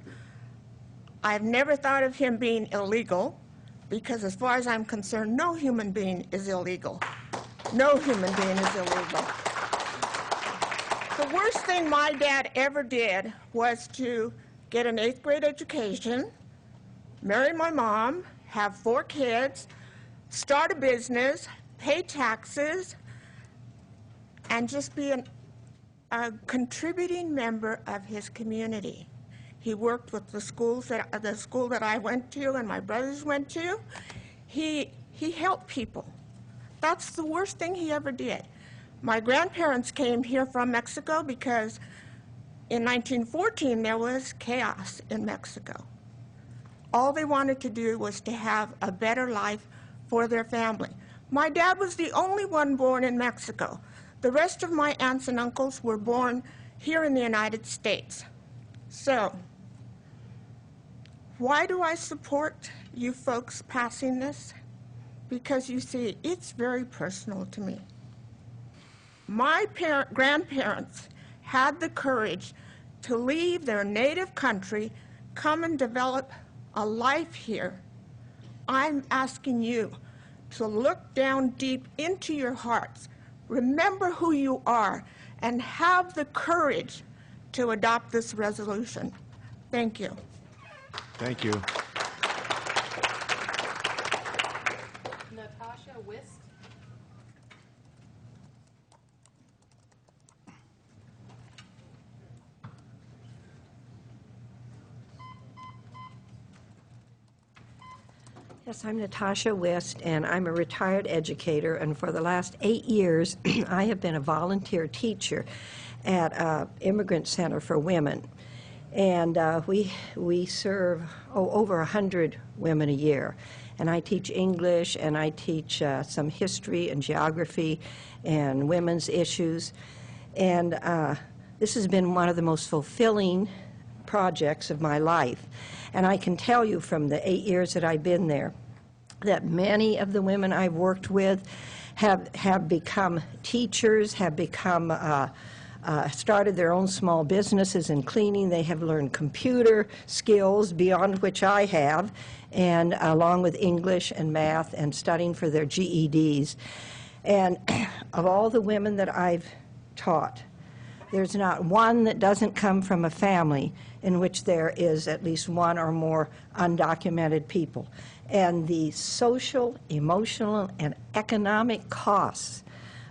I've never thought of him being illegal, because as far as I'm concerned, no human being is illegal. No human being is illegal. The worst thing my dad ever did was to get an 8th grade education, marry my mom, have 4 kids, start a business, pay taxes, and just be a contributing member of his community. He worked with the school that I went to and my brothers went to. He helped people. That's the worst thing he ever did. My grandparents came here from Mexico because in 1914 there was chaos in Mexico. All they wanted to do was to have a better life for their family. My dad was the only one born in Mexico. The rest of my aunts and uncles were born here in the United States. So, why do I support you folks passing this? Because you see, it's very personal to me. My grandparents had the courage to leave their native country, come and develop a life here. I'm asking you to look down deep into your hearts, remember who you are, and have the courage to adopt this resolution. Thank you. Thank you. Natasha Wist. Yes, I'm Natasha West, and I'm a retired educator, and for the last 8 years, I have been a volunteer teacher at an immigrant center for women. And we serve over 100 women a year. And I teach English, and I teach some history and geography and women's issues. And this has been one of the most fulfilling projects of my life. And I can tell you from the 8 years that I've been there that many of the women I've worked with have become teachers, have become started their own small businesses in cleaning. They have learned computer skills beyond which I have, and along with English and math and studying for their GEDs. And of all the women that I've taught, there's not one that doesn't come from a family in which there is at least one or more undocumented people. And the social, emotional, and economic costs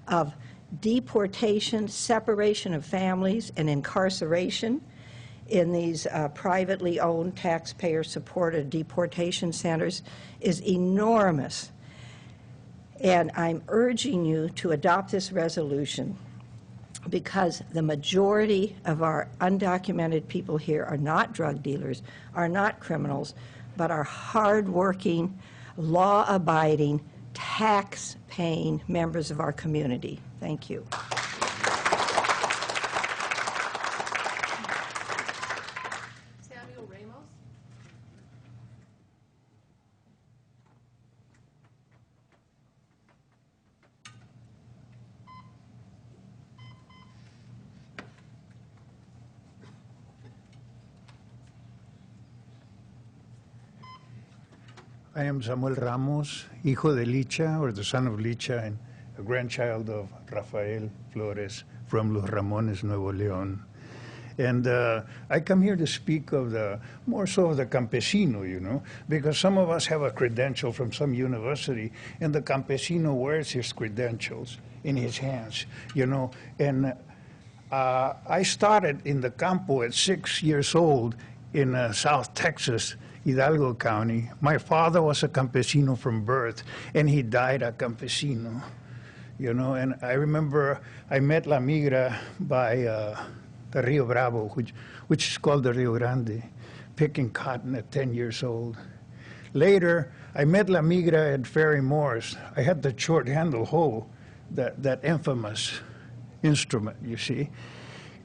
of deportation, separation of families, and incarceration in these privately owned, taxpayer-supported deportation centers is enormous. And I'm urging you to adopt this resolution because the majority of our undocumented people here are not drug dealers, are not criminals, but are hardworking, law-abiding, tax-paying members of our community. Thank you. Samuel Ramos. I am Samuel Ramos, hijo de Licha, or the son of Licha, and a grandchild of Rafael Flores from Los Ramones, Nuevo León. And I come here to speak of more so of the campesino, you know, because some of us have a credential from some university, and the campesino wears his credentials in his hands, you know. And I started in the campo at 6 years old in South Texas, Hidalgo County. My father was a campesino from birth, and he died a campesino, you know. And I remember I met La Migra by the Rio Bravo, which is called the Rio Grande, picking cotton at 10 years old. Later, I met La Migra at Ferry Morse. I had the short handle hoe, that infamous instrument, you see.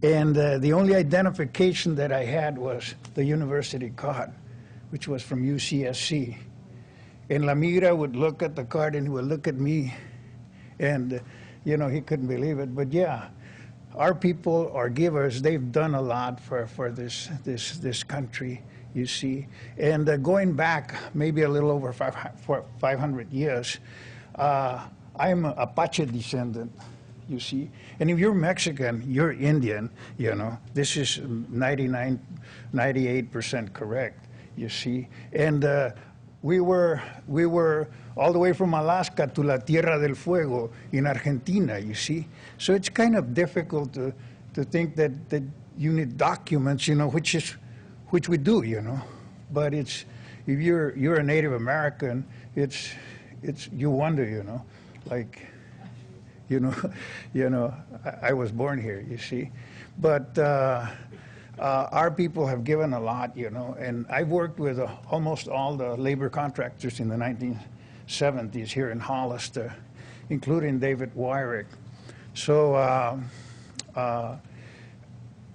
And the only identification that I had was the university card, which was from UCSC. And La Migra would look at the card and he would look at me, and you know, he couldn't believe it. But yeah, our people, our givers, they've done a lot for this country, you see. And going back maybe a little over 500 years, I'm an Apache descendant, you see. And if you're Mexican, you're Indian, you know. This is 98% correct, you see. And we were all the way from Alaska to La Tierra del Fuego in Argentina, you see. So it's kind of difficult to think that you need documents, you know, which we do, you know. But it's, if you're a Native American, it's you wonder, you know, like, you know, I was born here, you see. But our people have given a lot, you know, and I've worked with almost all the labor contractors in the 1970s here in Hollister, including David Wyrick. So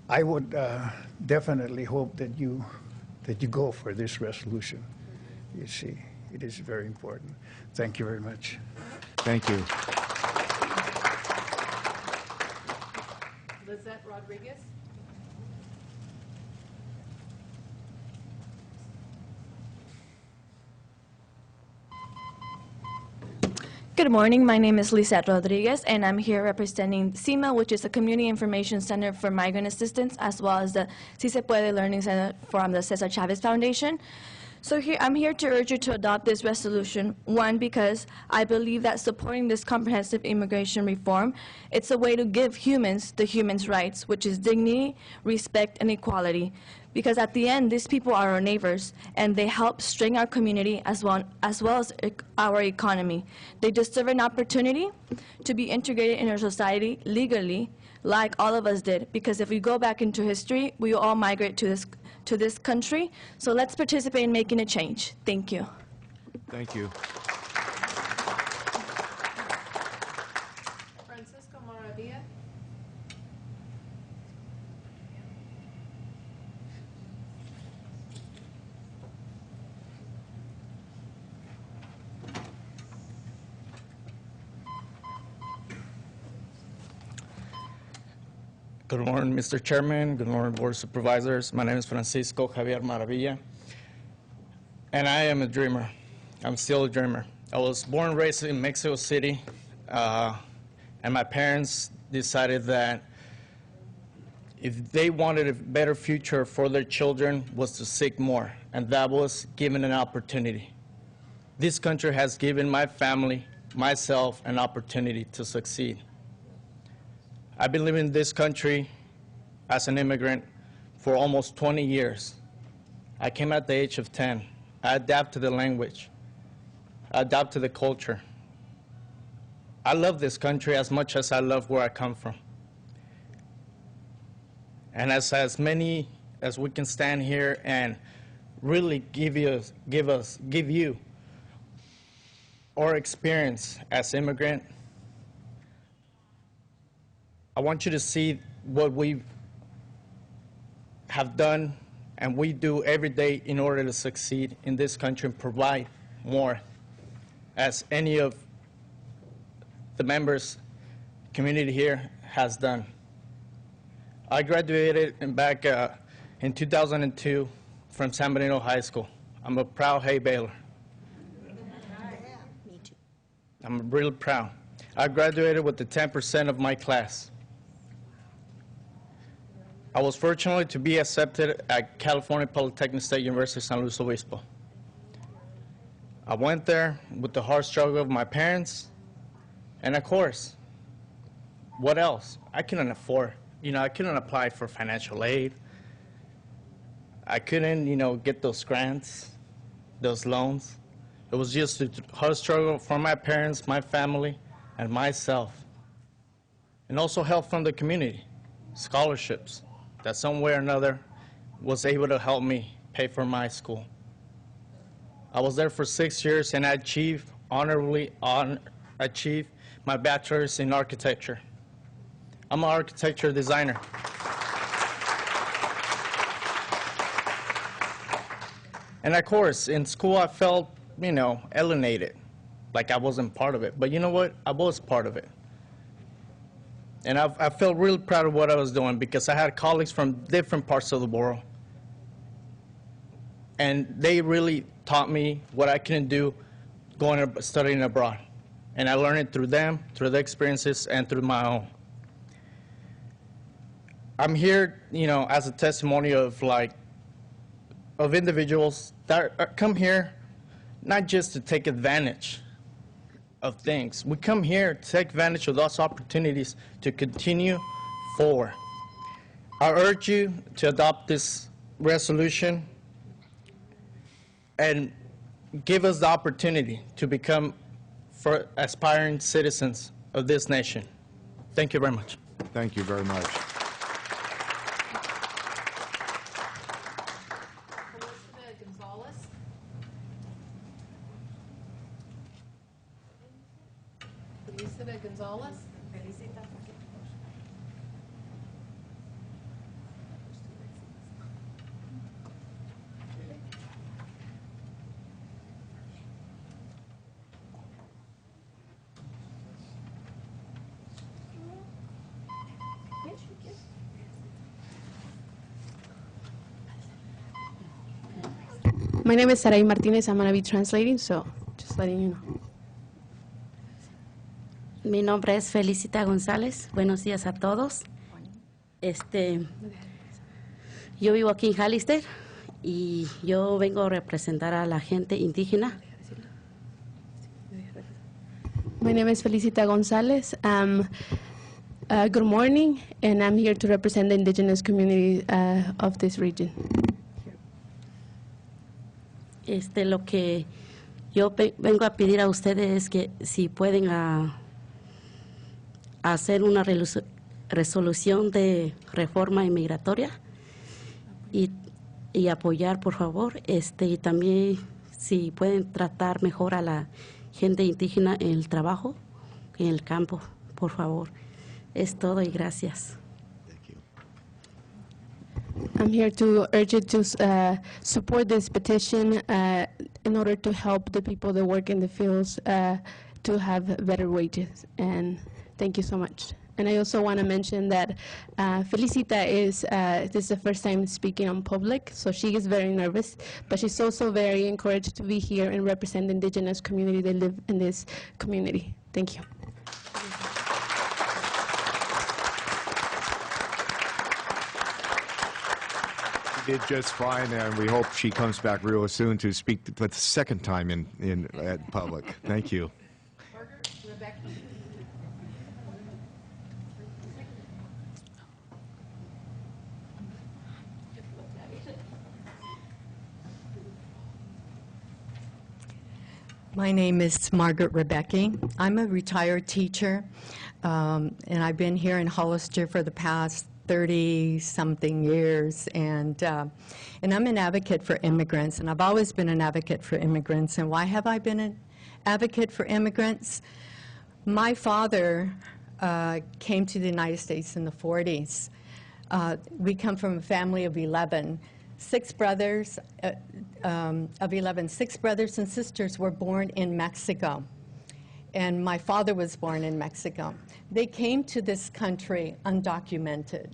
I would definitely hope that you go for this resolution. You see, it is very important. Thank you very much. Thank you. Lizette Rodriguez. Good morning. My name is Lizette Rodriguez, and I'm here representing CIMA, which is a Community Information Center for Migrant Assistance, as well as the Si Se Puede Learning Center from the Cesar Chavez Foundation. So I'm here to urge you to adopt this resolution, one, because I believe that supporting this comprehensive immigration reform, it's a way to give humans the humans' rights, which is dignity, respect, and equality. Because at the end, these people are our neighbors, and they help strengthen our community as well as our economy. They deserve an opportunity to be integrated in our society legally, like all of us did. Because if we go back into history, we all migrate to this country. So let's participate in making a change. Thank you. Thank you. Francisco Maravilla. Good morning, Mr. Chairman. Good morning, Board of Supervisors. My name is Francisco Javier Maravilla, and I am a dreamer. I'm still a dreamer. I was born and raised in Mexico City, and my parents decided that if they wanted a better future for their children was to seek more, and that was given an opportunity. This country has given my family, myself, an opportunity to succeed. I've been living in this country as an immigrant for almost 20 years. I came at the age of 10. I adapt to the language. I adapt to the culture. I love this country as much as I love where I come from. And as many as we can stand here and really give you our experience as immigrant, I want you to see what we have done and we do every day in order to succeed in this country and provide more, as any of the members, community here has done. I graduated back in 2002 from San Benito High School. I'm a proud Hay Baylor. Me too. I'm really proud. I graduated with the 10% of my class. I was fortunate to be accepted at California Polytechnic State University, San Luis Obispo. I went there with the hard struggle of my parents, and of course, what else? I couldn't afford, I couldn't apply for financial aid. I couldn't, get those grants, those loans. It was just a hard struggle for my parents, my family, and myself. And also help from the community, scholarships that some way or another was able to help me pay for my school. I was there for 6 years, and I achieved my bachelor's in architecture. I'm an architecture designer. And of course, in school, I felt, alienated, like I wasn't part of it. But you know what? I was part of it. And I felt really proud of what I was doing because I had colleagues from different parts of the world. And they really taught me what I can do studying abroad. And I learned it through them, through their experiences, and through my own. I'm here, as a testimony of individuals that come here not just to take advantage of things. We come here to take advantage of those opportunities to continue forward. I urge you to adopt this resolution and give us the opportunity to become aspiring citizens of this nation. Thank you very much. Thank you very much. Gonzalez. My name is Sarai Martinez. I'm going to be translating, so just letting you know. Mi nombre es Felicita González. Buenos días a todos. Yo vivo aquí en Hallister y yo vengo a representar a la gente indígena. My name is Felicita González. Good morning, and I'm here to represent the indigenous community of this region. Lo que yo vengo a pedir a ustedes es que si pueden hacer una resolución de reforma inmigratoria y apoyar, por favor, y también si pueden tratar mejor a la gente indígena en el trabajo, en el campo, por favor. Es todo y gracias. I'm here to urge you to support this petition in order to help the people that work in the fields to have better wages. And thank you so much. And I also want to mention that Felicita this is the first time speaking on public, so she is very nervous, but she's also very encouraged to be here and represent the indigenous community that live in this community. Thank you. Did just fine, and we hope she comes back real soon to speak for the second time in public. Thank you. My name is Margaret Rebecki. I'm a retired teacher, and I've been here in Hollister for the past 30-something years, and I'm an advocate for immigrants, and I've always been an advocate for immigrants. And why have I been an advocate for immigrants? My father came to the United States in the 40s. We come from a family of 11. 6 brothers of 11. 6 brothers and sisters were born in Mexico, and my father was born in Mexico. They came to this country undocumented.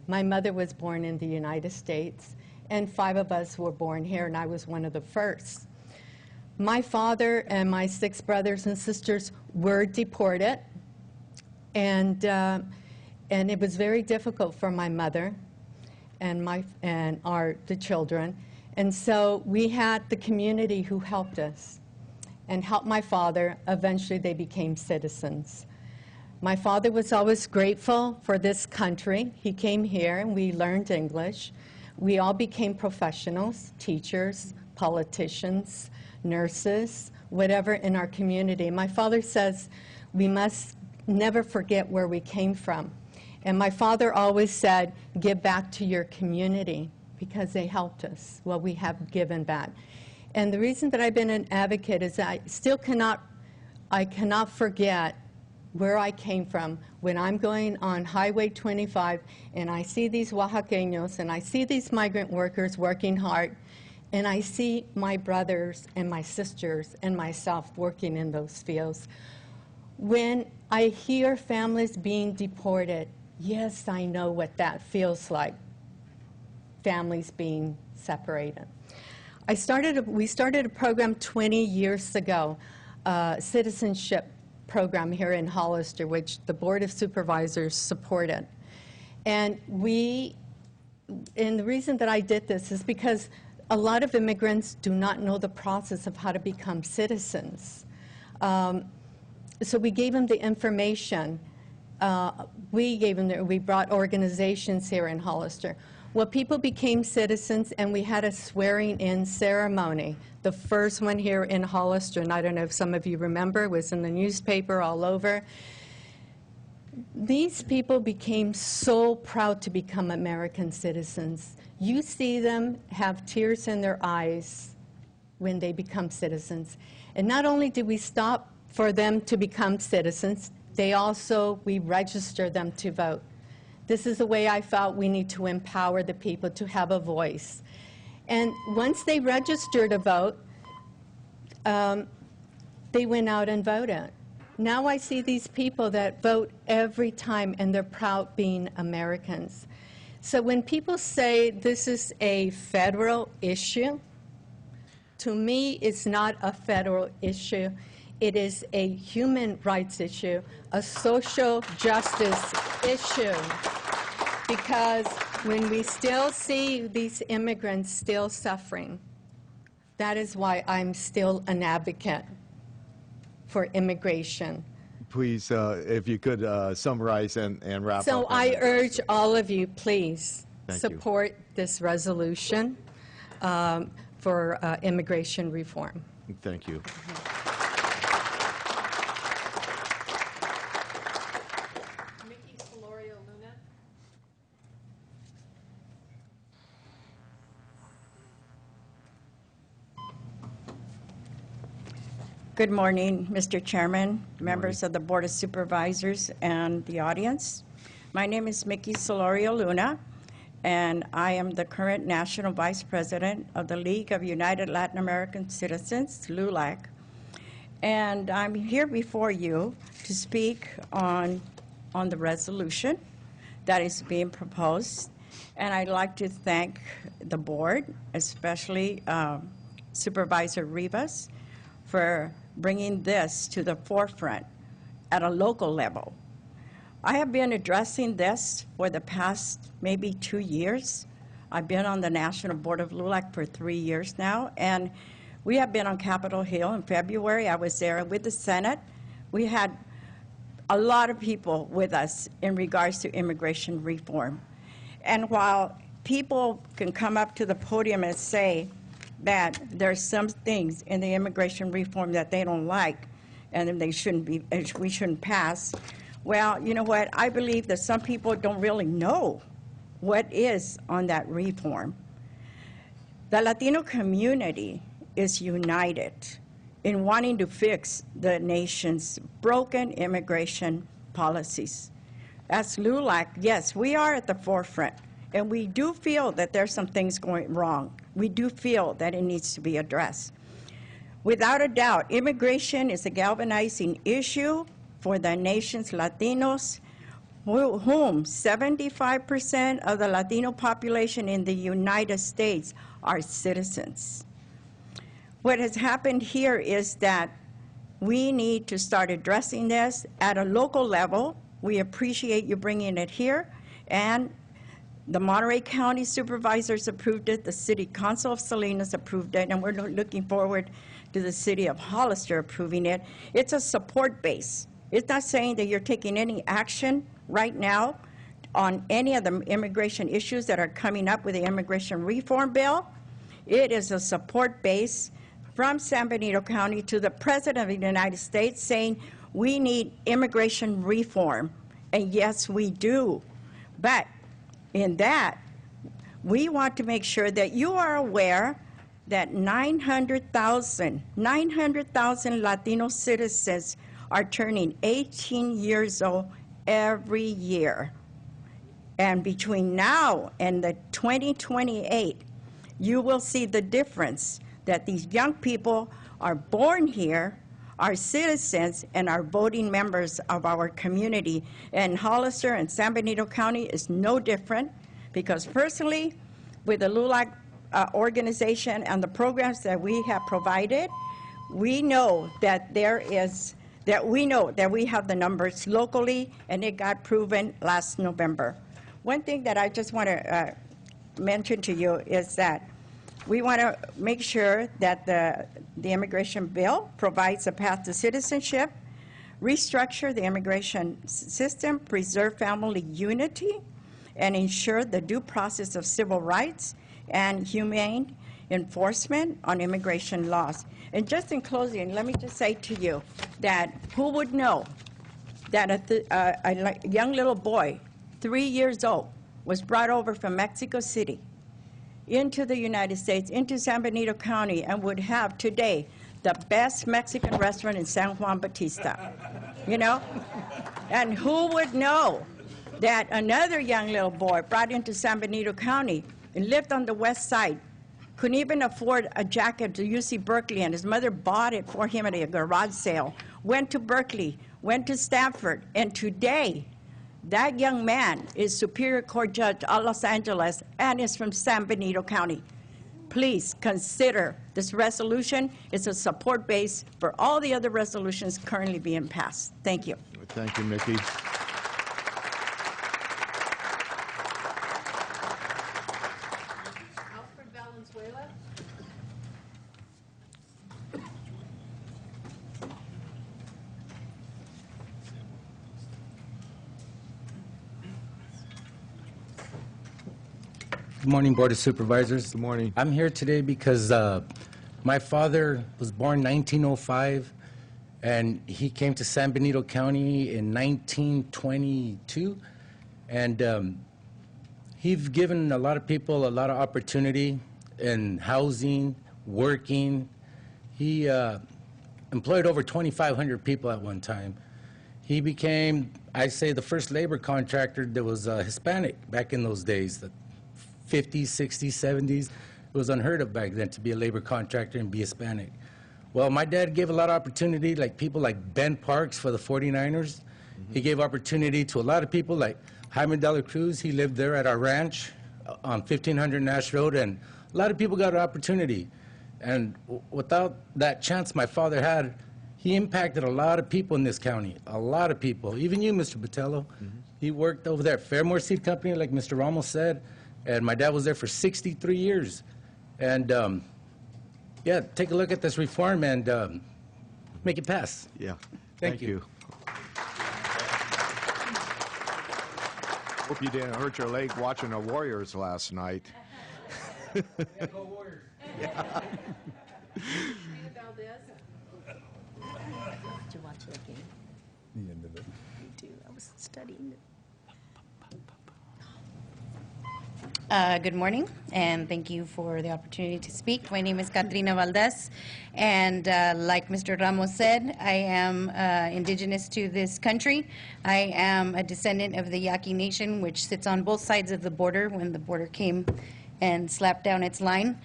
My mother was born in the United States, and 5 of us were born here, and I was one of the first. My father and my 6 brothers and sisters were deported, and it was very difficult for my mother and the children. And so we had the community who helped us and helped my father. Eventually they became citizens. My father was always grateful for this country. He came here and we learned English. We all became professionals, teachers, politicians, nurses, whatever in our community. My father says we must never forget where we came from. And my father always said, give back to your community because they helped us. Well, we have given back. And the reason that I've been an advocate is that I cannot forget where I came from when I'm going on Highway 25 and I see these Oaxaqueños and I see these migrant workers working hard, and I see my brothers and my sisters and myself working in those fields. When I hear families being deported, yes, I know what that feels like, families being separated. We started a program 20 years ago, citizenship program here in Hollister, which the Board of Supervisors supported. And the reason that I did this is because a lot of immigrants do not know the process of how to become citizens. So we gave them the information. We brought organizations here in Hollister. Well, people became citizens, and we had a swearing-in ceremony. The first one here in Hollister, and I don't know if some of you remember, it was in the newspaper all over. These people became so proud to become American citizens. You see them have tears in their eyes when they become citizens. And not only did we stop for them to become citizens, we register them to vote. This is the way I felt we need to empower the people to have a voice. And once they registered to vote, they went out and voted. Now I see these people that vote every time, and they're proud being Americans. So when people say this is a federal issue, to me, it's not a federal issue. It is a human rights issue, a social justice issue. Because when we still see these immigrants still suffering, that is why I'm still an advocate for immigration. Please, if you could summarize and wrap up. So I urge all of you, please, Thank you. support this resolution for immigration reform. Thank you. Good morning, Mr. Chairman, members of the Board of Supervisors, and the audience. My name is Mickey Solorio Luna, and I am the current National Vice President of the League of United Latin American Citizens, LULAC. And I'm here before you to speak on the resolution that is being proposed. And I'd like to thank the board, especially Supervisor Rivas, for bringing this to the forefront at a local level. I have been addressing this for the past maybe 2 years. I've been on the National Board of LULAC for 3 years now, and we have been on Capitol Hill in February. I was there with the Senate. We had a lot of people with us in regards to immigration reform. And while people can come up to the podium and say that there's some things in the immigration reform that they don't like and we shouldn't pass, well, you know what? I believe that some people don't really know what is on that reform. The Latino community is united in wanting to fix the nation's broken immigration policies. As LULAC, yes, we are at the forefront, and we do feel that there's some things going wrong. We do feel that it needs to be addressed. Without a doubt, immigration is a galvanizing issue for the nation's Latinos, whom 75% of the Latino population in the United States are citizens. What has happened here is that we need to start addressing this at a local level. We appreciate you bringing it here, and the Monterey County Supervisors approved it, the City Council of Salinas approved it, and we're looking forward to the City of Hollister approving it. It's a support base. It's not saying that you're taking any action right now on any of the immigration issues that are coming up with the immigration reform bill. It is a support base from San Benito County to the President of the United States saying we need immigration reform. And yes, we do. But in that, we want to make sure that you are aware that 900,000 Latino citizens are turning 18 years old every year. And between now and the 2028, you will see the difference that these young people are born here, are citizens, and are voting members of our community. And Hollister and San Benito County is no different, because personally, with the LULAC organization and the programs that we have provided, we know that we have the numbers locally, and it got proven last November. One thing that I just want to mention to you is that we want to make sure that the immigration bill provides a path to citizenship, restructure the immigration system, preserve family unity, and ensure the due process of civil rights and humane enforcement on immigration laws. And just in closing, let me just say to you that who would know that a young little boy, 3 years old, was brought over from Mexico City into the United States, into San Benito County, and would have today the best Mexican restaurant in San Juan Bautista, you know? And who would know that another young little boy brought into San Benito County and lived on the west side, couldn't even afford a jacket to UC Berkeley, and his mother bought it for him at a garage sale, went to Berkeley, went to Stanford, and today, that young man is Superior Court Judge of Los Angeles and is from San Benito County. Please consider this resolution. It's a support base for all the other resolutions currently being passed. Thank you. Thank you, Mickey. Alfred Valenzuela. Good morning, Board of Supervisors. Good morning. I'm here today because my father was born 1905, and he came to San Benito County in 1922, and he's given a lot of people a lot of opportunity in housing, working. He employed over 2,500 people at one time. He became, I say, the first labor contractor that was Hispanic back in those days. 50s, 60s, 70s. It was unheard of back then to be a labor contractor and be Hispanic. Well, my dad gave a lot of opportunity, like people like Ben Parks for the 49ers. He gave opportunity to a lot of people like Jaime de la Cruz. He lived there at our ranch on 1500 Nash Road, and a lot of people got an opportunity. And without that chance my father had, he impacted a lot of people in this county, a lot of people. Even you, Mr. Botello. He worked over there at Fairmore Seed Company, like Mr. Ramos said. And my dad was there for 63 years. And yeah, take a look at this reform and make it pass. Yeah. Thank you. Hope you didn't hurt your leg watching the Warriors last night. Yeah, go Warriors. Yeah. Did you watch that game? The end of it. Me too. I was studying it. Good morning, and thank you for the opportunity to speak. My name is Katrina Valdez, and like Mr. Ramos said, I am indigenous to this country. I am a descendant of the Yaqui Nation, which sits on both sides of the border when the border came and slapped down its line.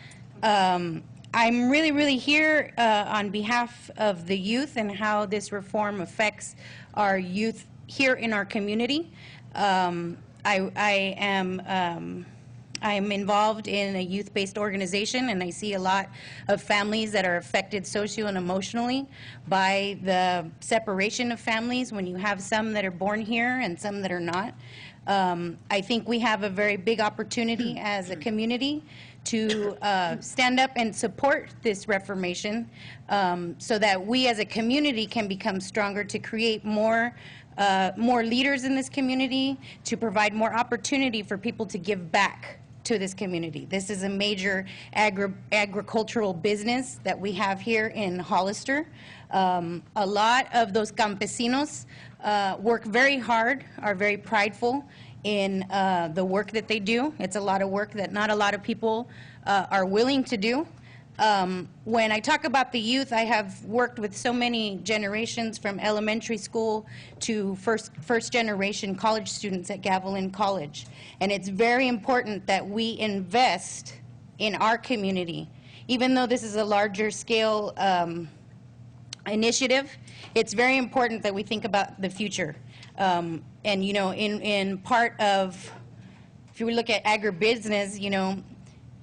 I'm really here on behalf of the youth and how this reform affects our youth here in our community. I am involved in a youth-based organization, and I see a lot of families that are affected socio and emotionally by the separation of families when you have some that are born here and some that are not. I think we have a very big opportunity as a community to stand up and support this reformation so that we as a community can become stronger to create more leaders in this community, to provide more opportunity for people to give back to this community. This is a major agricultural business that we have here in Hollister. A lot of those campesinos work very hard, are very prideful in the work that they do. It's a lot of work that not a lot of people are willing to do. When I talk about the youth, I have worked with so many generations from elementary school to first generation college students at Gavilan College. And it's very important that we invest in our community. Even though this is a larger scale initiative, it's very important that we think about the future. And you know, in part of, if you look at agribusiness, you know,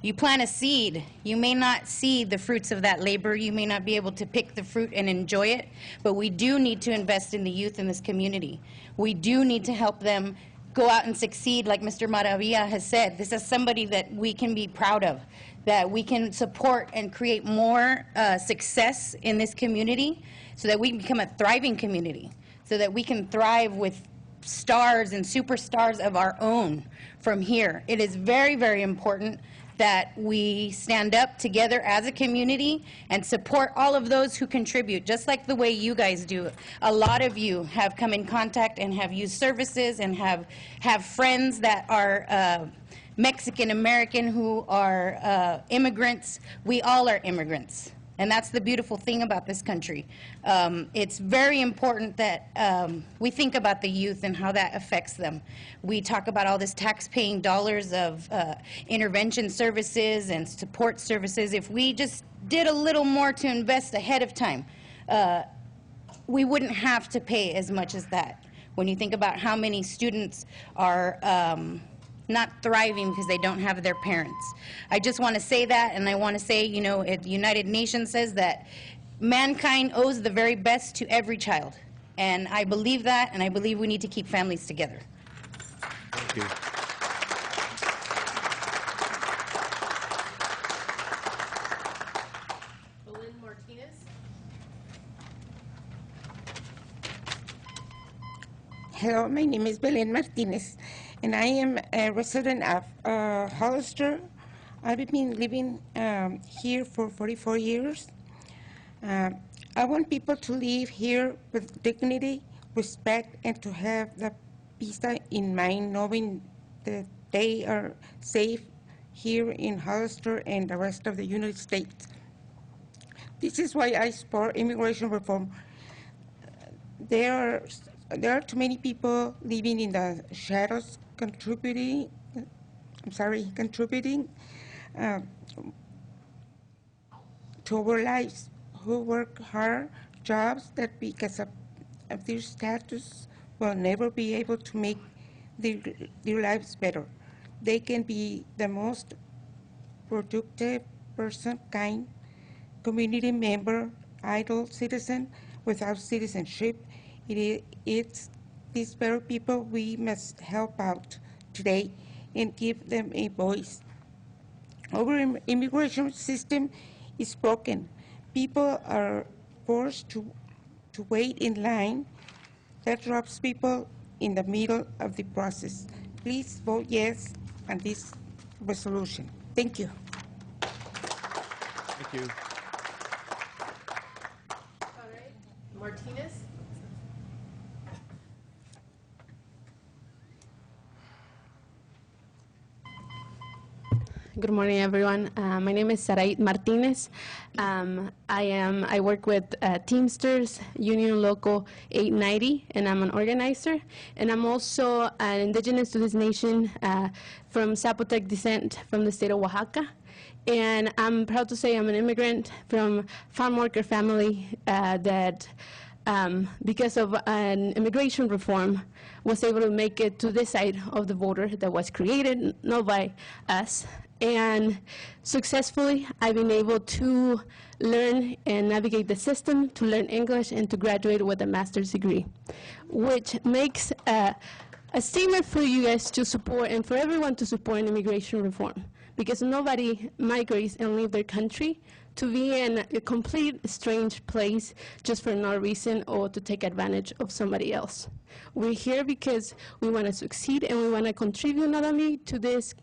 you plant a seed. You may not see the fruits of that labor. You may not be able to pick the fruit and enjoy it, but we do need to invest in the youth in this community. We do need to help them go out and succeed, like Mr. Maravilla has said. This is somebody that we can be proud of, that we can support and create more success in this community so that we can become a thriving community, so that we can thrive with stars and superstars of our own from here. It is very, very important that we stand up together as a community and support all of those who contribute, just like the way you guys do. A lot of you have come in contact and have used services and have friends that are Mexican-American who are immigrants. We all are immigrants. And that's the beautiful thing about this country. It's very important that we think about the youth and how that affects them. We talk about all this tax-paying dollars of intervention services and support services. If we just did a little more to invest ahead of time, we wouldn't have to pay as much as that. When you think about how many students are not thriving because they don't have their parents. I just want to say that, and I want to say, you know, the United Nations says that mankind owes the very best to every child. And I believe that, and I believe we need to keep families together. Thank you. Belén Martinez. Hello, my name is Belén Martinez, and I am a resident of Hollister. I've been living here for 44 years. I want people to live here with dignity, respect, and to have the peace in mind, knowing that they are safe here in Hollister and the rest of the United States. This is why I support immigration reform. There are too many people living in the shadows, contributing to our lives, who work hard jobs that because of their status will never be able to make their lives better. They can be the most productive person, kind, community member, idle citizen without citizenship. It's these very people we must help out today and give them a voice. Our immigration system is broken. People are forced to wait in line. That drops people in the middle of the process. Please vote yes on this resolution. Thank you. Thank you. Martinez. Good morning, everyone. My name is Saraid Martinez. I work with Teamsters Union Local 890, and I'm an organizer. And I'm also an indigenous to this nation from Zapotec descent from the state of Oaxaca. And I'm proud to say I'm an immigrant from farm worker family that, because of an immigration reform, was able to make it to this side of the border that was created, not by us. And successfully, I've been able to learn and navigate the system, to learn English, and to graduate with a master's degree, which makes a statement for you guys to support and for everyone to support immigration reform, because nobody migrates and leave their country to be in a complete strange place just for no reason or to take advantage of somebody else. We're here because we want to succeed and we want to contribute not only to this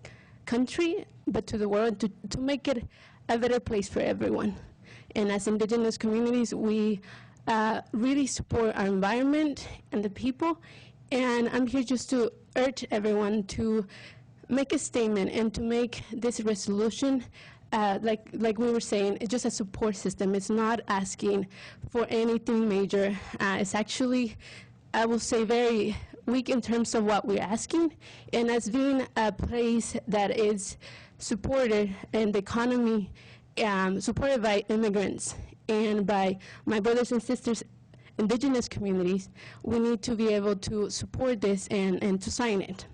country, but to the world, to make it a better place for everyone. And as indigenous communities, we really support our environment and the people. And I'm here just to urge everyone to make a statement and to make this resolution like we were saying, it's just a support system. It's not asking for anything major. It's actually, I will say, very weak in terms of what we're asking, and as being a place that is supported in the economy, supported by immigrants and by my brothers and sisters, indigenous communities, we need to be able to support this and to sign it.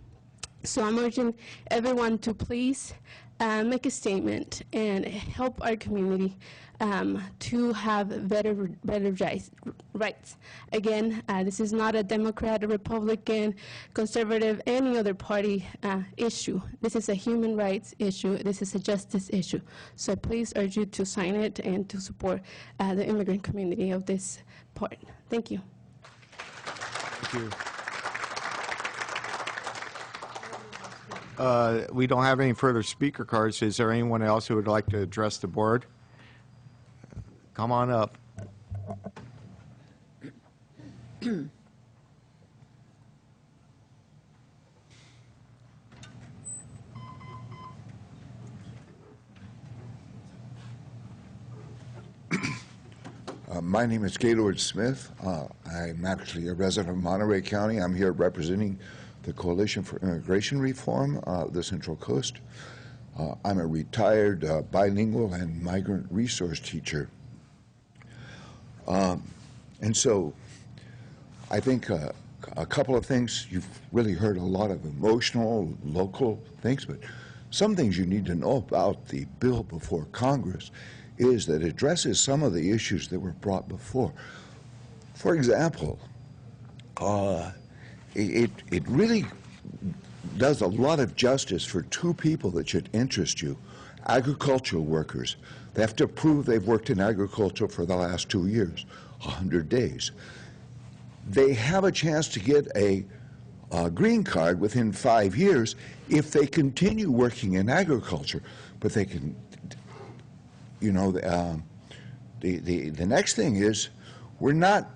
So I'm urging everyone to please make a statement and help our community to have better rights. Again, this is not a Democrat, a Republican, conservative, any other party issue. This is a human rights issue. This is a justice issue. So please urge you to sign it and to support the immigrant community of this part. Thank you. Thank you. We don't have any further speaker cards. Is there anyone else who would like to address the board? Come on up. My name is Gaylord Smith. I'm actually a resident of Monterey County. I'm here representing the Coalition for Immigration Reform, the Central Coast. I'm a retired bilingual and migrant resource teacher. And so I think a couple of things, you've really heard a lot of emotional, local things, but some things you need to know about the bill before Congress is that it addresses some of the issues that were brought before. For example, it really does a lot of justice for two people that should interest you. Agricultural workers. They have to prove they've worked in agriculture for the last 2 years, 100 days. They have a chance to get a green card within 5 years if they continue working in agriculture. But they can, you know, the next thing is we're not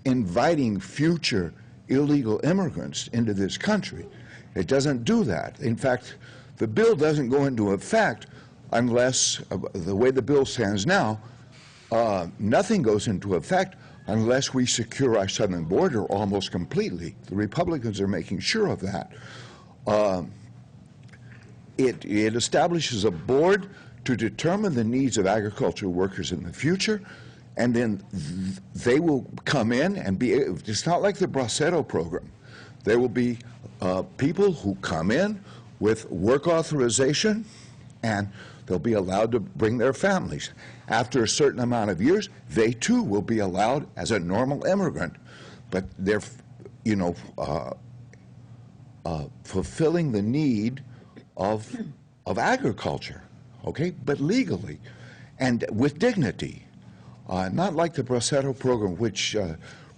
inviting future illegal immigrants into this country. It doesn't do that. In fact, the bill doesn't go into effect unless, the way the bill stands now, nothing goes into effect unless we secure our southern border almost completely. The Republicans are making sure of that. It establishes a board to determine the needs of agricultural workers in the future, and then they will come in and be, it's not like the Bracero program. There will be people who come in with work authorization, and they'll be allowed to bring their families. After a certain amount of years, they too will be allowed as a normal immigrant, but they're, you know, fulfilling the need of agriculture, okay, but legally and with dignity. Not like the Bracero program, which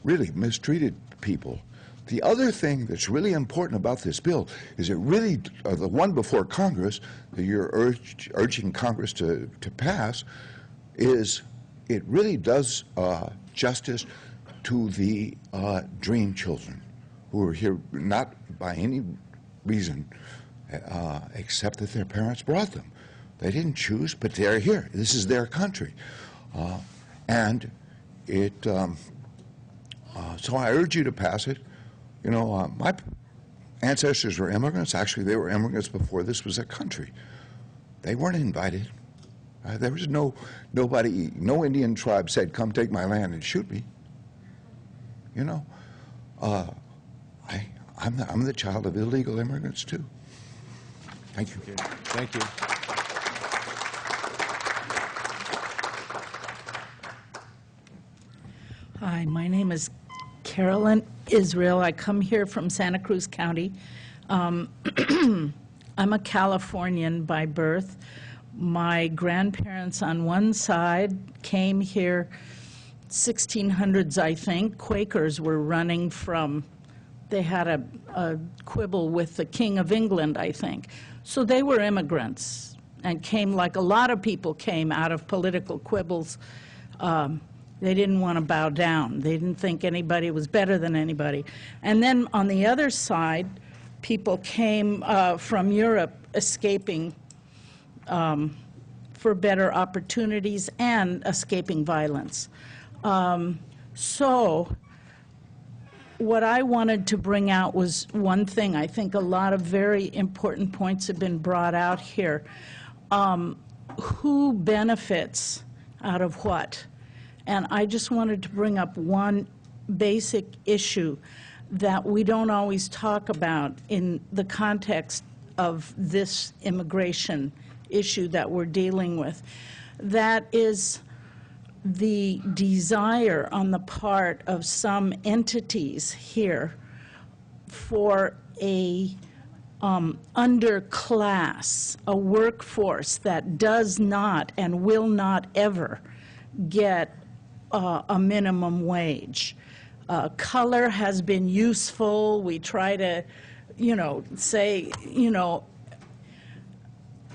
really mistreated people. The other thing that's really important about this bill is it really, the one before Congress that you're urging Congress to pass, is it really does justice to the dream children who are here not by any reason except that their parents brought them. They didn't choose, but they're here. This is their country. And it, so I urge you to pass it. You know, my ancestors were immigrants. Actually, they were immigrants before this was a country. They weren't invited. There was nobody, no Indian tribe said, come take my land and shoot me. You know, I'm the child of illegal immigrants too. Thank you. Thank you. Hi, my name is Carolyn Israel. I come here from Santa Cruz County. I'm a Californian by birth. My grandparents on one side came here 1600s, I think. Quakers were running from, they had a quibble with the King of England, I think. So they were immigrants and came like a lot of people came out of political quibbles. They didn't want to bow down. They didn't think anybody was better than anybody. And then on the other side, people came from Europe escaping for better opportunities and escaping violence. So what I wanted to bring out was one thing. I think a lot of very important points have been brought out here. Who benefits out of what? And I just wanted to bring up one basic issue that we don't always talk about in the context of this immigration issue that we're dealing with. That is the desire on the part of some entities here for a underclass, a workforce that does not and will not ever get a minimum wage. Color has been useful. We try to, say,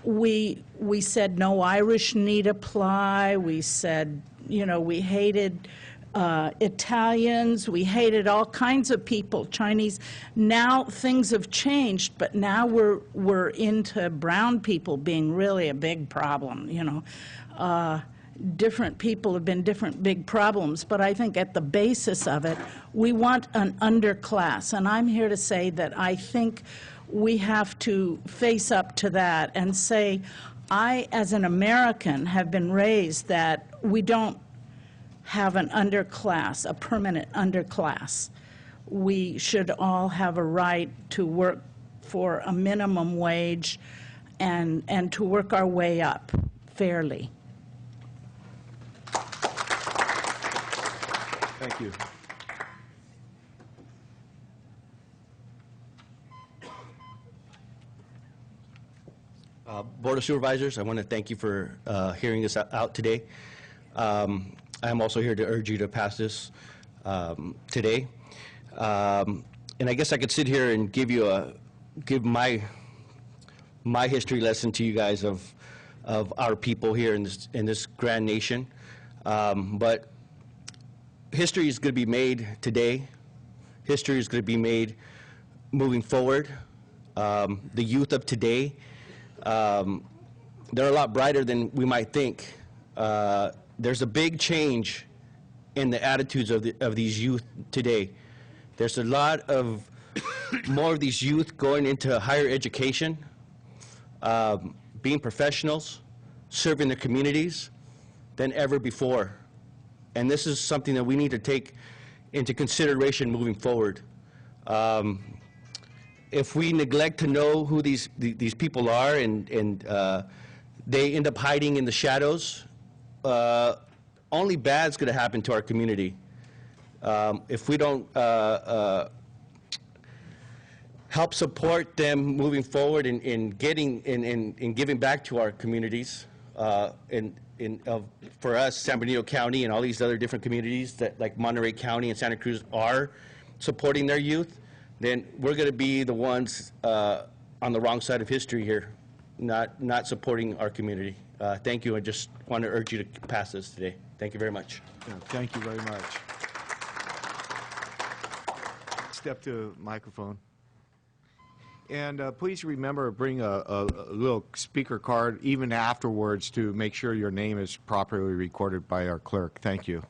we said no Irish need apply. We said, we hated Italians. We hated all kinds of people, Chinese. Now things have changed, but now we're into brown people being really a big problem, Different people have been different big problems, but I think at the basis of it, we want an underclass. And I'm here to say that I think we have to face up to that and say, I, as an American, have been raised that we don't have an underclass, a permanent underclass. We should all have a right to work for a minimum wage and to work our way up fairly. Thank you. Board of Supervisors, I want to thank you for hearing this out today. I'm also here to urge you to pass this today. And I guess I could sit here and give my history lesson to you guys of our people here in this grand nation. But history is going to be made today. History is going to be made moving forward. The youth of today, they're a lot brighter than we might think. There's a big change in the attitudes of these youth today. There's a lot of more of these youth going into higher education, being professionals, serving their communities than ever before. And this is something that we need to take into consideration moving forward. If we neglect to know who these people are and they end up hiding in the shadows, only bad's going to happen to our community. If we don't help support them moving forward in giving back to our communities, for us, San Bernardino County and all these other different communities that like Monterey County and Santa Cruz are supporting their youth, then we're going to be the ones on the wrong side of history here, not supporting our community. Thank you. I just want to urge you to pass this today. Thank you very much. Yeah, thank you very much. Step to microphone. And please remember, bring a little speaker card even afterwards to make sure your name is properly recorded by our clerk. Thank you.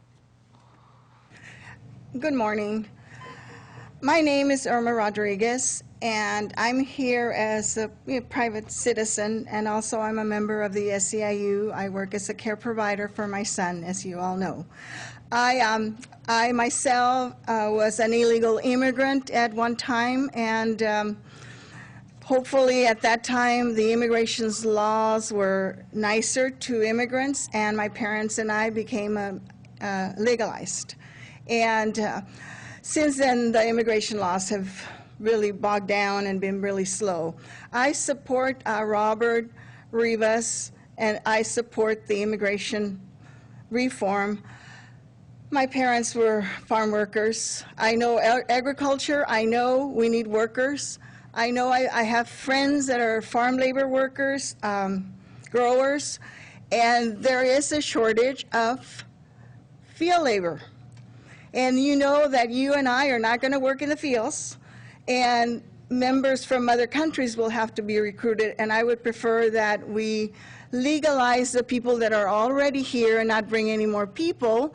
Good morning. My name is Irma Rodriguez, and I'm here as a private citizen, and also I'm a member of the SEIU. I work as a care provider for my son, as you all know. I myself was an illegal immigrant at one time, and hopefully at that time the immigration laws were nicer to immigrants, and my parents and I became legalized. And since then the immigration laws have really bogged down and been really slow. I support Robert Rivas, and I support the immigration reform. My parents were farm workers. I know agriculture. I know we need workers. I know I have friends that are farm labor workers, growers, and there is a shortage of field labor. And you know that you and I are not going to work in the fields, and members from other countries will have to be recruited, and I would prefer that we legalize the people that are already here and not bring any more people,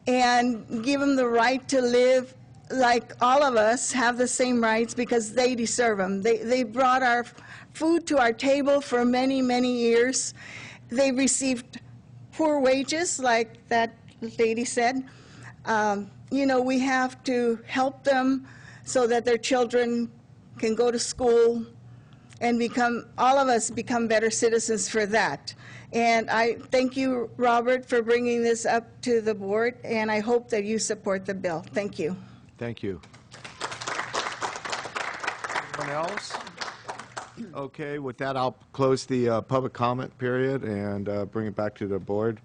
and give them the right to live like all of us, have the same rights, because they deserve them. They brought our food to our table for many, many years. They received poor wages, like that lady said. You know, we have to help them so that their children can go to school and become, all of us become better citizens for that. And I thank you, Robert, for bringing this up to the board, and I hope that you support the bill. Thank you. Thank you. Anyone else? Okay, with that, I'll close the public comment period and bring it back to the board.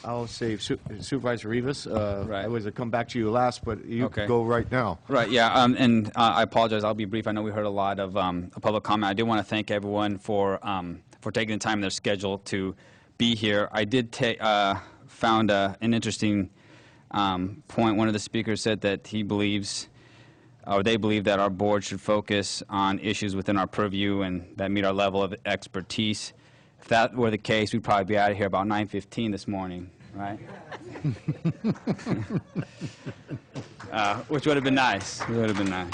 I'll say Supervisor Rivas, I was to come back to you last, but you Okay. go right now. Right, yeah, and I apologize, I'll be brief. I know we heard a lot of public comment. I do want to thank everyone for taking the time in their schedule to be here. I did found an interesting point. One of the speakers said that he believes, or they believe, that our board should focus on issues within our purview and that meet our level of expertise. If that were the case, we'd probably be out of here about 9:15 this morning, right? Which would have been nice. It would have been nice.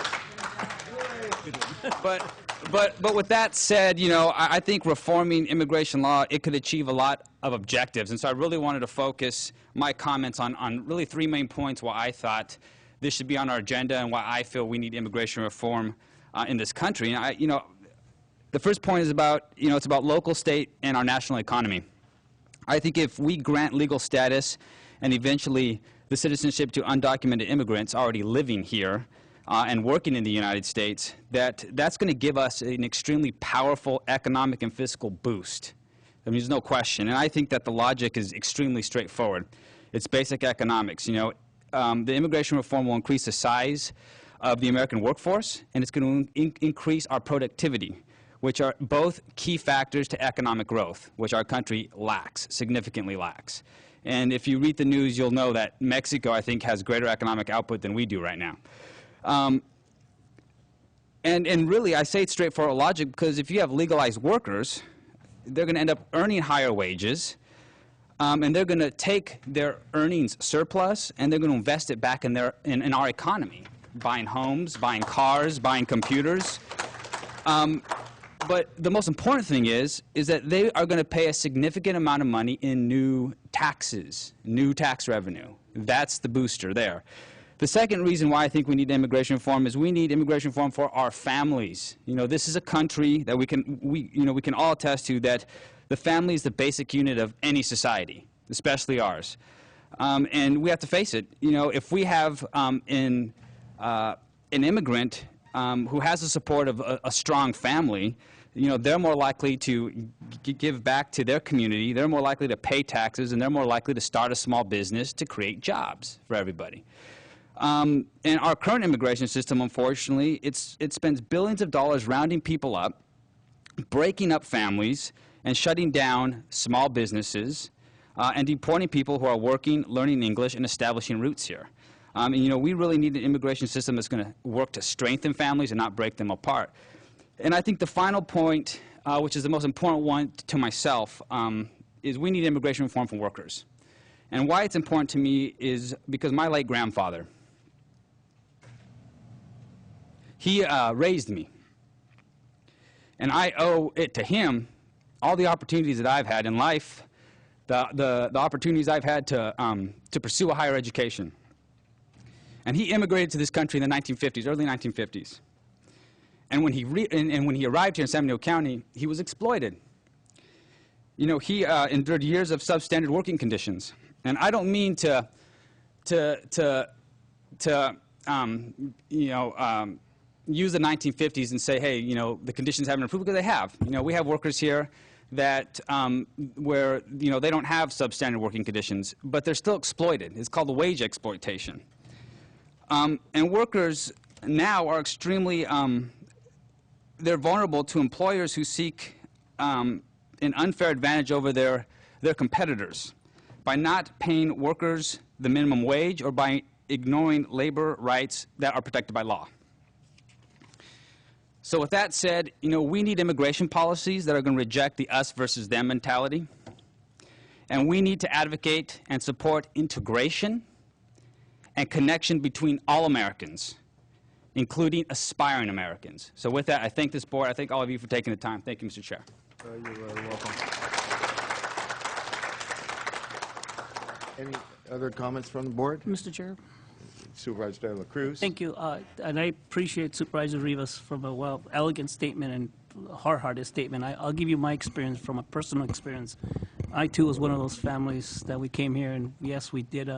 But with that said, you know, I think reforming immigration law, it could achieve a lot of objectives. And so I really wanted to focus my comments on really three main points why I thought this should be on our agenda and why I feel we need immigration reform in this country. And you know, the first point is about, you know, it's about local, state, and our national economy. I think if we grant legal status and eventually the citizenship to undocumented immigrants already living here and working in the United States, that's going to give us an extremely powerful economic and fiscal boost. I mean, there's no question. And I think that the logic is extremely straightforward. It's basic economics. You know, the immigration reform will increase the size of the American workforce, and it's going to increase our productivity, which are both key factors to economic growth, which our country lacks, significantly lacks. And if you read the news, you'll know that Mexico, I think, has greater economic output than we do right now. And really, I say it's straightforward logic, because if you have legalized workers, they're going to end up earning higher wages, and they're going to take their earnings surplus, and they're going to invest it back in our economy, buying homes, buying cars, buying computers. But the most important thing is that they are going to pay a significant amount of money in new taxes, new tax revenue. That's the booster there. The second reason why I think we need immigration reform is we need immigration reform for our families. You know, this is a country that we can all attest to that the family is the basic unit of any society, especially ours. And we have to face it. You know, if we have an immigrant who has the support of a strong family, you know, they're more likely to give back to their community, they're more likely to pay taxes, and they're more likely to start a small business to create jobs for everybody. And our current immigration system, unfortunately, it spends billions of dollars rounding people up, breaking up families, and shutting down small businesses, and deporting people who are working, learning English, and establishing roots here. And, you know, we really need an immigration system that's going to work to strengthen families and not break them apart. And I think the final point, which is the most important one to myself, is we need immigration reform for workers. And why it's important to me is because my late grandfather, he raised me. And I owe it to him all the opportunities that I've had in life, the opportunities I've had to pursue a higher education. And he immigrated to this country in the 1950s, early 1950s. And when he arrived here in San Bernardino County, he was exploited. You know, he endured years of substandard working conditions. And I don't mean to use the 1950s and say, hey, you know, the conditions haven't improved, because they have. You know, we have workers here that where, you know, they don't have substandard working conditions, but they're still exploited. It's called the wage exploitation. And workers now are extremely, they're vulnerable to employers who seek an unfair advantage over their competitors by not paying workers the minimum wage or by ignoring labor rights that are protected by law. So with that said, we need immigration policies that are going to reject the us versus them mentality. And we need to advocate and support integration and connection between all Americans, including aspiring Americans. So with that, I thank this board. I thank all of you for taking the time. Thank you, Mr. Chair. You're very welcome. Any other comments from the board? Mr. Chair. Supervisor De La Cruz. Thank you. And I appreciate Supervisor Rivas from a elegant statement and hard-hearted statement. I'll give you my experience from a personal experience. I, too, was one of those families that we came here, and yes, we did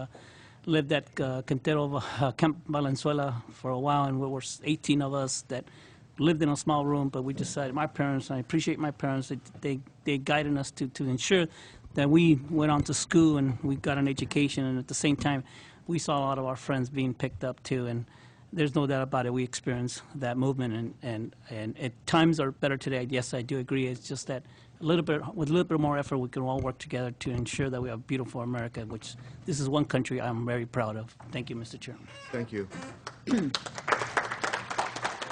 lived at Quintero Camp Valenzuela for a while, and we were 18 of us that lived in a small room, but we decided, my parents, and I appreciate my parents, they guided us to ensure that we went on to school and we got an education, and at the same time, we saw a lot of our friends being picked up too, and there's no doubt about it. We experienced that movement, and times are better today. Yes, I do agree. It's just that with a little bit more effort, we can all work together to ensure that we have beautiful America, which this is one country I'm very proud of. Thank you, Mr. Chair. Thank you.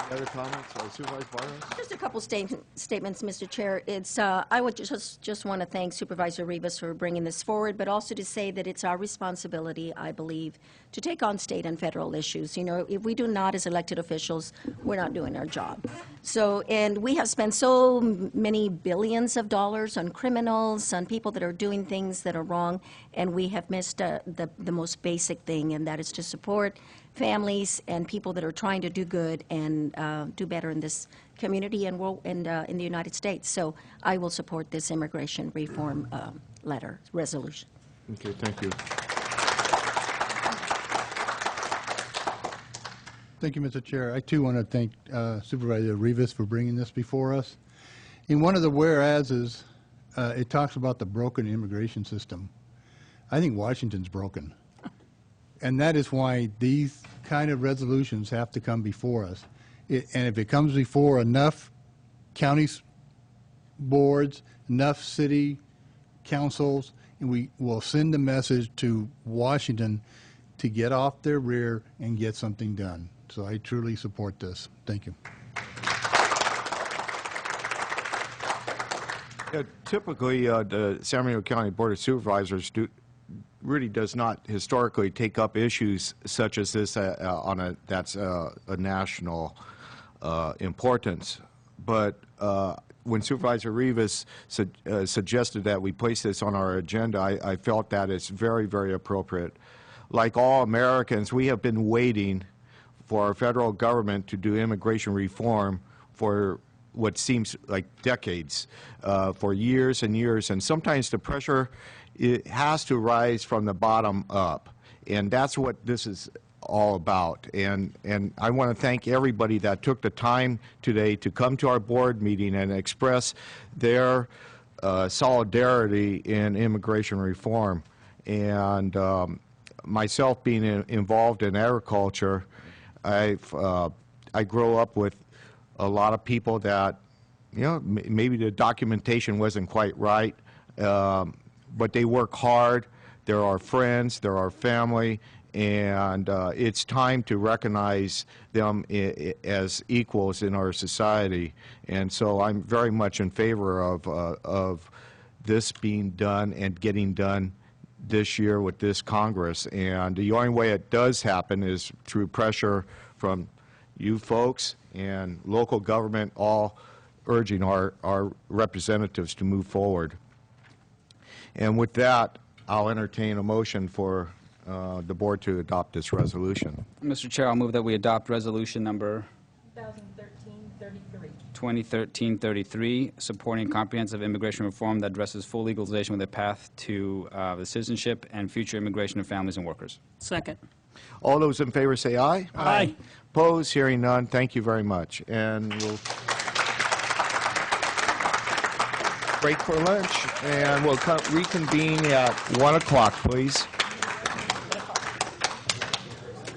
Any other comments? Supervisor Barros? Just a couple statements, Mr. Chair. It's I would just want to thank Supervisor Rivas for bringing this forward, but also to say that it's our responsibility, I believe, to take on state and federal issues. If we do not as elected officials, we're not doing our job. So, and we have spent so many billions of dollars on criminals, on people that are doing things that are wrong, and we have missed the most basic thing, and that is to support families and people that are trying to do good and do better in this community and in the United States. So I will support this immigration reform resolution. Okay, thank you. Thank you, Mr. Chair. I, too, want to thank Supervisor Rivas for bringing this before us. In one of the whereases, it talks about the broken immigration system. I think Washington's broken. And that is why these kind of resolutions have to come before us. And if it comes before enough county boards, enough city councils, and we will send a message to Washington to get off their rear and get something done. So I truly support this. Thank you. Yeah, typically, the San Bernardino County Board of Supervisors really does not historically take up issues such as this that's a national importance. But when Supervisor Rivas suggested that we place this on our agenda, I felt that it's very, very appropriate. Like all Americans, we have been waiting for our federal government to do immigration reform for what seems like decades, for years and years, and sometimes the pressure it has to rise from the bottom up, and that's what this is all about. And I want to thank everybody that took the time today to come to our board meeting and express their solidarity in immigration reform. And myself being involved in agriculture, I grew up with a lot of people that, maybe the documentation wasn't quite right, but they work hard. They're our friends, they're our family, and it's time to recognize them as equals in our society. And so I'm very much in favor of this being done and getting done this year with this Congress. And the only way it does happen is through pressure from you folks and local government, all urging our representatives to move forward. And with that, I'll entertain a motion for the board to adopt this resolution. Mr. Chair, I'll move that we adopt resolution number 2013-33, supporting comprehensive immigration reform that addresses full legalization with a path to the citizenship and future immigration of families and workers. Second. All those in favor say aye. Aye. Opposed? Hearing none. Thank you very much. And we'll break for lunch, and we'll reconvene at 1 o'clock, please.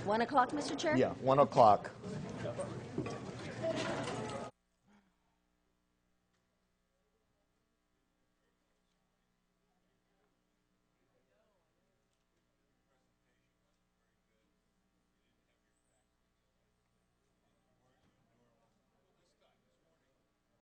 1 o'clock, Mr. Chair? Yeah, 1 o'clock.